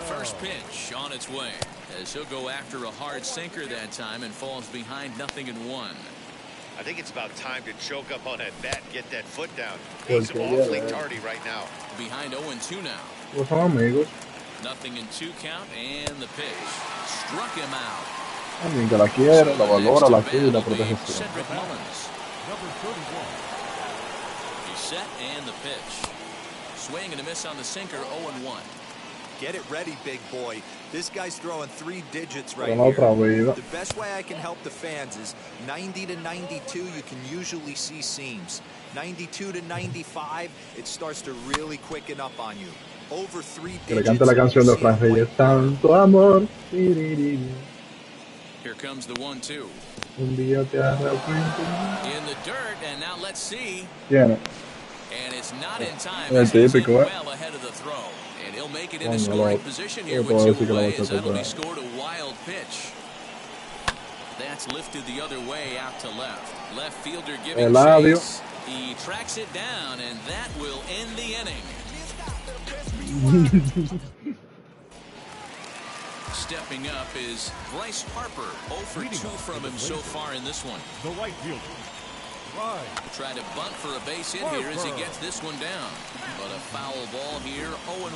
First pitch on its way as he'll go after a hard sinker that time and falls behind 0-1. I think it's about time to choke up on that bat and get that foot down. He's awfully tardy right now. Behind 0-2 now. Pues son amigos. 0-2 count and the pitch. Struck him out. Alguien que la quiere, la valora, la quiere y la protege. Cedric Mullins. He's set and the pitch. Swing and a miss on the sinker, 0-1. Get it ready, big boy. This guy's throwing 3 digits right here. The best way I can help the fans is 90 to 92, you can usually see seams. 92 to 95, it starts to really quicken up on you. Over 3 digits. Que le cante la canción de Fran Reyes. Tanto amor. Here comes the 1-2. Un día te in the dirt, and now let's see. Tiene. And it's not in time. El típico, well ahead of the throw. And he'll make it into scoring position here with 2 away as that'll be scored a wild pitch. That's lifted the other way out to left. Left fielder giving chase. He tracks it down, and that will end the inning. Stepping up is Bryce Harper. 0 for 2 from him so far in this one. The right fielder. Try to bunt for a base hit here as he gets this one down. But a foul ball here, 0-1.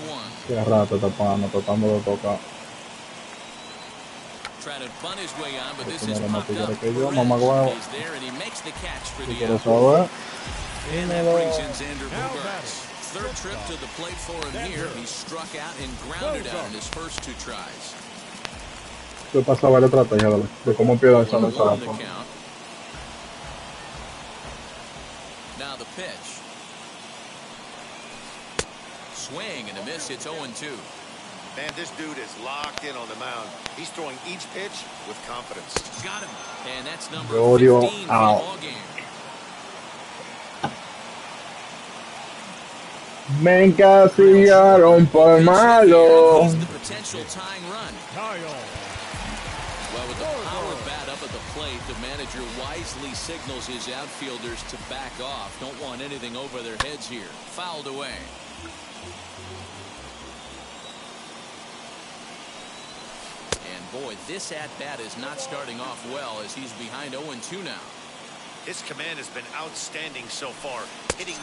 Try to bunt his way on, but this is popped up. He's there, and he makes the catch for the out. And that brings in Xander Bogaerts. 3rd trip to the plate for him here. He struck out and grounded out in his first 2 tries. ¿Qué pasaba la estrategia de cómo empieza esa lanzada? Now the pitch. Swing and a miss. It's 0-2. Man, this dude is locked in on the mound. He's throwing each pitch with confidence. Got him. And that's number 15 for the ball game. Me encasillaron por malo. He's the potential tying run. Well, with the power bat up at the plate, the manager wisely signals his outfielders to back off. Don't want anything over their heads here. Fouled away. And boy, this at-bat is not starting off well as he's behind 0-2 now. His command has been outstanding so far. Hitting.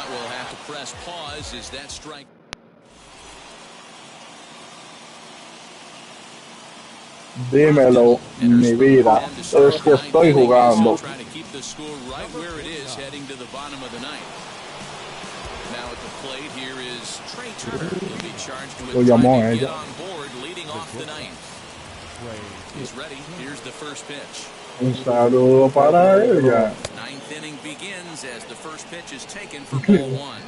We'll have to press pause as that strike. Dímelo, mi vida. Es que estoy jugando. Trying to keep the score right where it is heading to the bottom of the 9th. Now at the plate here is Trey Turner. He'll be charged with trying to get on board leading off the 9th. He's ready. Here's the first pitch. Un saludo para ella. 9th inning begins as the first pitch is taken for ball 1.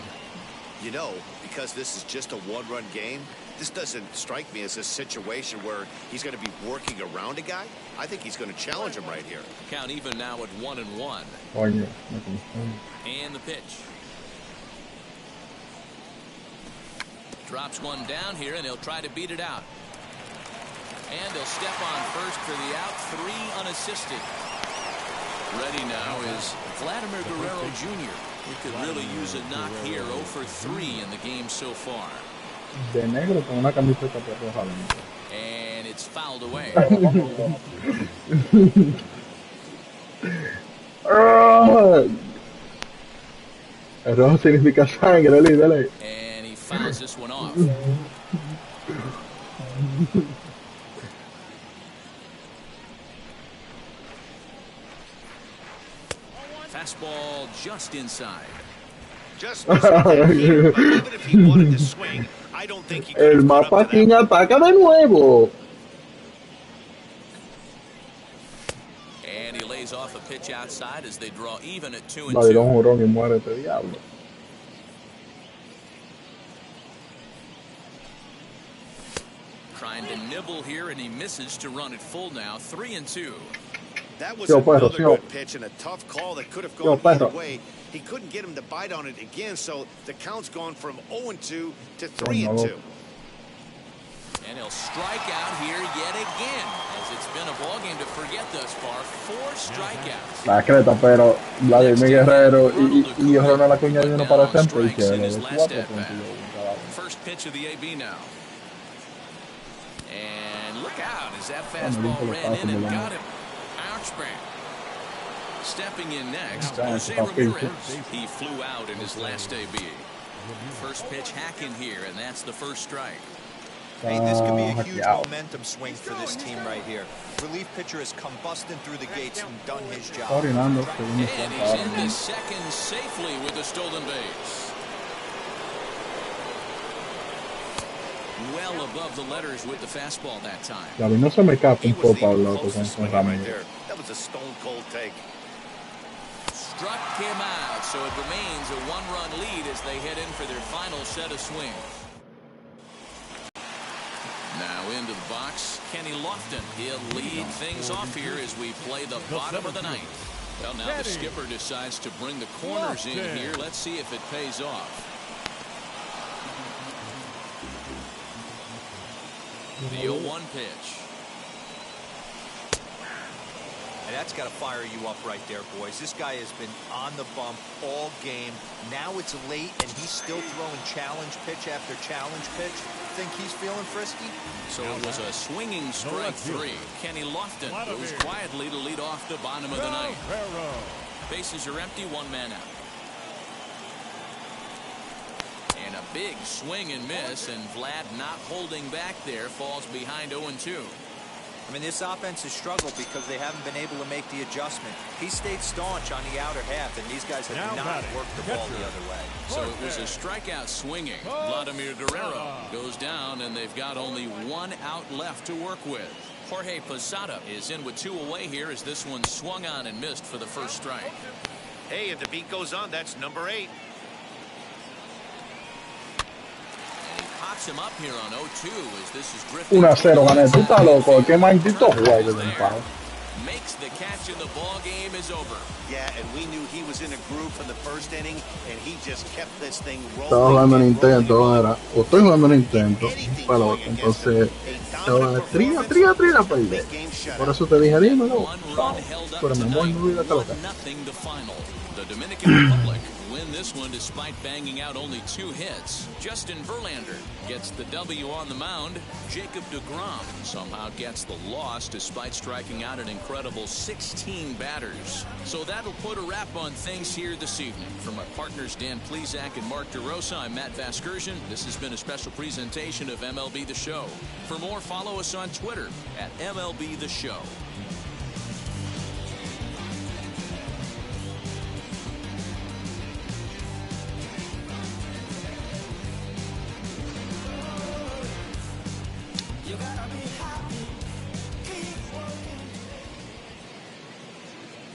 You know, because this is just a 1-run game, this doesn't strike me as a situation where he's going to be working around a guy. I think he's going to challenge him right here. Count even now at 1-1. And the pitch. Drops one down here, and he'll try to beat it out. And he'll step on first for the out. 3 unassisted. Ready now is Vladimir Guerrero Jr. He could really use a knock here. 0 for 3 in the game so far. De negro con una camiseta roja. And it's fouled away. Rojo significa sangre, dale. And he fouls this one off. Fastball just inside. Just even if he wanted to swing, I don't think he could. El Mapas King ataca de nuevo. And he lays off a pitch outside as they draw even at 2-2. Dale un jorrón y muérete, diablo. Trying to nibble here, and he misses to run it full now. 3-2. That was Yo, perro, another good pitch and a tough call that could have gone either way. He couldn't get him to bite on it again, so the count's gone from 0-2 to 3-2. And he'll strike out here yet again, as it's been a ballgame to forget thus far. 4 strikeouts. La creta, pero Vladimir Guerrero y Ronald Acuña vino para siempre y que los 4 First pitch of the AB now. And look out as that fastball ran in and got him. Ouchback. Stepping in next, Jose Ramirez. He flew out in his last AB. First pitch hacking here, and that's the first strike. Hey, this could be a huge momentum swing for this team right here. Relief pitcher has come busting through the gates and done his job. And he's in the second safely with a stolen base. Well above the letters with the fastball that time. No se me escapa un poco loco con Ramírez. That was a stone cold take. Struck him out, so it remains a 1-run lead as they head in for their final set of swings. Now into the box, Kenny Lofton. He'll lead things off here as we play the bottom of the ninth. Well, now the skipper decides to bring the corners in here. Let's see if it pays off. The 0-1 pitch. And that's got to fire you up right there, boys. This guy has been on the bump all game. Now it's late, and he's still throwing challenge pitch after challenge pitch. Think he's feeling frisky? So it was a swinging strike 3. Kenny Lofton goes quietly to lead off the bottom of the ninth. Bases are empty, 1 man out. And a big swing and miss, and Vlad not holding back there, falls behind 0-2. I mean, this offense has struggled because they haven't been able to make the adjustment. He stayed staunch on the outer half, and these guys have not worked the ball the other way. So it was a strikeout swinging. Vladimir Guerrero goes down, and they've got only 1 out left to work with. Jorge Posada is in with 2 away here as this one swung on and missed for the first strike. Hey, if the beat goes on, that's number 8. Him up here on 0-2 as this is drifting. 1-0, gané. Tú estás loco. Qué maldito juego de empate. Makes the catch and the ball game is over. Yeah, and we knew he was in a groove from the first inning, and he just kept this thing rolling. Estaba jugando Nintendo, era. O estoy jugando Nintendo. Pelota. Entonces, estaba tría a perder. Por eso te dije, dímelo. Pero mi amor, no olvides que lo que. The Dominican Republic win this one despite banging out only 2 hits. Justin Verlander gets the W on the mound. Jacob deGrom somehow gets the loss despite striking out an incredible 16 batters. So that'll put a wrap on things here this evening. From my partners Dan Plesac and Mark DeRosa, I'm Matt Vasgersian. This has been a special presentation of MLB The Show. For more, follow us on Twitter at MLB The Show.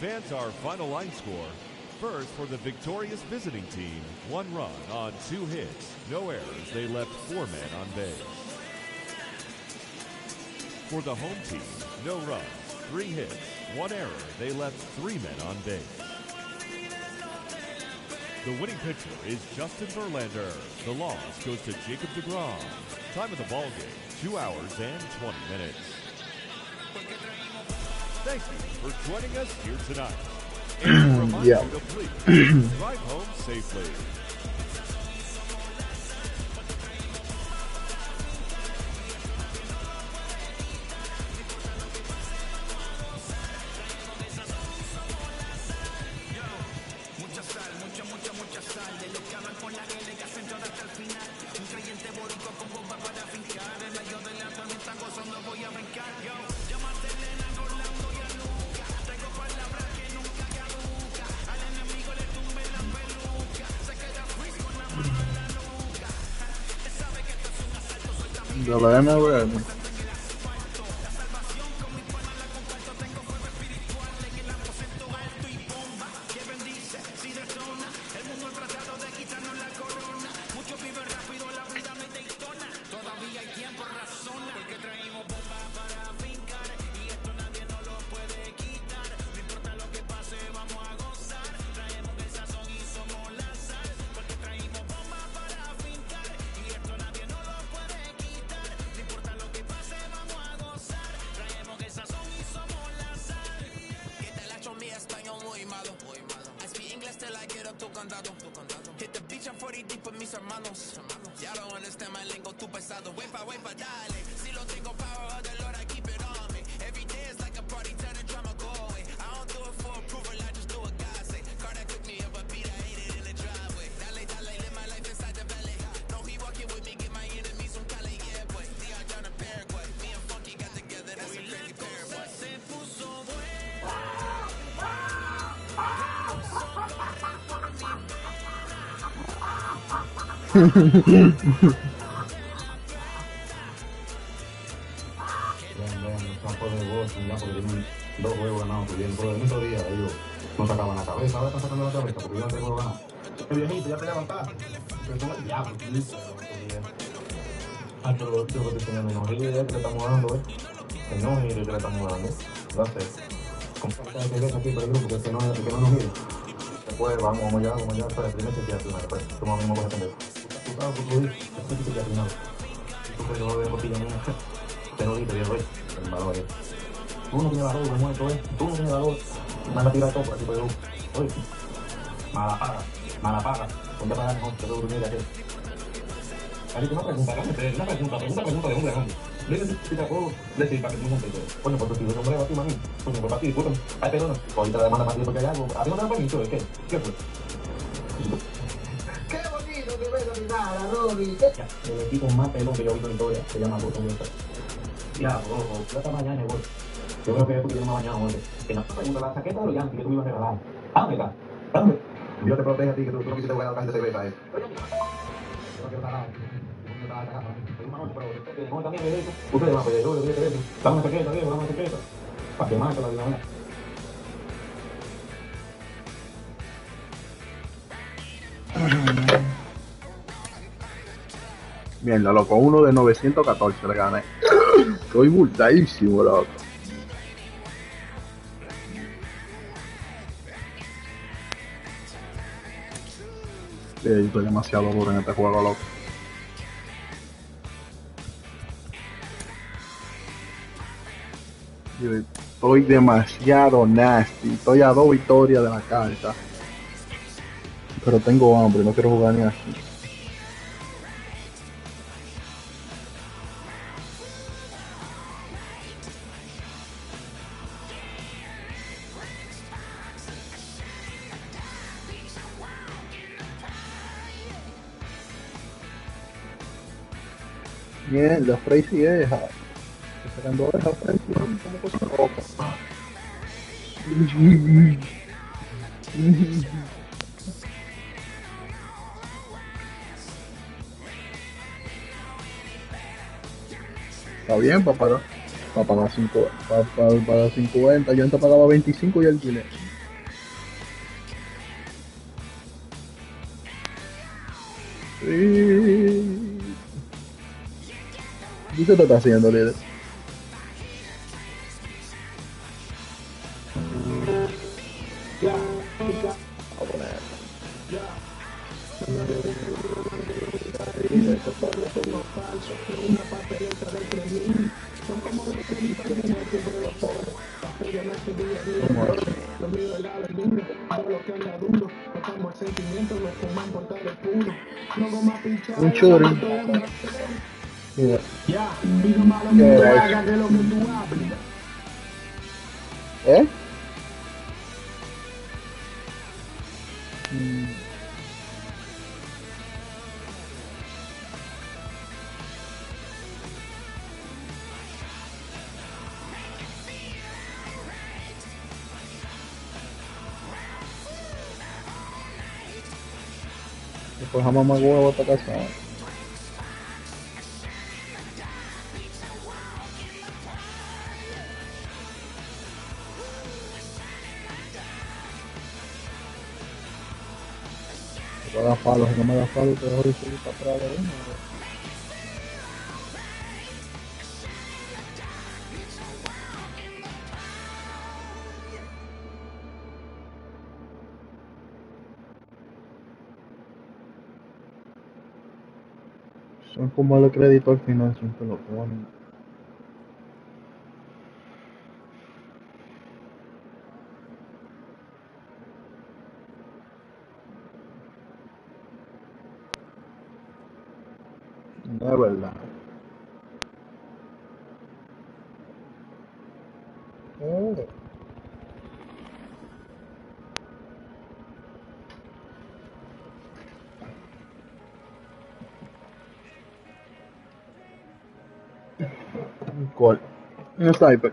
Fans, our final line score. First, for the victorious visiting team, 1 run on 2 hits. No errors. They left 4 men on base. For the home team, no runs, 3 hits, 1 error. They left 3 men on base. The winning pitcher is Justin Verlander. The loss goes to Jacob deGrom. Time of the ball game, 2 hours and 20 minutes. Thank you for joining us here tonight. And remind you to please drive home safely. De la MLB. Hit the beach, I'm 40 deep with mis hermanos. Y'all don't understand my lingo, too pesado. Wait pa, dale. Si lo tengo power of the Lord, I keep it on me. Every day is like a party, tell the drama go away. I don't do it for approval, I just do what God say. Car that took me up a beat, I ate it in the driveway. Dale, live my life inside the valley. No, he walking with me, get my enemies some Cali, yeah, boy. Dion down to Paraguay. Me and Funky got together, that's a crazy pair, se puso Vean, campo de Boston ya porque tienen 2 juegos ganados, porque el mismo día ellos no sacaban la cabeza, ahora están sacando la cabeza porque iban 3 juegos ganados. El viejito ya te levantaba, pero son el diablo, pero yo que te enseñando, no ríe que le estamos dando, que no ríe que le estamos dando, lo sé. Comparta que ves aquí por el grupo, que no nos mire. Después vamos allá, para el primer chequear primero, pues, como mismo con el pendejo. Tú sabes, tú dices, después que chequear primero. Tú que yo de costilla mía, te lo dije, viejo, el valor, Tú no tienes valor, como esto, Tú no tienes valor. Manda a tirar todo por aquí, pero, oye, mala paga. Ponte a pagar mejor, te debo dormir aquí. Ahí una pregunta, pregunta de hombre a hombre. Dile si te puedo decir para que tú no te quedes. Coño, pues si yo hombre a ti, mami. Coño, pues para ti, discúlpame. Ay, perdona. Ahorita la demanda para ti porque hay algo. ¿A ti no te dan permiso? ¿Qué? ¿Qué fue? Qué bonito que ves a mi nada, Robbie. El equipo más pelón que yo he visto en historia se llama Boston. Ya, ojo, yo esta mañana, güey. Yo creo que es porque yo no me he bañado, güey. Que no te pregunto la chaqueta de los Yankees que tú me ibas a regalar. ¿A dónde está? ¿A dónde? Dios te protege a ti, que tú no quisiste jugar a la gente de cerveza, Yo quiero ganar. No, también es eso. Ustedes van a pedir, yo le voy a pedir. Dame una chaqueta, viejo, dame una chaqueta. Para que marque la vida, ¿verdad? Mierda, loco, uno de 914 le gané. Estoy bultadísimo, loco. Estoy demasiado duro en este juego, loco. Estoy demasiado nasty. Estoy a 2 victorias de la carta. Pero tengo hambre, no quiero jugar ni así. Mierda, Crazy Eja. Sacando Eja, Crazy, como cosa loca. Está bien, para pagar 5, para 50, yo antes pagaba 25 y alquiler. ¿Y qué te está haciendo, líder? A poner. Un chori. Mira. ¿Qué era eso? ¿Eh? Después a mamá huevo esta casa. Te voy a dar palo, si no me das palo te dejo de subir para atrás de uno. Son como el crédito al final, siempre lo ponen. No es verdad. Oh. ¿Cuál? Un sniper.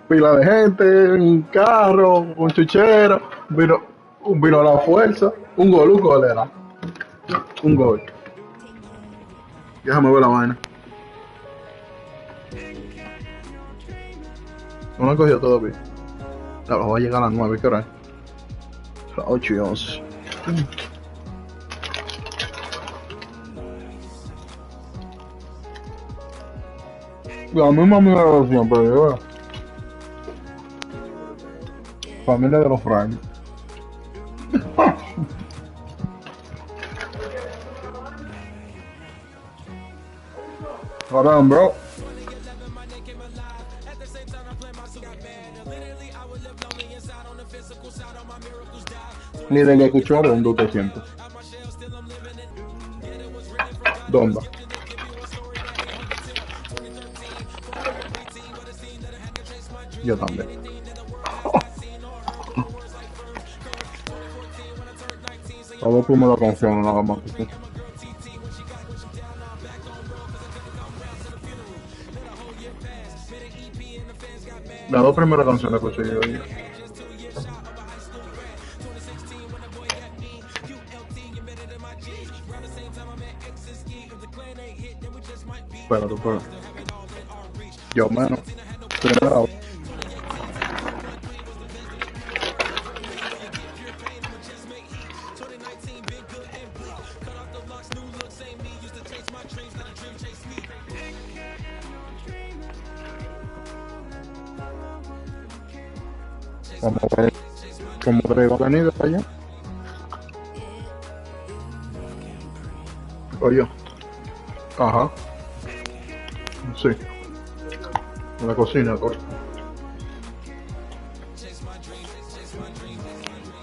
Pila de gente, un carro, un chuchero, vino a la fuerza, un gol era, un gol. Déjame ver la vaina. No me han cogido todavía. Ahora va a llegar a las 9, ¿qué hora es? A las 8:11. La misma mierda de siempre, ¿verdad? Familia de los Frank. Caramba, bro. Ni de que escuchó ¿dónde usted siente? ¿Dónde? Yo también. A ver cómo la canción nada más. Las dos primeras canciones que escuché yo. Espérate. Yo menos. Primera. Vamos a ver cómo traigo la venida para allá. Oye. Ajá. Sí. En la cocina, corto.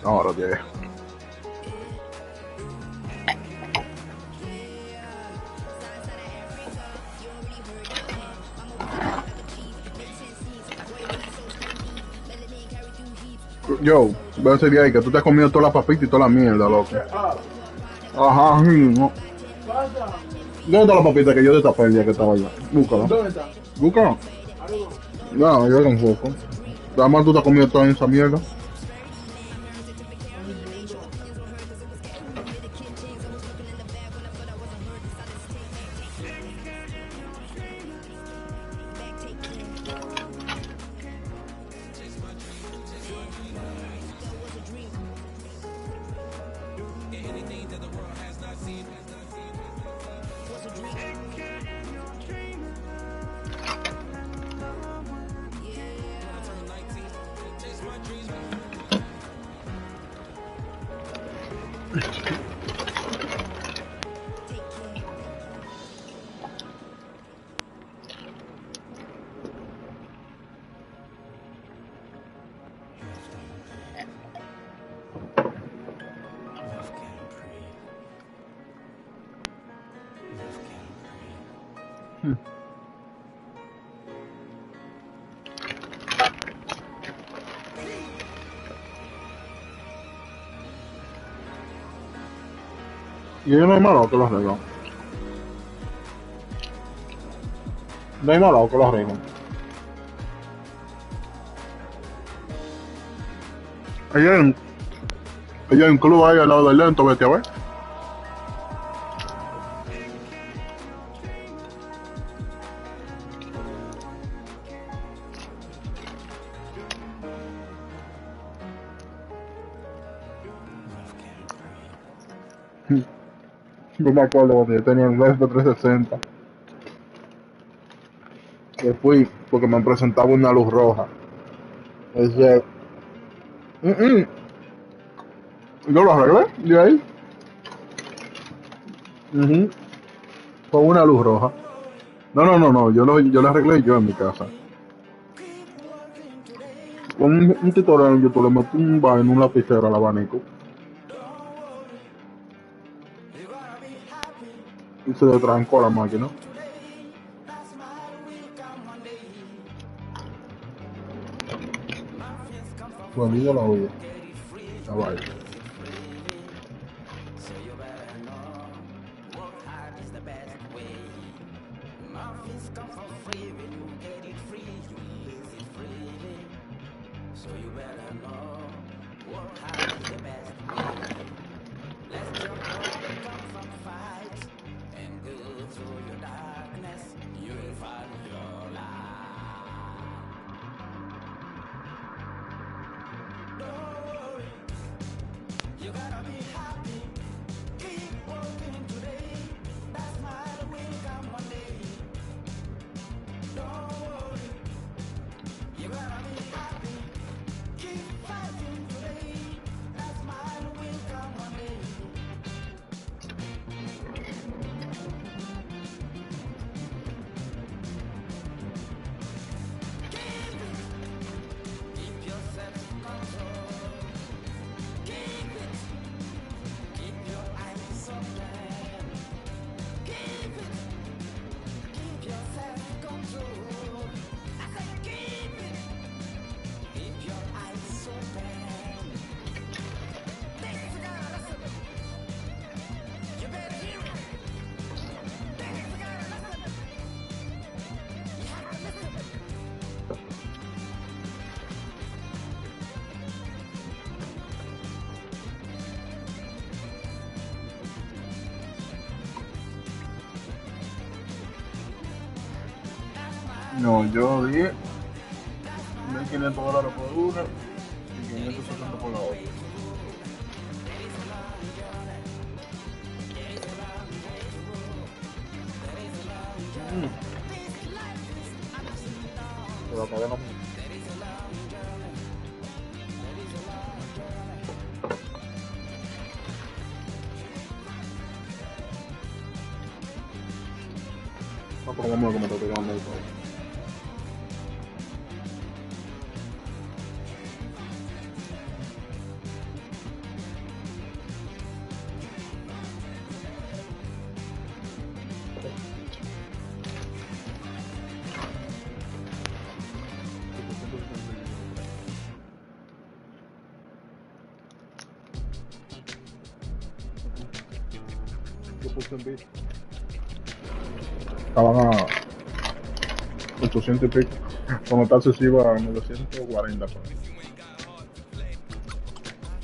Ahora llegué. Yo, voy a decir de ahí que tú te has comido toda la papita y toda la mierda, loco. Ajá, sí, no. ¿Dónde está la papita que yo destapé el día que estaba allá? Búscala. ¿Dónde está? Búscala. No, yo tampoco. Además tú te has comido toda esa mierda. Y yo no hay malo que lo arreglan. No hay malo que lo arreglan. Allá hay un club ahí al lado del lento, vete a ver. No me acuerdo cuando yo tenía el Xbox 360. Que fui porque me presentaba una luz roja. Ese, yo lo arreglé de ahí. Con una luz roja. No, yo lo arreglé yo en mi casa. un tutorial en YouTube le metí un vaino, un lapicero al abanico. Y se le trancó la máquina. Bueno, la oye. Ya vaya. No, yo di $1.500 por una y 560 por la otra. Pero acá no. No, pero vamos a como te estoy llamando ahí. Yo puse en bit. Estaban a 800 y pico. Cuando tal se iba a 940.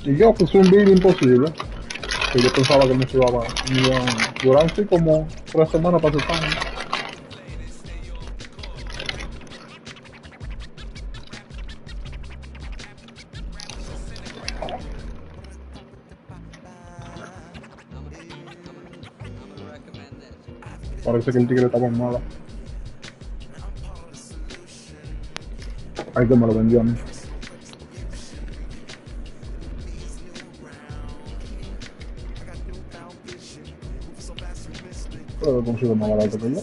Y yo puse un vídeo imposible. Que yo pensaba que me iban a durar así como 3 semanas para hacer pan. Parece que el tigre estaba en mala. Ay, que me lo vendió a mí. Pero lo consigo más barato que yo.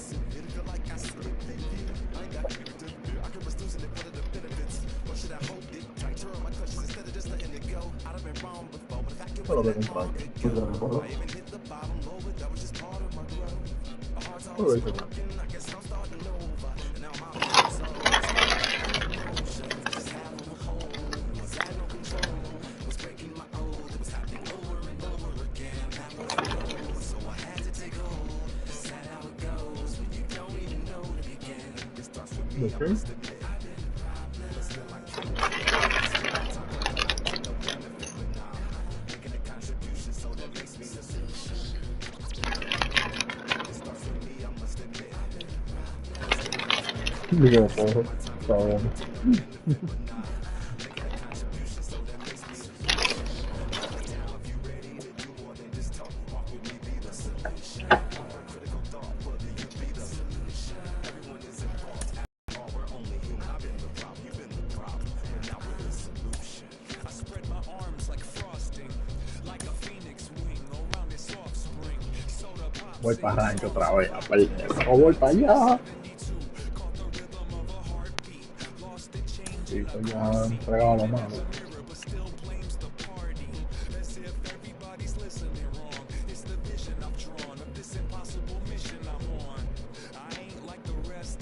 Pero lo voy a comprar. Pero dice que ¿de qué? Digo, porro. Está bueno. Voy para rancho otra vez, a perder. O voy para allá. Y pues ya entregaba lo malo.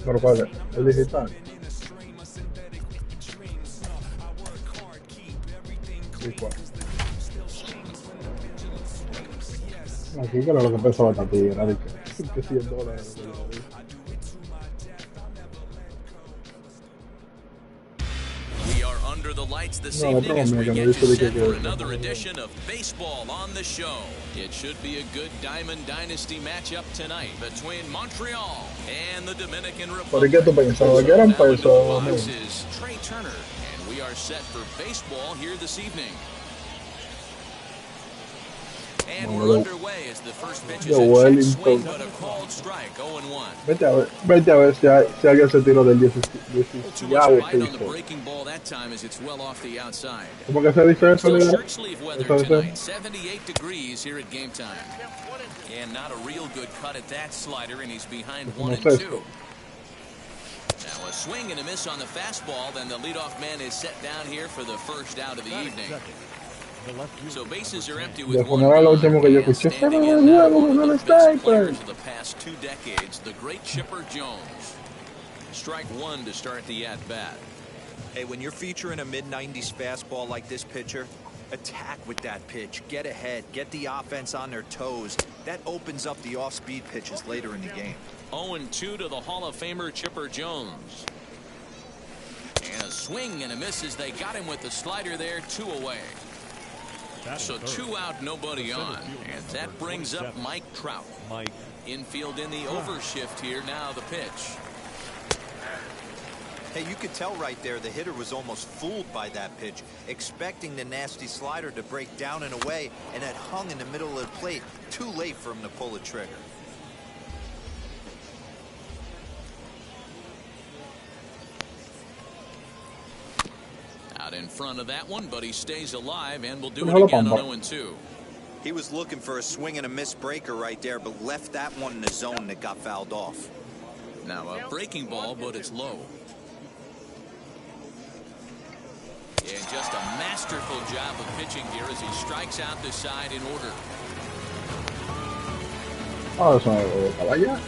Pero ¿cuál es? ¿El digital? ¿Y cuál? Aquí que era lo que pensaba esta tira, de que $100. We are under the lights this No, evening otro as mío we que me get dice you de set for que another edition of Baseball on the Show. It should be a good Diamond Dynasty matchup tonight between Montreal and the Dominican ¿por qué Republic. tú pensabas que eran Now into the pesos? box is Trey Turner, and we are set for baseball here this evening. And we're underway as the first pitch is a check swing, but a called strike, 0-1. Vete a ver si alguien se tiró del 16º Bite on the piso. breaking ball that time as it's well off the outside. ¿Cómo que esa diferencia Still de shirt sleeve weather tonight, 78 degrees here at game time. And not a real good cut at that slider, and he's behind 1-2. Now a swing and a miss on the fastball, then the leadoff man is set down here for the first out of the evening. So bases are empty with one lo gone, último que yo and escuché, standing pero in now el juego one of con the el best sniper. players of the past 2 decades, the great Chipper Jones. Strike one to start the at-bat. Hey, when you're featuring a mid-90s fastball like this pitcher, attack with that pitch. Get ahead. Get the offense on their toes. That opens up the off-speed pitches later in the game. 0-2 to the Hall of Famer Chipper Jones. And a swing and a miss as they got him with the slider there, 2 away. So 2 out, nobody on. And that brings up Mike Trout. Infield in the overshift here. Now the pitch. Hey, you could tell right there the hitter was almost fooled by that pitch, expecting the nasty slider to break down and away, and it hung in the middle of the plate. Too late for him to pull the trigger. Out in front of that one, but he stays alive and will do it again on 0-2. He was looking for a swing and a miss breaker right there, but left that one in the zone that got fouled off. Now a breaking ball, but it's low. And just a masterful job of pitching here as he strikes out the side in order. Oh, eso no caballa.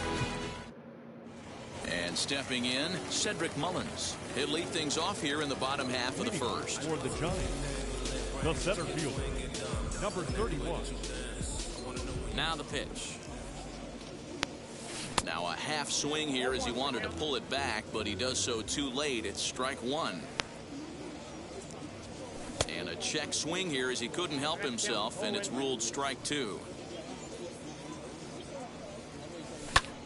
And stepping in, Cedric Mullins. He'll lead things off here in the bottom half of the first. For the Giants, the center fielder, number 31. Now the pitch. Now a half swing here as he wanted to pull it back, but he does so too late. It's strike one. And a check swing here as he couldn't help himself, and it's ruled strike two.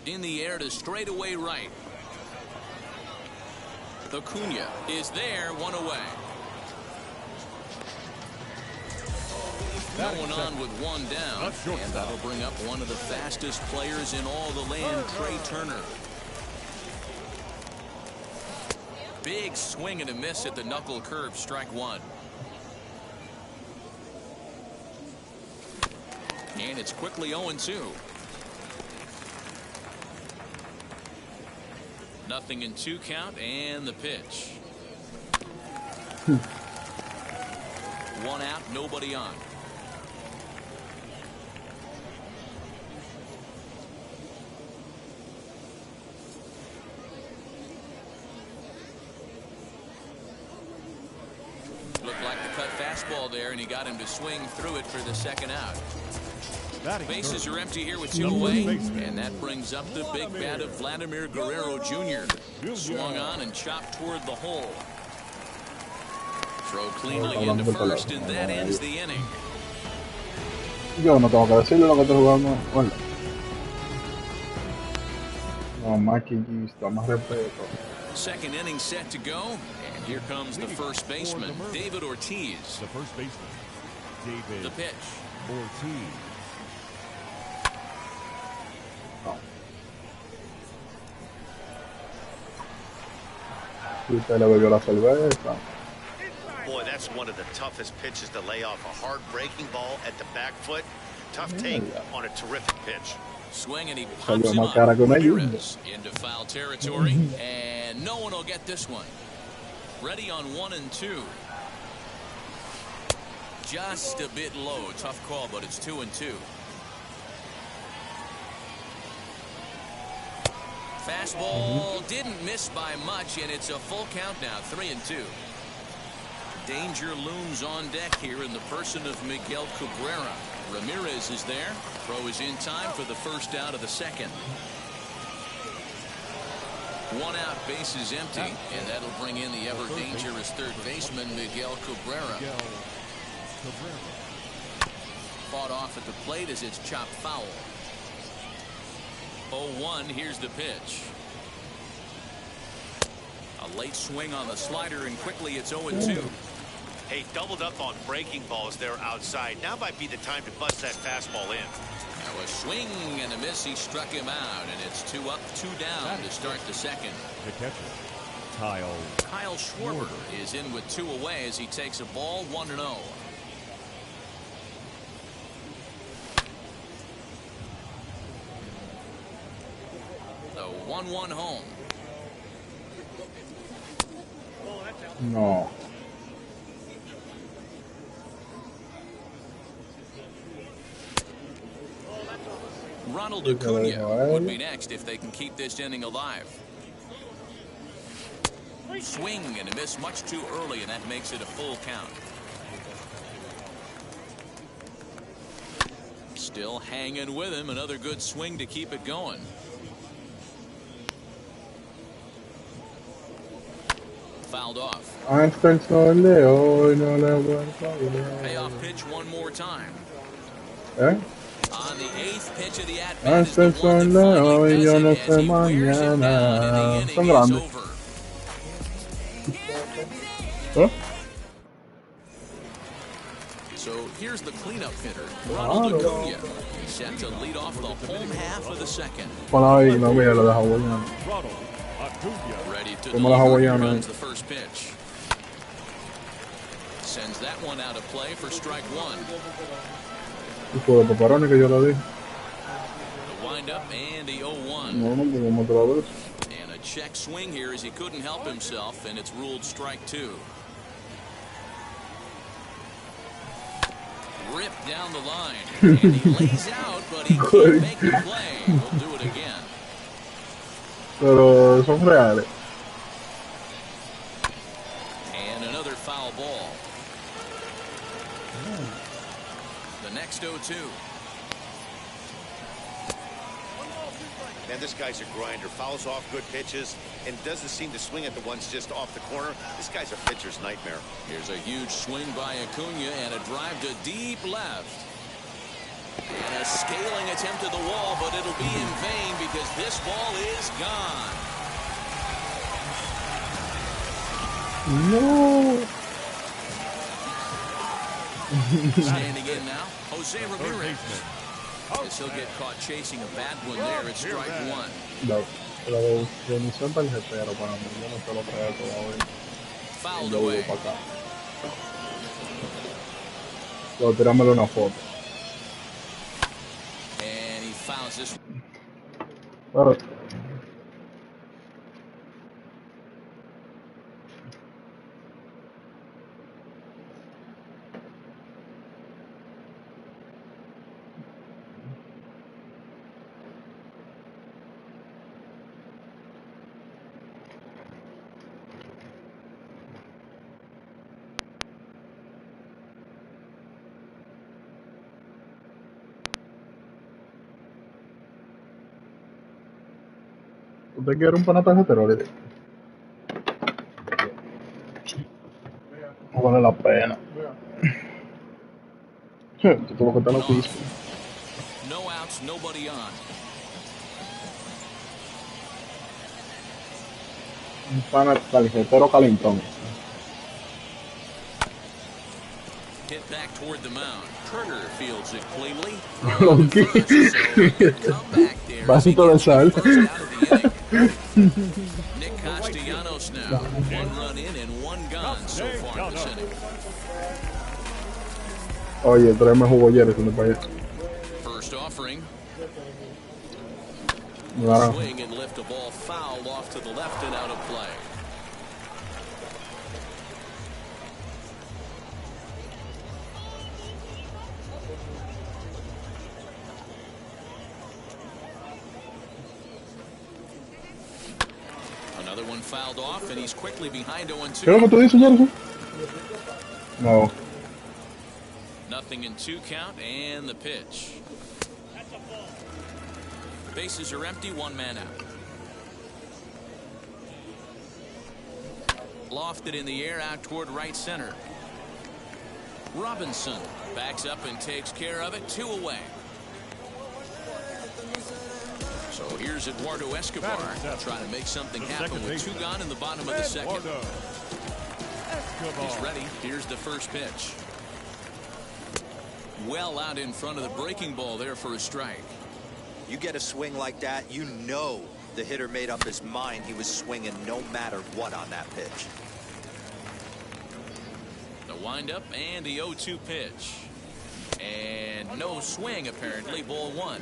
In the air to straightaway right. Acuna is there, 1 away. No one on with 1 down, and that'll bring up one of the fastest players in all the land, Trey Turner. Big swing and a miss at the knuckle curve, strike one. And it's quickly 0-2. Nothing in 2 count, and the pitch. 1 out, nobody on. Looked like the cut fastball there, and he got him to swing through it for the second out. Bases are empty here with 2 away, and that brings up the big bat of Vladimir Guerrero Jr. Swung on and chopped toward the hole. Throw cleanly into first, and that ends the inning. Yo no tengo que decirle lo que estoy jugando. Bueno. No, más que está más respeto. Second inning set to go, and here comes the first baseman, David Ortiz. The first baseman, David The pitch. Ortiz. Y usted le bebió la cerveza. Boy, that's one of the toughest pitches to lay off. A hard breaking ball at the back foot. Tough take on a terrific pitch. Swing and he pops him up. Ramirez into foul territory, and no one will get this one. Ready on 1 and 2. Just a bit low. Tough call, but it's 2 and 2. Fastball didn't miss by much, and it's a full count now, 3 and 2. Danger looms on deck here in the person of Miguel Cabrera. Ramirez is there. Throw is in time for the first out of the second. 1 out, bases empty, and that'll bring in the ever dangerous third baseman Miguel Cabrera. Fought off at the plate as it's chopped foul. 0-1, here's the pitch. A late swing on the slider, and quickly it's 0-2. Hey, doubled up on breaking balls there outside. Now might be the time to bust that fastball in. Now a swing and a miss. He struck him out, and it's 2 up, 2 down to start the second. The catcher, Kyle Schwarber is in with 2 away as he takes a ball 1-0. The 1-1 home. No. Ronald Acuna would be next if they can keep this inning alive. Swing and a miss much too early, and that makes it a full count. Still hanging with him. Another good swing to keep it going. Fouled off. Payoff pitch one more time. Eh? On the 8th pitch of the at-bat is the one that finally does it as he wears it down, and the inning is over. Huh? So here's the cleanup hitter, Ronald Acuna. He's set to lead off the home half of the second. Ready to deliver, runs the first pitch. Sends that one out of play for strike 1. The windup and the 0-1. And a check swing here as he couldn't help himself, and it's ruled strike 2. Ripped down the line, and he lays out, but he can't make the play. He'll do it again. Pero son reales. And another foul ball. The next 0-2. Man, this guy's a grinder. Fouls off good pitches and doesn't seem to swing at the ones just off the corner. This guy's a pitcher's nightmare. Here's a huge swing by Acuna and a drive to deep left. And a scaling attempt at the wall, but it'll be in vain because this ball is gone. No. Standing in now, Jose Ramirez. As he'll get caught chasing a bad one there at strike 1. La definición tarjetero para mí, yo no se lo traigo todavía. Fouled away. Yo, tíramelo una foto. And he fouls this. Pero, ¿usted quiere un pana tarjetero ahorita? No vale la pena. Tú tuvo que estar en la pista. No outs, nobody on. Un pana tarjetero calentón. Hit back toward the mound. Turner fields it cleanly. Vasito de sal. Nick Castellanos now. 1 run in and 1 gone so far this inning. Oye, tráeme jugo ayer, eso me parece. First offering. Claro. Swing and lift a ball foul off to the left and out of play. fouled off, and he's quickly behind 0-2. ¿Qué es lo que tú dices, Jefferson? No. Nothing in 2 count, and the pitch. Bases are empty, 1 man out. Lofted in the air out toward right center. Robinson backs up and takes care of it. 2 away. So here's Eduardo Escobar trying to make something happen with 2 gone in the bottom of the second. He's ready. Here's the first pitch. Well out in front of the breaking ball there for a strike. You get a swing like that, you know the hitter made up his mind he was swinging no matter what on that pitch. The windup and the 0-2 pitch. And no swing apparently, ball 1.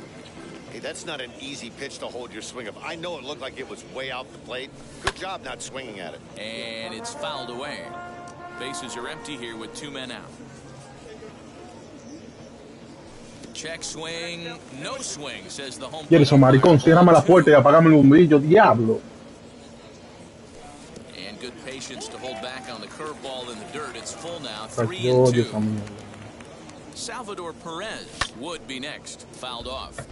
Hey, that's not an easy pitch to hold your swing of. I know it looked like it was way out the plate. Good job not swinging at it. And it's fouled away. Bases are empty here with 2 men out. Check swing, no swing, says the home. ¿Quieres, maricón? Ciérrame la puerta y apagame el bombillo, diablo. And good patience to hold back on the curveball in the dirt. It's full now, 3-2. Salvador Perez would be next, fouled off.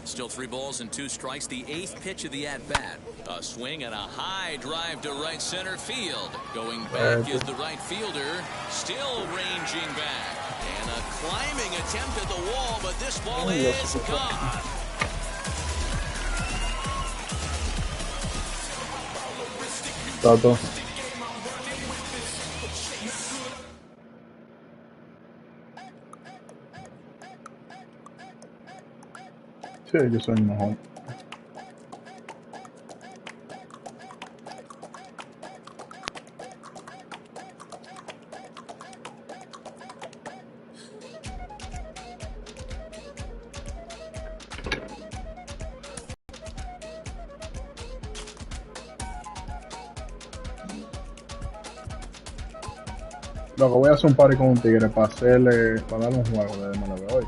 Still 3 balls and 2 strikes. The 8th pitch of the at-bat. A swing and a high drive to right center field. Going back is the right fielder. Still ranging back. And a climbing attempt at the wall, but this ball is gone. Tato. Sí, yo soy mejor. Lo que voy a hacer un party con un tigre para darle un juego de MLB hoy.